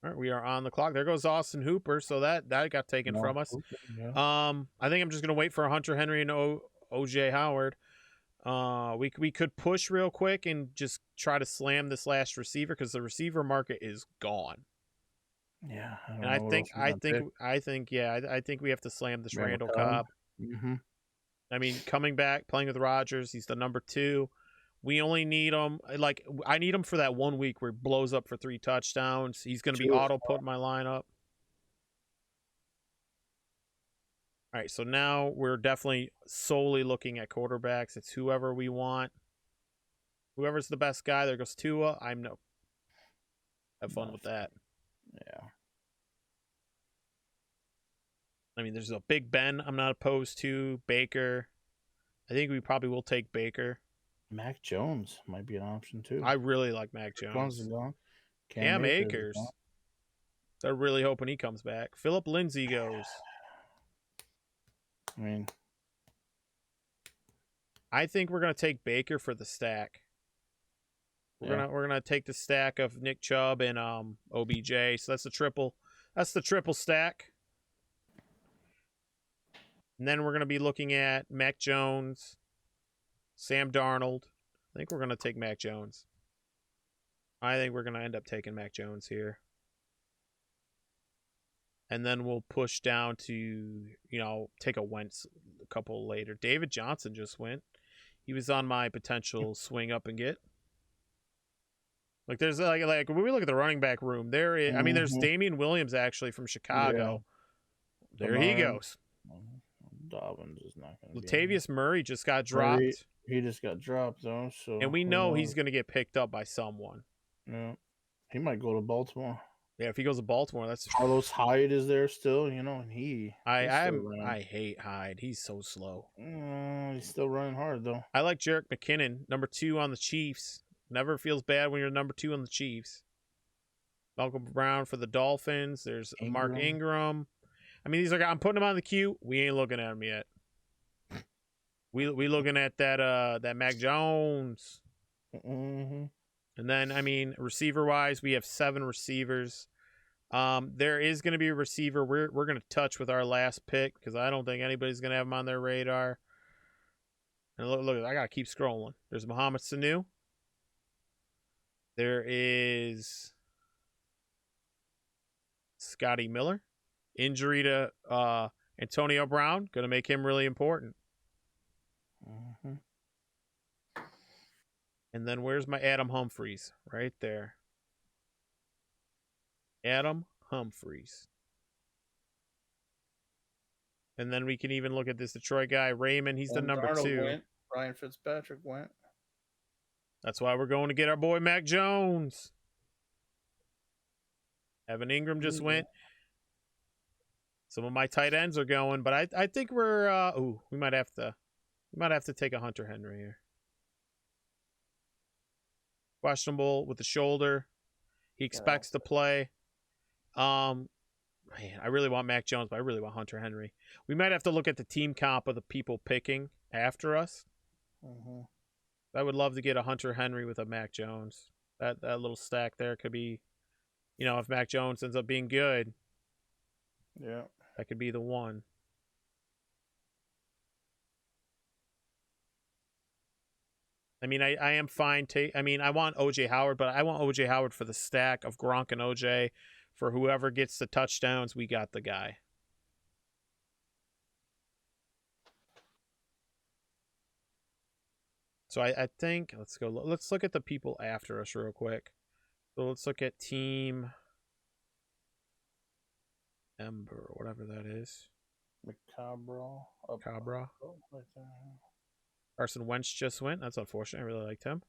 Speaker 2: All right, we are on the clock. There goes Austin Hooper. So that got taken from us.
Speaker 1: Yeah.
Speaker 2: I think I'm just gonna wait for Hunter Henry and OJ Howard. We could push real quick and just try to slam this last receiver because the receiver market is gone.
Speaker 1: Yeah, I don't
Speaker 2: And
Speaker 1: know what else
Speaker 2: I think we have to slam this Randall Cobb.
Speaker 1: Mm-hmm.
Speaker 2: I mean, coming back, playing with Rodgers, he's the number 2. We only need him. Like, I need him for that 1 week where he blows up for 3 touchdowns. He's going to be auto put in my lineup. All right, so now we're definitely solely looking at quarterbacks. It's whoever we want. Whoever's the best guy. There goes Tua. Have fun with that.
Speaker 1: Yeah.
Speaker 2: I mean, there's a Big Ben I'm not opposed to. Baker. I think we probably will take Baker.
Speaker 1: Mac Jones might be an option too.
Speaker 2: I really like Mac Jones. Cam Akers. They're really hoping he comes back. Philip Lindsay goes.
Speaker 1: I mean,
Speaker 2: I think we're gonna take Baker for the stack. We're gonna take the stack of Nick Chubb and OBJ. So that's the triple. That's the triple stack. And then we're gonna be looking at Mac Jones, Sam Darnold. I think we're gonna take Mac Jones. I think we're gonna end up taking Mac Jones here. And then we'll push down to, take a Wentz a couple later. David Johnson just went. He was on my potential swing up and get. Like there's like when we look at the running back room, there is, I mean, there's Damian Williams actually from Chicago. Yeah. There he goes.
Speaker 1: Dobbins is not going to
Speaker 2: Latavius Murray just got dropped.
Speaker 1: He just got dropped though, so
Speaker 2: and we know he's going to get picked up by someone.
Speaker 1: Yeah, he might go to Baltimore.
Speaker 2: Yeah, if he goes to Baltimore, that's
Speaker 1: Carlos Hyde is there still, and
Speaker 2: I hate Hyde. He's so slow.
Speaker 1: He's still running hard though.
Speaker 2: I like Jerick McKinnon, number 2 on the Chiefs. Never feels bad when you're number 2 on the Chiefs. Malcolm Brown for the Dolphins. There's Mark Ingram. I mean, these are I'm putting them on the queue. We ain't looking at them yet. We looking at that Mac Jones.
Speaker 1: Mm-hmm.
Speaker 2: And then, I mean, receiver-wise, we have 7 receivers. There is going to be a receiver we're going to touch with our last pick because I don't think anybody's going to have him on their radar. And look, I got to keep scrolling. There's Mohamed Sanu. There is Scotty Miller. Injury to Antonio Brown. Going to make him really important.
Speaker 1: Mm-hmm.
Speaker 2: And then where's my Adam Humphries? Right there. Adam Humphries. And then we can even look at this Detroit guy, Raymond. He's the number
Speaker 1: Darnold
Speaker 2: 2.
Speaker 1: went. Ryan Fitzpatrick went.
Speaker 2: That's why we're going to get our boy Mac Jones. Evan Ingram just went. Some of my tight ends are going, but I think we're we might have to take a Hunter Henry here. Questionable with the shoulder. He expects to play. Man, I really want Mac Jones, but I really want Hunter Henry. We might have to look at the team comp of the people picking after us.
Speaker 1: Mm-hmm.
Speaker 2: I would love to get a Hunter Henry with a Mac Jones. That little stack there could be, if Mac Jones ends up being good.
Speaker 1: Yeah.
Speaker 2: That could be the one. I mean, I am fine. I want OJ Howard, but I want OJ Howard for the stack of Gronk and OJ. For whoever gets the touchdowns, we got the guy. So I think let's look at the people after us real quick. So let's look at Team Ember, whatever that is.
Speaker 1: Cabra.
Speaker 2: Carson Wentz just went. That's unfortunate. I really liked him.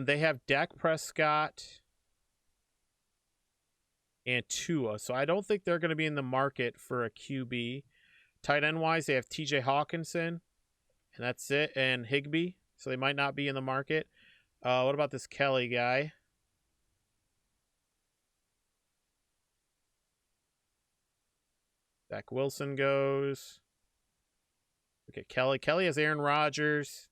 Speaker 2: They have Dak Prescott and Tua, so I don't think they're going to be in the market for a QB. Tight end wise, they have TJ Hawkinson, and that's it, and Higbee, so they might not be in the market. What about this Kelly guy? Zach Wilson goes. Okay, Kelly has Aaron Rodgers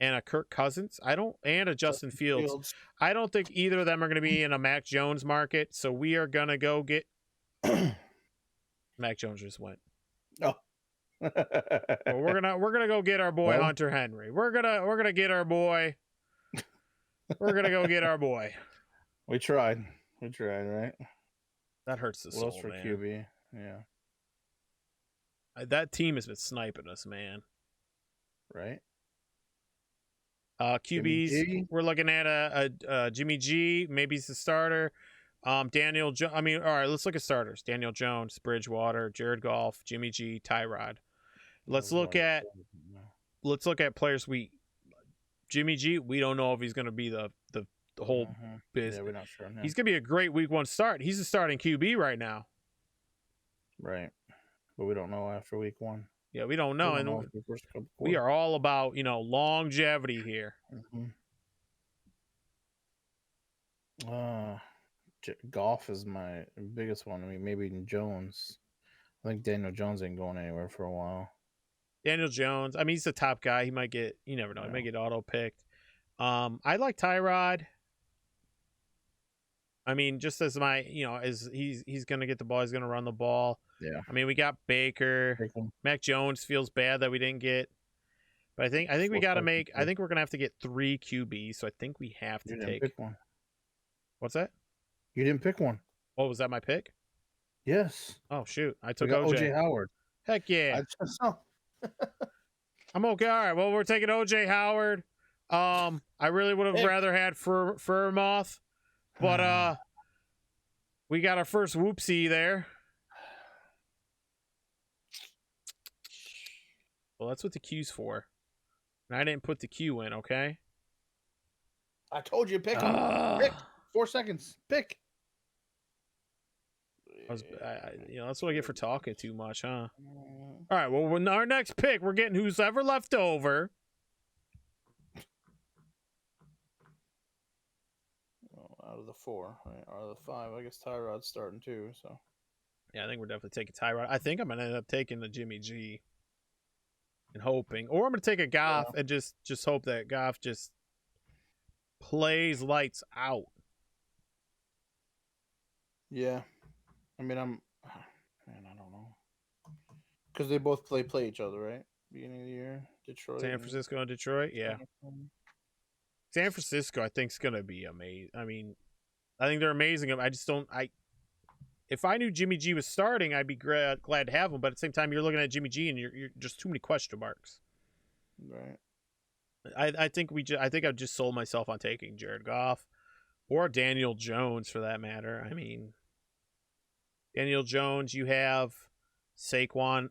Speaker 2: and a Kirk Cousins. And a Justin Fields. I don't think either of them are going to be in a Mac Jones market, so we are going to go get. Mac Jones just went.
Speaker 1: Oh.
Speaker 2: Well, we're gonna go get our boy Hunter Henry. We're gonna get our boy. We're gonna go get our boy.
Speaker 1: We tried, right?
Speaker 2: That hurts the soul,
Speaker 1: for
Speaker 2: man.
Speaker 1: QB? Yeah.
Speaker 2: That team has been sniping us, man.
Speaker 1: Right.
Speaker 2: QBs, we're looking at a Jimmy G. Maybe he's the starter. Daniel. All right. Let's look at starters. Daniel Jones, Bridgewater, Jared Goff, Jimmy G, Tyrod. Let's look at players. Jimmy G. We don't know if he's going to be the whole business.
Speaker 1: Yeah, we're not sure.
Speaker 2: He's going to be a great week 1 start. He's a starting QB right now.
Speaker 1: Right. But we don't know after week 1.
Speaker 2: Yeah, we don't know. And we are all about, longevity here.
Speaker 1: Golf is my biggest one. I mean, maybe Jones. I think Daniel Jones ain't going anywhere for a while.
Speaker 2: Daniel Jones. I mean, he's the top guy. He might get, you never know. He might get auto-picked. I like Tyrod. I mean, just as as he's going to get the ball. He's going to run the ball.
Speaker 1: Yeah.
Speaker 2: I mean, we got Baker. Mac Jones feels bad that we didn't get. But I think we got to make. I think we're going to have to get 3 QBs. So I think we have to take.
Speaker 1: Pick one.
Speaker 2: What's that?
Speaker 1: You didn't pick one.
Speaker 2: Oh, was that my pick?
Speaker 1: Yes.
Speaker 2: Oh shoot! I took
Speaker 1: OJ Howard.
Speaker 2: Heck yeah! I'm okay. All right. Well, we're taking OJ Howard. I really would have rather had Furmoth, but we got our first whoopsie there. Well, that's what the Q's for. And I didn't put the Q in. Okay.
Speaker 1: I told you pick him. Pick. 4 seconds. Pick.
Speaker 2: That's what I get for talking too much, huh? All right. Well, when our next pick, we're getting who's ever left over.
Speaker 1: Well, out of the 4, right? Out of the 5, I guess Tyrod's starting too. So.
Speaker 2: Yeah, I think we're definitely taking Tyrod. I think I'm gonna end up taking the Jimmy G. And hoping, or I'm gonna take a Goff and just hope that Goff just plays lights out.
Speaker 1: Yeah. I mean, I don't know. Because they both play each other, right? Beginning of the year, Detroit.
Speaker 2: San Francisco and Detroit, yeah. San Francisco, I think, is going to be amazing. I mean, I think they're amazing. I just don't. If I knew Jimmy G was starting, I'd be glad to have him. But at the same time, you're looking at Jimmy G, and you're just too many question marks.
Speaker 1: Right.
Speaker 2: I think I've just sold myself on taking Jared Goff or Daniel Jones for that matter. I mean, Daniel Jones, you have Saquon,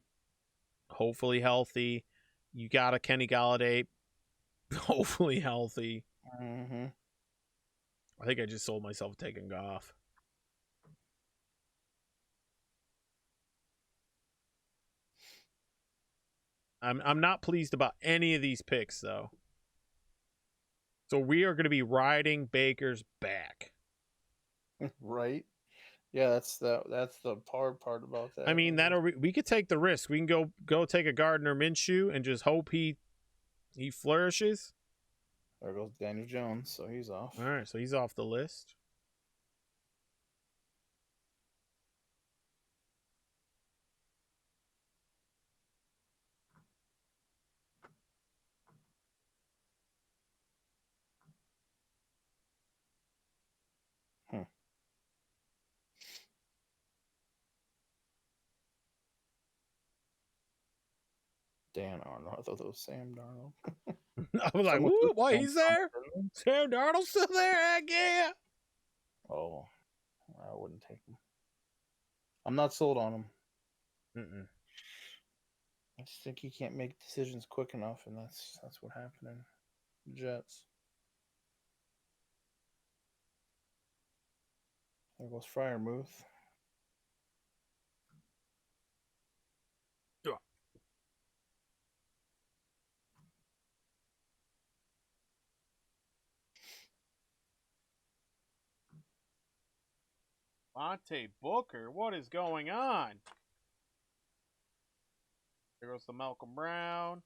Speaker 2: hopefully healthy. You got a Kenny Galladay, hopefully healthy.
Speaker 1: Mm-hmm.
Speaker 2: I think I just sold myself taking Goff. I'm not pleased about any of these picks though. So we are going to be riding Baker's back.
Speaker 1: Right. Yeah, that's the hard part about that.
Speaker 2: I mean, we could take the risk. We can go take a Gardner Minshew and just hope he flourishes.
Speaker 1: There goes Daniel Jones, so he's off.
Speaker 2: All right, so he's off the list.
Speaker 1: Dan Arnold. I thought that was Sam Darnold.
Speaker 2: I was like, why he's there? Sam Darnold's still there? Heck yeah.
Speaker 1: Oh, I wouldn't take him. I'm not sold on him.
Speaker 2: Mm-mm.
Speaker 1: I just think he can't make decisions quick enough, and that's what happened in the Jets. There goes Fryermuth.
Speaker 2: Monte Booker, what is going on? There goes the Malcolm Brown.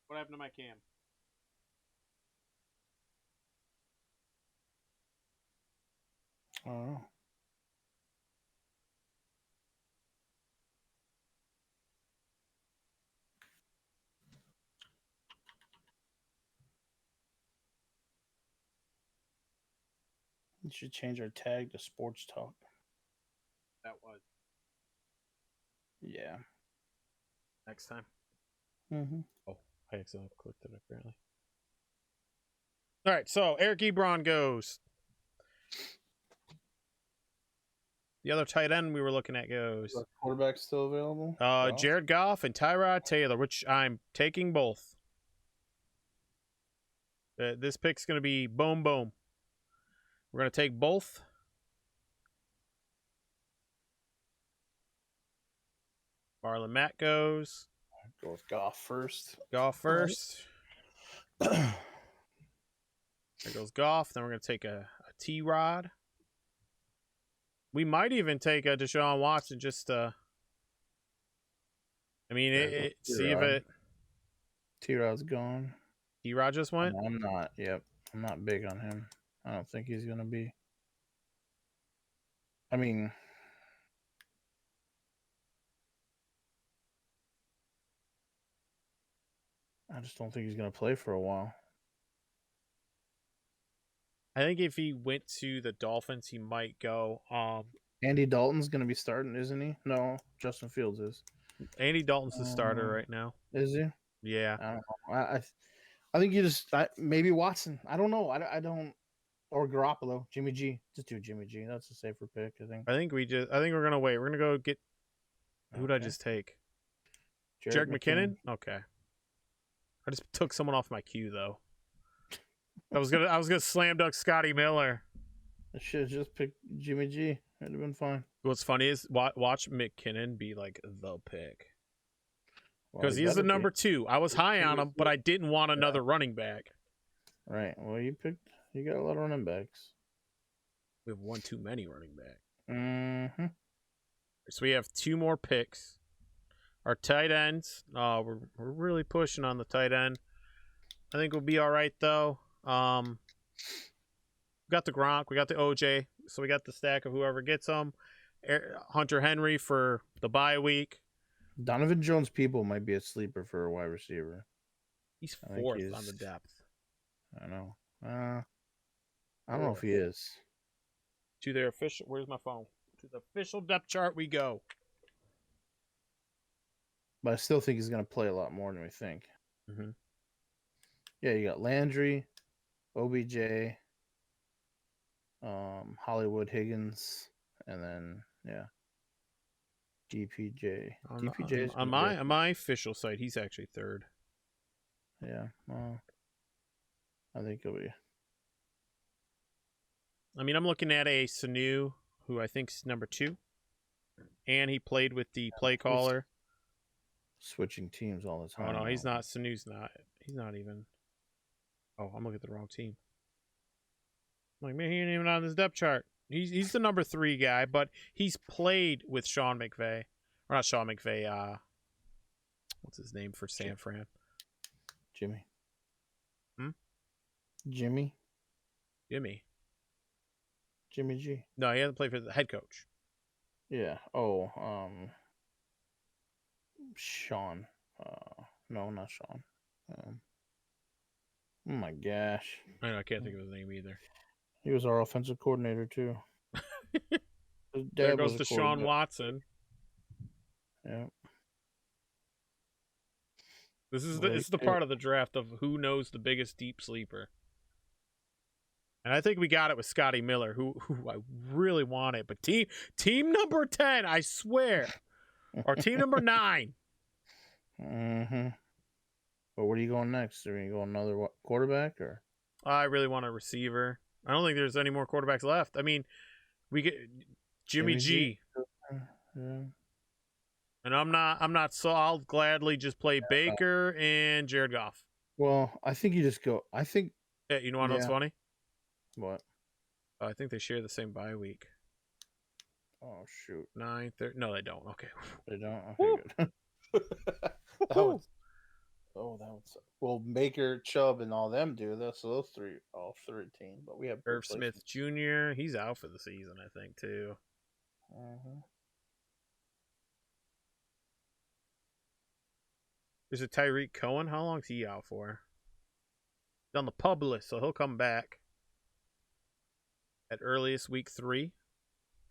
Speaker 2: What happened to my cam?
Speaker 1: I don't know. We should change our tag to Sports Talk.
Speaker 2: That was
Speaker 1: Yeah.
Speaker 2: next time.
Speaker 1: Mm-hmm.
Speaker 2: Oh, I accidentally clicked it apparently. All right, so Eric Ebron goes. The other tight end we were looking at goes.
Speaker 1: Quarterback still available?
Speaker 2: Jared Goff and Tyrod Taylor, which I'm taking both. This pick's going to be boom, boom. We're going to take both. Marlon Matt goes.
Speaker 1: Go with Goff first.
Speaker 2: Goff first. There goes Goff. Then we're going to take a T-Rod. We might even take a Deshaun Watson just I mean, see if it...
Speaker 1: T-Rod's gone.
Speaker 2: T-Rod just went?
Speaker 1: I'm not. Yep. I'm not big on him. I don't think he's going to be. I mean, I just don't think he's going to play for a while.
Speaker 2: I think if he went to the Dolphins, he might go.
Speaker 1: Andy Dalton's going to be starting, isn't he? No, Justin Fields is.
Speaker 2: Andy Dalton's the starter right now.
Speaker 1: Is he?
Speaker 2: Yeah.
Speaker 1: I don't know. I think you just maybe Watson. I don't know. I don't. Or Garoppolo, Jimmy G. Just do Jimmy G. That's a safer pick, I think.
Speaker 2: I think we're gonna wait. We're gonna go get. Who'd I just take? Jerick McKinnon. Okay. I just took someone off my queue though. I was gonna slam dunk Scotty Miller.
Speaker 1: I should have just picked Jimmy G. It'd have been fine.
Speaker 2: What's funny is watch McKinnon be like the pick. Because
Speaker 1: Well,
Speaker 2: he's the number 2. I was high on him, but I didn't want another running back.
Speaker 1: Right. Well, you got a lot of running backs.
Speaker 2: We have one too many running backs.
Speaker 1: Mm-hmm.
Speaker 2: So we have 2 more picks. Our tight ends, we're really pushing on the tight end. I think we'll be all right though. We got the Gronk, we got the OJ, so we got the stack of whoever gets them. Hunter Henry for the bye week.
Speaker 1: Donovan Jones People might be a sleeper for a wide receiver.
Speaker 2: He's 4th on the depth.
Speaker 1: I know. I don't know if he is.
Speaker 2: To their official, where's my phone? To the official depth chart we go.
Speaker 1: But I still think he's going to play a lot more than we think.
Speaker 2: Mm-hmm.
Speaker 1: Yeah, you got Landry, OBJ, Hollywood Higgins, and then DPJ. DPJ
Speaker 2: on my official site, he's actually 3rd.
Speaker 1: Yeah, I think he'll be.
Speaker 2: I mean, I'm looking at a Sanu, who I think's number 2, and he played with the play caller.
Speaker 1: Switching teams all the time.
Speaker 2: Oh no, he's not. Sanu's not. He's not even. Oh, I'm looking at the wrong team. I'm like, man, he ain't even on this depth chart. He's the number 3 guy, but he's played with Sean McVay. Or not Sean McVay, what's his name for San Fran?
Speaker 1: Jimmy.
Speaker 2: Hmm?
Speaker 1: Jimmy G.
Speaker 2: No, he hasn't played for the head coach.
Speaker 1: Yeah. Oh, Sean. No, not Sean. Oh my gosh.
Speaker 2: I can't think of his name either.
Speaker 1: He was our offensive coordinator too.
Speaker 2: There goes Deshaun Watson.
Speaker 1: Yeah.
Speaker 2: This is the part of the draft of who knows the biggest deep sleeper. And I think we got it with Scotty Miller, who I really wanted. But team number 10, I swear. Or team number 9.
Speaker 1: Mm-hmm. But where are you going next? Are you going another quarterback or?
Speaker 2: I really want a receiver. I don't think there's any more quarterbacks left. I mean, we get Jimmy G.
Speaker 1: Yeah.
Speaker 2: And I'm not. So I'll gladly just play Baker and Jared Goff.
Speaker 1: Well, I think you just go. I think.
Speaker 2: Yeah, you know what's funny?
Speaker 1: What?
Speaker 2: I think they share the same bye week.
Speaker 1: Oh shoot!
Speaker 2: 9:30. No, they don't. Okay.
Speaker 1: They don't. Okay, good. that would. Oh, that would. Well, Baker, Chubb, and all them do this. So those three, all 13. But we have
Speaker 2: Irv Smith Jr. He's out for the season, I think, too. There's a Tyreek Cohen. How long's he out for? He's on the pub list, so he'll come back at earliest week 3.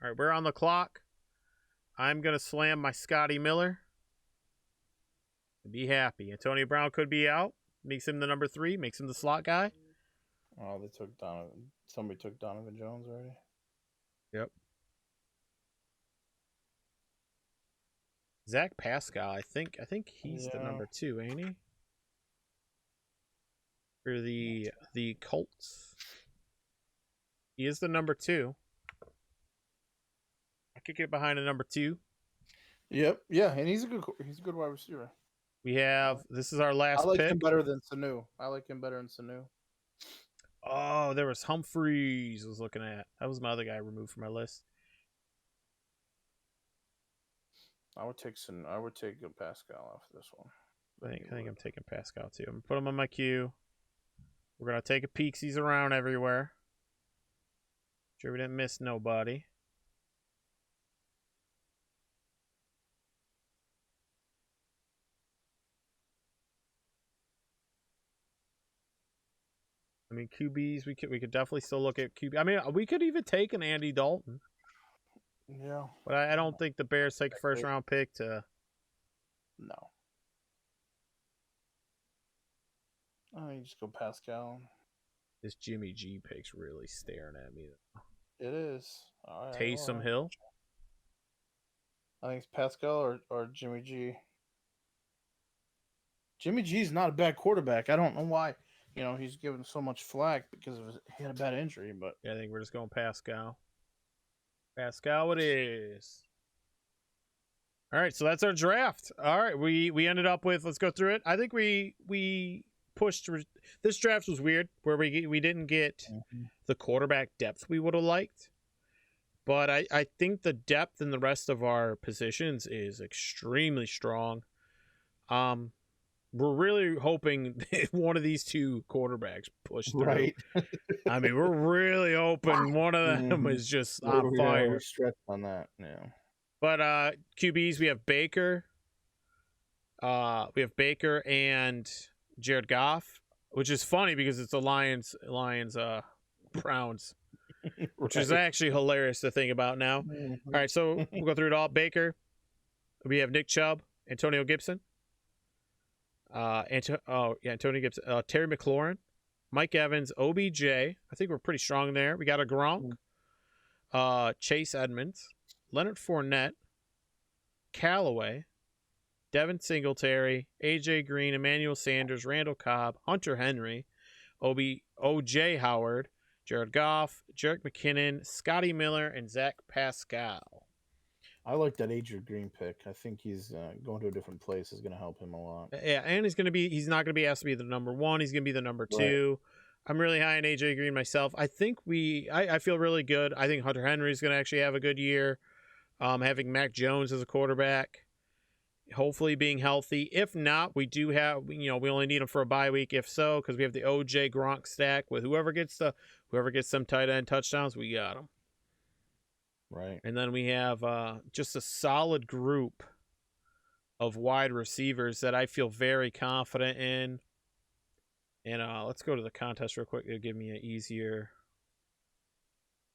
Speaker 2: All right, we're on the clock. I'm going to slam my Scotty Miller. Be happy. Antonio Brown could be out. Makes him the number 3. Makes him the slot guy.
Speaker 1: Oh, they took Donovan. Somebody took Donovan Jones already.
Speaker 2: Yep. Zach Pascal, I think he's the number 2, ain't he? For the Colts. He is the number 2. I could get behind a number 2.
Speaker 1: Yep. Yeah, and he's a good wide receiver.
Speaker 2: We have this is our last pick.
Speaker 1: I like him better than Sanu.
Speaker 2: Oh, there was Humphreys I was looking at. That was my other guy removed from my list.
Speaker 1: I would take Pascal off this one.
Speaker 2: I think I'm taking Pascal too. I'm gonna put him on my queue. We're gonna take a peeksies around everywhere. Sure we didn't miss nobody. I mean, QBs, we could definitely still look at QB. I mean, we could even take an Andy Dalton.
Speaker 1: Yeah.
Speaker 2: But I don't think the Bears take a first-round pick to...
Speaker 1: No. I mean, just go Pascal.
Speaker 2: This Jimmy G pick's really staring at me.
Speaker 1: It is. All right,
Speaker 2: Taysom Hill?
Speaker 1: I think it's Pascal or Jimmy G. Jimmy G's not a bad quarterback. I don't know why. He's given so much flack because he had a bad injury, but
Speaker 2: yeah, I think we're just going Pascal. Pascal it is. All right, so that's our draft. All right, we ended up with, let's go through it. I think we pushed, this draft was weird where we didn't get the quarterback depth we would have liked. But I think the depth in the rest of our positions is extremely strong. We're really hoping that one of these two quarterbacks push through.
Speaker 1: Right.
Speaker 2: I mean, we're really hoping one of them is just on fire.
Speaker 1: We're stretched on that, yeah.
Speaker 2: But QBs, we have Baker. We have Baker and Jared Goff, which is funny because it's the Lions Browns, which is actually hilarious to think about now. All right, so we'll go through it all. Baker. We have Nick Chubb, Antonio Gibson. Antonio Gibson, Terry McLaurin, Mike Evans, OBJ. I think we're pretty strong there. We got a Gronk, Chase Edmonds, Leonard Fournette, Callaway, Devin Singletary, AJ Green, Emmanuel Sanders, Randall Cobb, Hunter Henry, OJ Howard, Jared Goff, Jerick McKinnon, Scotty Miller, and Zach Pascal.
Speaker 1: I like that AJ Green pick. I think he's going to a different place is going to help him a lot.
Speaker 2: Yeah, and he's not going to be asked to be the number 1. He's going to be the number 2. Right. I'm really high on AJ Green myself. I think I feel really good. I think Hunter Henry is going to actually have a good year. Having Mac Jones as a quarterback, hopefully being healthy. If not, we do have, we only need him for a bye week. If so, because we have the OJ Gronk stack with whoever gets some tight end touchdowns, we got him.
Speaker 1: Right.
Speaker 2: And then we have just a solid group of wide receivers that I feel very confident in. And let's go to the contest real quick. It'll give me an easier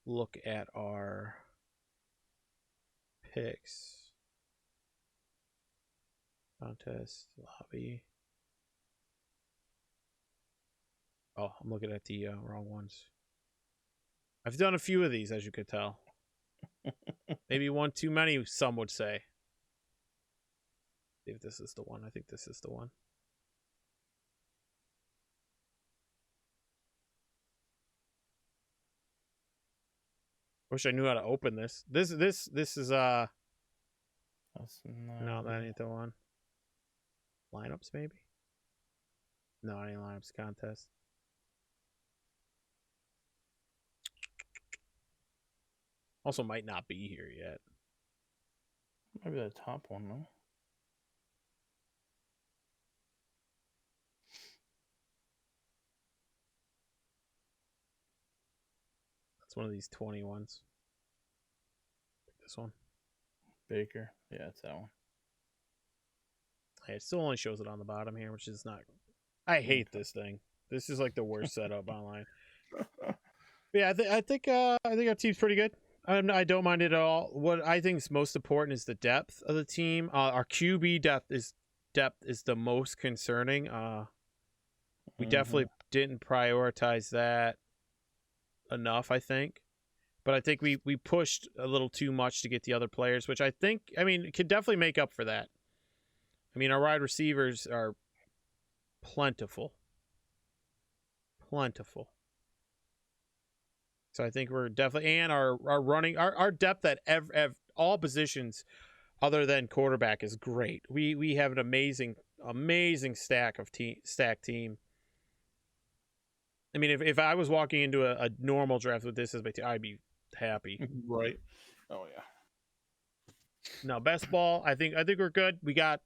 Speaker 2: look at our picks. Contest, lobby. Oh, I'm looking at the wrong ones. I've done a few of these, as you could tell. Maybe one too many, some would say. See if this is the one. I think this is the one. Wish I knew how to open this. This is
Speaker 1: That's
Speaker 2: no, that ain't the one. Lineups maybe? No, it ain't lineups contest. Also might not be here yet.
Speaker 1: maybe the top one, though.
Speaker 2: That's one of these 20 ones. This one.
Speaker 1: Baker. Yeah, it's that one.
Speaker 2: Hey, it still only shows it on the bottom here, which is not. I hate this thing. This is like the worst setup online. But yeah, I think our team's pretty good. I don't mind it at all. What I think is most important is the depth of the team. Our QB depth is the most concerning. We definitely didn't prioritize that enough, I think. But I think we pushed a little too much to get the other players, which I think, it could definitely make up for that. Our wide receivers are plentiful. So I think we're definitely, and our running, our depth at all positions other than quarterback is great. We have an amazing stacked team. If I was walking into a normal draft with this as my team, I'd be happy.
Speaker 1: Right. Oh yeah.
Speaker 2: No, best ball. I think we're good. We got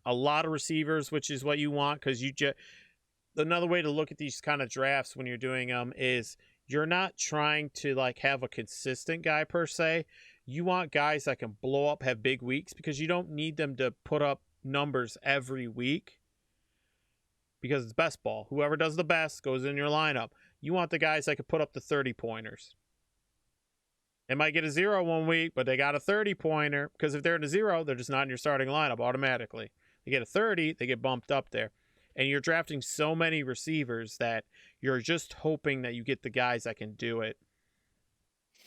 Speaker 2: a lot of receivers, which is what you want, because another way to look at these kind of drafts when you're doing them is you're not trying to have a consistent guy per se. You want guys that can blow up, have big weeks, because you don't need them to put up numbers every week, because it's best ball. Whoever does the best goes in your lineup. You want the guys that can put up the 30-pointers. They might get a 0 one week, but they got a 30-pointer, because if they're in a 0, they're just not in your starting lineup automatically. They get a 30, they get bumped up there. And you're drafting so many receivers that you're just hoping that you get the guys that can do it.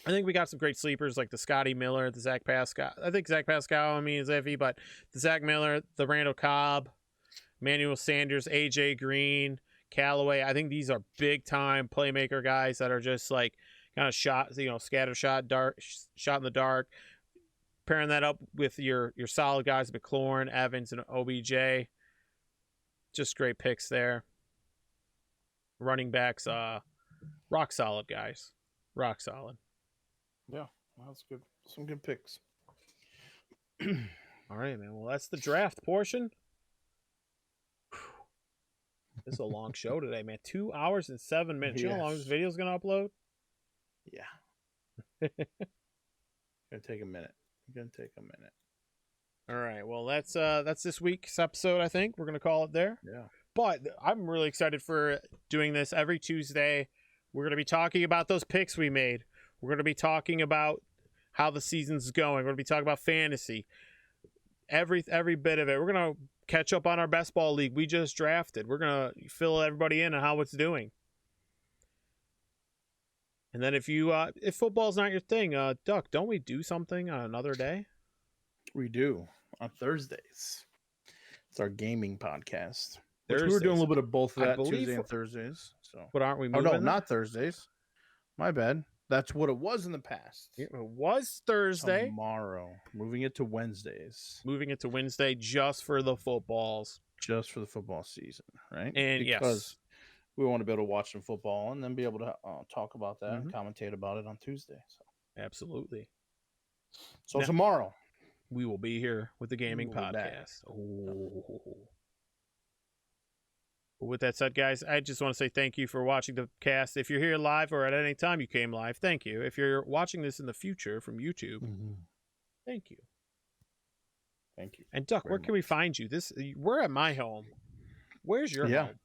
Speaker 2: I think we got some great sleepers like the Scotty Miller, the Zach Pascal. I think Zach Pascal, is iffy, but the Zach Miller, the Randall Cobb, Manuel Sanders, AJ Green, Callaway. I think these are big time playmaker guys that are just kind of shot, scatter shot, shot in the dark. Pairing that up with your solid guys, McLaurin, Evans, and OBJ. Just great picks there. Running backs, rock solid guys. Rock solid.
Speaker 1: Yeah, that's good. Some good picks.
Speaker 2: All right, man. Well, that's the draft portion. This is a long show today, man. 2 hours and 7 minutes. You know how long this video is going to upload?
Speaker 1: Yeah. Gonna take a minute.
Speaker 2: All right. Well, that's this week's episode, I think. We're going to call it there.
Speaker 1: Yeah.
Speaker 2: But I'm really excited for doing this every Tuesday. We're going to be talking about those picks we made. We're going to be talking about how the season's going. We're going to be talking about fantasy. Every bit of it. We're going to catch up on our best ball league we just drafted. We're going to fill everybody in on how it's doing. And then if football's not your thing, Duck, don't we do something on another day?
Speaker 1: We do on Thursdays. It's our gaming podcast.
Speaker 2: Thursdays.
Speaker 1: We were doing a little bit of both of that, Tuesday and Thursdays. So,
Speaker 2: but aren't we moving?
Speaker 1: Oh no, not Thursdays. My bad. That's what it was in the past.
Speaker 2: It was Thursday.
Speaker 1: Tomorrow, moving it to Wednesdays.
Speaker 2: Moving it to Wednesday just for the footballs.
Speaker 1: Just for the football season, right?
Speaker 2: And
Speaker 1: because we want to be able to watch some football and then be able to talk about that and commentate about it on Tuesday. So
Speaker 2: absolutely.
Speaker 1: So now, tomorrow
Speaker 2: we will be here with the gaming podcast. With that said, guys, I just want to say thank you for watching the cast. If you're here live or at any time you came live, thank you. If you're watching this in the future from YouTube, thank you.
Speaker 1: Thank you.
Speaker 2: And Duck, where can we find you? We're at my home. Where's your home?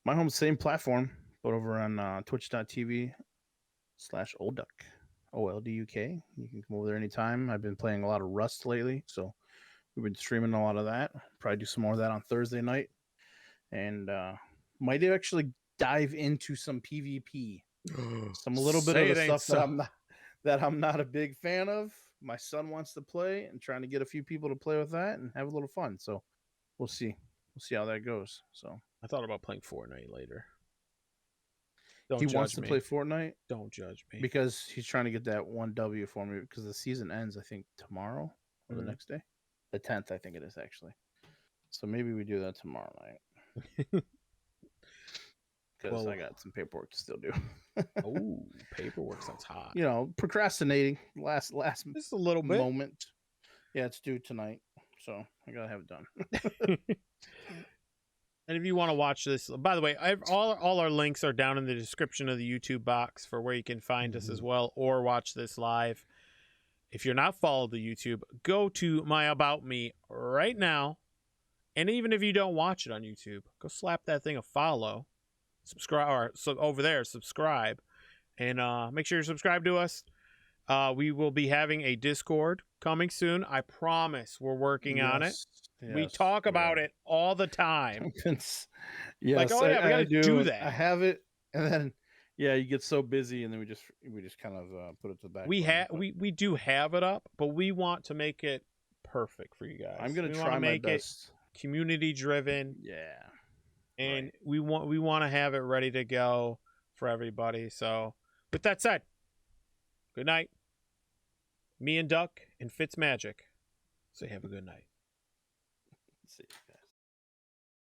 Speaker 1: My home's the same platform, but over on twitch.tv/oldduck. OLDUK. You can come over there anytime. I've been playing a lot of Rust lately, so we've been streaming a lot of that. Probably do some more of that on Thursday night. And might actually dive into some PvP. Some little bit of the stuff that I'm not a big fan of. My son wants to play and trying to get a few people to play with that and have a little fun. So we'll see. We'll see how that goes. So
Speaker 2: I thought about playing Fortnite later. Don't
Speaker 1: he
Speaker 2: judge
Speaker 1: wants to
Speaker 2: me.
Speaker 1: play Fortnite
Speaker 2: Don't judge me.
Speaker 1: because he's trying to get that 1 W for me because the season ends, I think, tomorrow or the next day. The 10th, I think it is, actually. So maybe we do that tomorrow night. Because I got some paperwork to still do.
Speaker 2: Oh, paperwork sounds hot.
Speaker 1: You know, procrastinating last
Speaker 2: Just a little bit.
Speaker 1: moment. Yeah, it's due tonight, so I gotta have it done.
Speaker 2: And if you want to watch this, by the way, all our links are down in the description of the YouTube box for where you can find us as well, or watch this live. If you're not followed the YouTube, go to my About Me right now. And even if you don't watch it on YouTube, go slap that thing a follow, subscribe, or so over there, subscribe, and make sure you're subscribed to us. We will be having a Discord coming soon. I promise we're working on it.
Speaker 1: Yes,
Speaker 2: we talk about it all the time.
Speaker 1: Yes,
Speaker 2: like, oh yeah, we gotta do that.
Speaker 1: I have it, and then you get so busy, and then we just kind of put it to the back.
Speaker 2: We do have it up, but we want to make it perfect for you guys.
Speaker 1: I'm gonna try my best.
Speaker 2: Community driven.
Speaker 1: Yeah.
Speaker 2: And we want to have it ready to go for everybody. So with that said, good night. Me and Duck and Fitzmagic. So have a good night.
Speaker 1: See you guys.